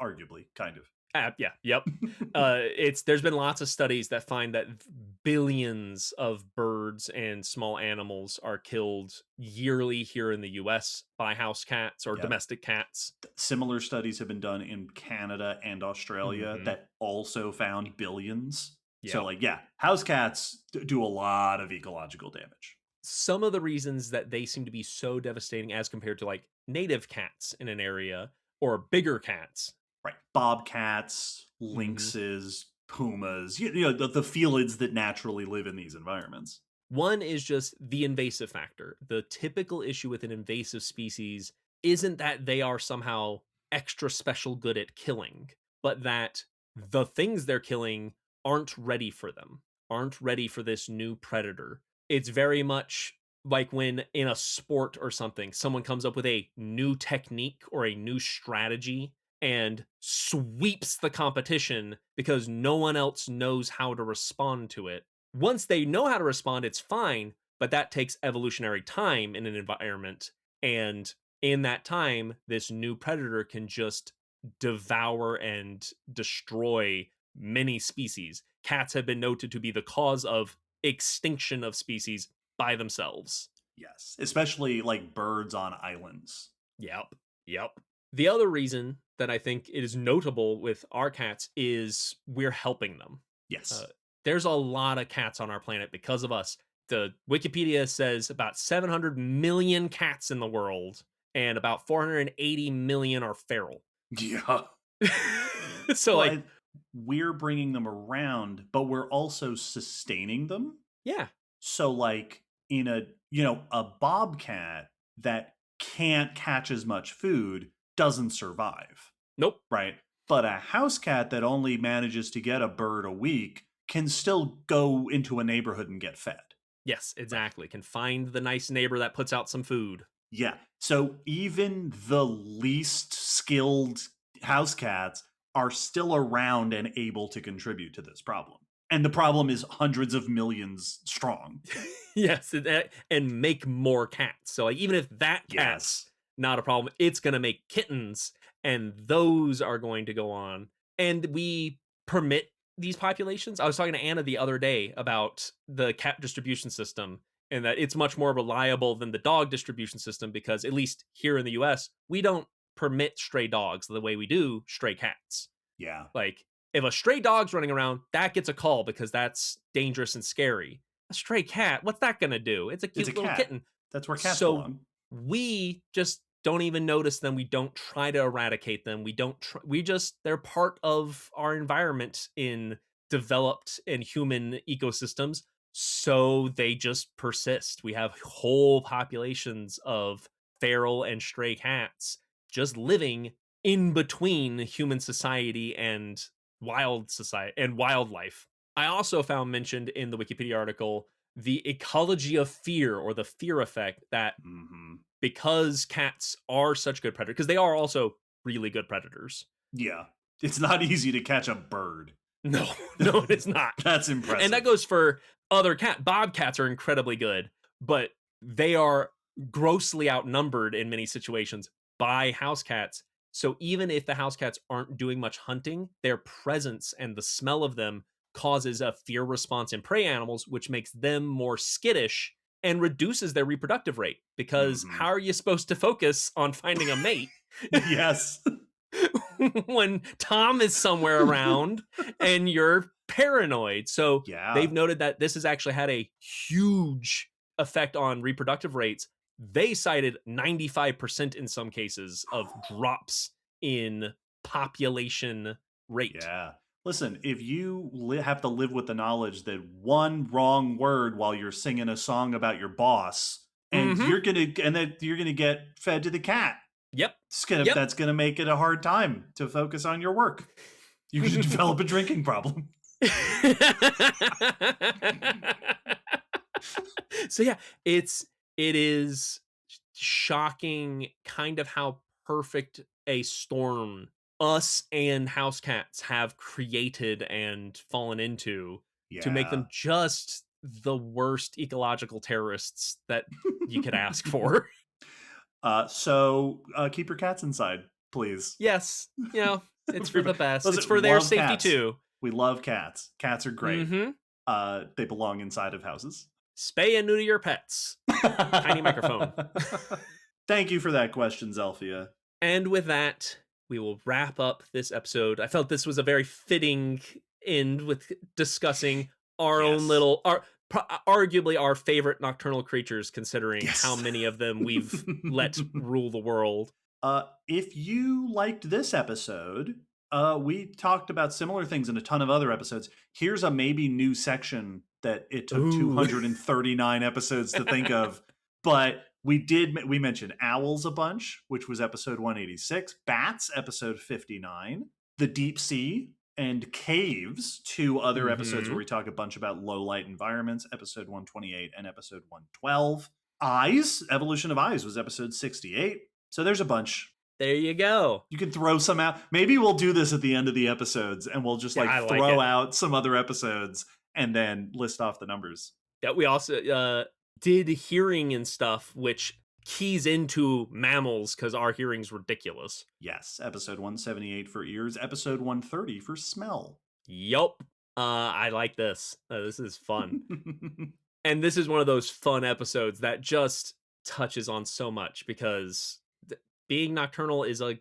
arguably, kind of. Yeah, yep. It's there's been lots of studies that find that billions of birds and small animals are killed yearly here in the US by house cats or Yep. domestic cats. Similar studies have been done in Canada and Australia Mhm. that also found billions. So, Yep. like, yeah, house cats do a lot of ecological damage. Some of the reasons that they seem to be so devastating as compared to like native cats in an area or bigger cats. Right. Bobcats, Mhm. lynxes, pumas, the felids that naturally live in these environments. One is just the invasive factor. The typical issue with an invasive species isn't that they are somehow extra special good at killing, but that the things they're killing aren't ready for them, aren't ready for this new predator. It's very much like when in a sport or something, someone comes up with a new technique or a new strategy and sweeps the competition because no one else knows how to respond to it. Once they know how to respond, it's fine, but that takes evolutionary time in an environment. And in that time, this new predator can just devour and destroy many species. Cats have been noted to be the cause of extinction of species by themselves. Yes. Especially like birds on islands. Yep. Yep. The other reason that I think it is notable with our cats is we're helping them. Uh, Yes. there's a lot of cats on our planet because of us. The Wikipedia says about 700 million cats in the world, and about 480 million are feral. Yeah. So, Well, like, we're bringing them around, but we're also sustaining them. yeah, So, like, in a bobcat that can't catch as much food doesn't survive, nope. right? But a house cat that only manages to get a bird a week can still go into a neighborhood and get fed. Yes, Right. exactly. Can find the nice neighbor that puts out some food. Yeah. So even the least skilled house cats are still around and able to contribute to this problem. And the problem is hundreds of millions strong. Yes, and make more cats. So, like, even if that cat's Yes. not a problem, it's gonna make kittens, and those are going to go on. And we permit these populations. I was talking to Anna the other day about the cat distribution system, and that it's much more reliable than the dog distribution system because, at least here in the US, we don't permit stray dogs the way we do stray cats. Yeah. Like, if a stray dog's running around, that gets a call because that's dangerous and scary. A stray cat, what's that gonna do? It's a It's a cute little cat. kitten. That's where cats So belong. we just don't even notice them. We don't try to eradicate them. We don't. We just they're part of our environment in developed and human ecosystems. So they just persist. We have whole populations of feral and stray cats just living in between human society and wild society and wildlife. I also found mentioned in the Wikipedia article the ecology of fear or the fear effect that Hmm. because cats are such good predators, because they are also really good predators. Yeah. It's not easy to catch a bird. No, no, it's not. That's And impressive. that goes for other bobcats are incredibly good, but they are grossly outnumbered in many situations by house cats. So even if the house cats aren't doing much hunting, their presence and the smell of them causes a fear response in prey animals, which makes them more skittish and reduces their reproductive rate. Because Mhm. how are you supposed to focus on finding a mate Yes. when Tom is somewhere around and you're paranoid? So they've Yeah. noted that this has actually had a huge effect on reproductive rates. They cited 95% in some cases of drops in population rate. Yeah. Listen, if you have to live with the knowledge that one wrong word while you're singing a song about your boss, and then you're gonna get fed to the cat. Yep. That's gonna make it a hard time to focus on your work. You could develop a drinking problem. So yeah, it is shocking kind of how perfect a storm us and house cats have created and fallen into to make them just the worst ecological terrorists that you could ask for. So keep your cats inside, please. Yes, it's for the best. Listen, it's for their safety cats. too. We love cats. Cats are great. Mm-hmm. They belong inside of houses. Spay and neuter your pets. Tiny microphone. Thank you for that question, Zelfia. And with that, we will wrap up this episode. I felt this was a very fitting end with discussing our own little, arguably our favorite nocturnal creatures, considering how many of them we've let rule the world. If you liked this episode, we talked about similar things in a ton of other episodes. Here's a maybe new section that it took 239 episodes to think of, but we mentioned owls a bunch, which was episode 186, bats, episode 59, the deep sea, and caves, 2 other episodes where we talk a bunch about low light environments, episode 128 and episode 112. Eyes, evolution of eyes was episode 68. So there's a bunch. There you go. You can throw some out. Maybe we'll do this at the end of the episodes and we'll just throw out some other episodes and then list off the numbers. Yeah, we also did hearing and stuff, which keys into mammals because our hearing's ridiculous. Yes, episode 178 for ears, episode 130 for smell. Yup. I like this. This is fun. And this is one of those fun episodes that just touches on so much because being nocturnal is a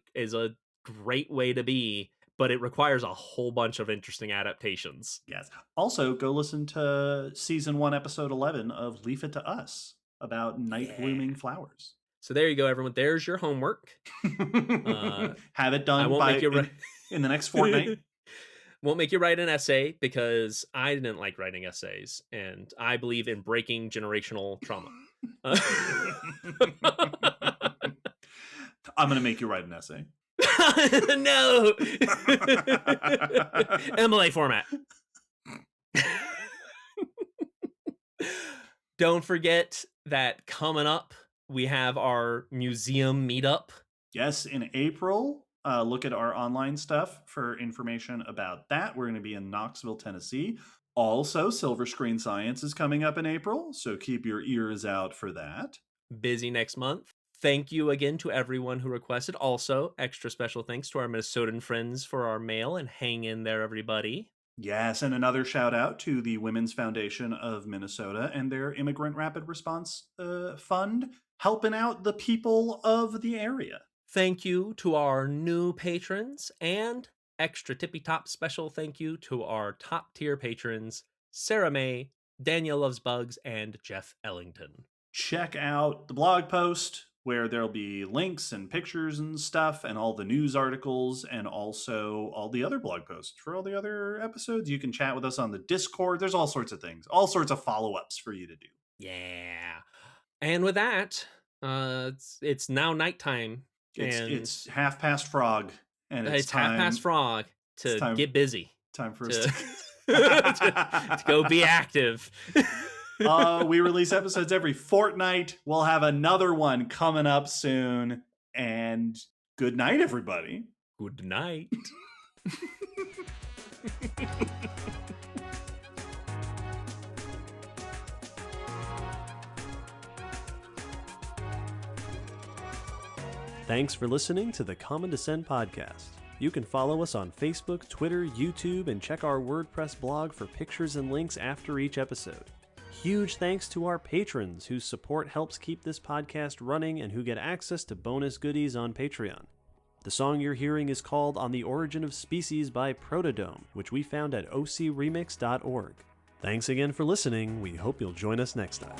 great way to be, but it requires a whole bunch of interesting adaptations. Yes. Also, go listen to season 1, episode 11 of Leave It to Us about night blooming flowers. So there you go, everyone. There's your homework. Have it done in the next fortnight. Won't make you write an essay because I didn't like writing essays, and I believe in breaking generational trauma. I'm going to make you write an essay. No. MLA format. Don't forget that coming up, we have our museum meetup. Yes, in April. Look at our online stuff for information about that. We're going to be in Knoxville, Tennessee. Also, Silver Screen Science is coming up in April, so keep your ears out for that. Busy next month. Thank you again to everyone who requested. Also, extra special thanks to our Minnesotan friends for our mail, and hang in there, everybody. Yes, and another shout out to the Women's Foundation of Minnesota and their Immigrant Rapid Response Fund, helping out the people of the area. Thank you to our new patrons, and extra tippy-top special thank you to our top-tier patrons, Sarah May, Daniel Loves Bugs, and Jeff Ellington. Check out the blog post where there'll be links and pictures and stuff and all the news articles and also all the other blog posts for all the other episodes. You can chat with us on the Discord. There's all sorts of things, all sorts of follow-ups for you to do. Yeah. And with that, it's now nighttime. It's half past frog. And it's half past frog to get busy. Time for us to go be active. We release episodes every fortnight. We'll have another one coming up soon. And good night, everybody. Good night. Thanks for listening to the Common Descent podcast. You can follow us on Facebook, Twitter, YouTube, and check our WordPress blog for pictures and links after each episode. Huge thanks to our patrons whose support helps keep this podcast running and who get access to bonus goodies on Patreon. The song you're hearing is called On the Origin of Species by Protodome, which we found at ocremix.org. Thanks again for listening. We hope you'll join us next time.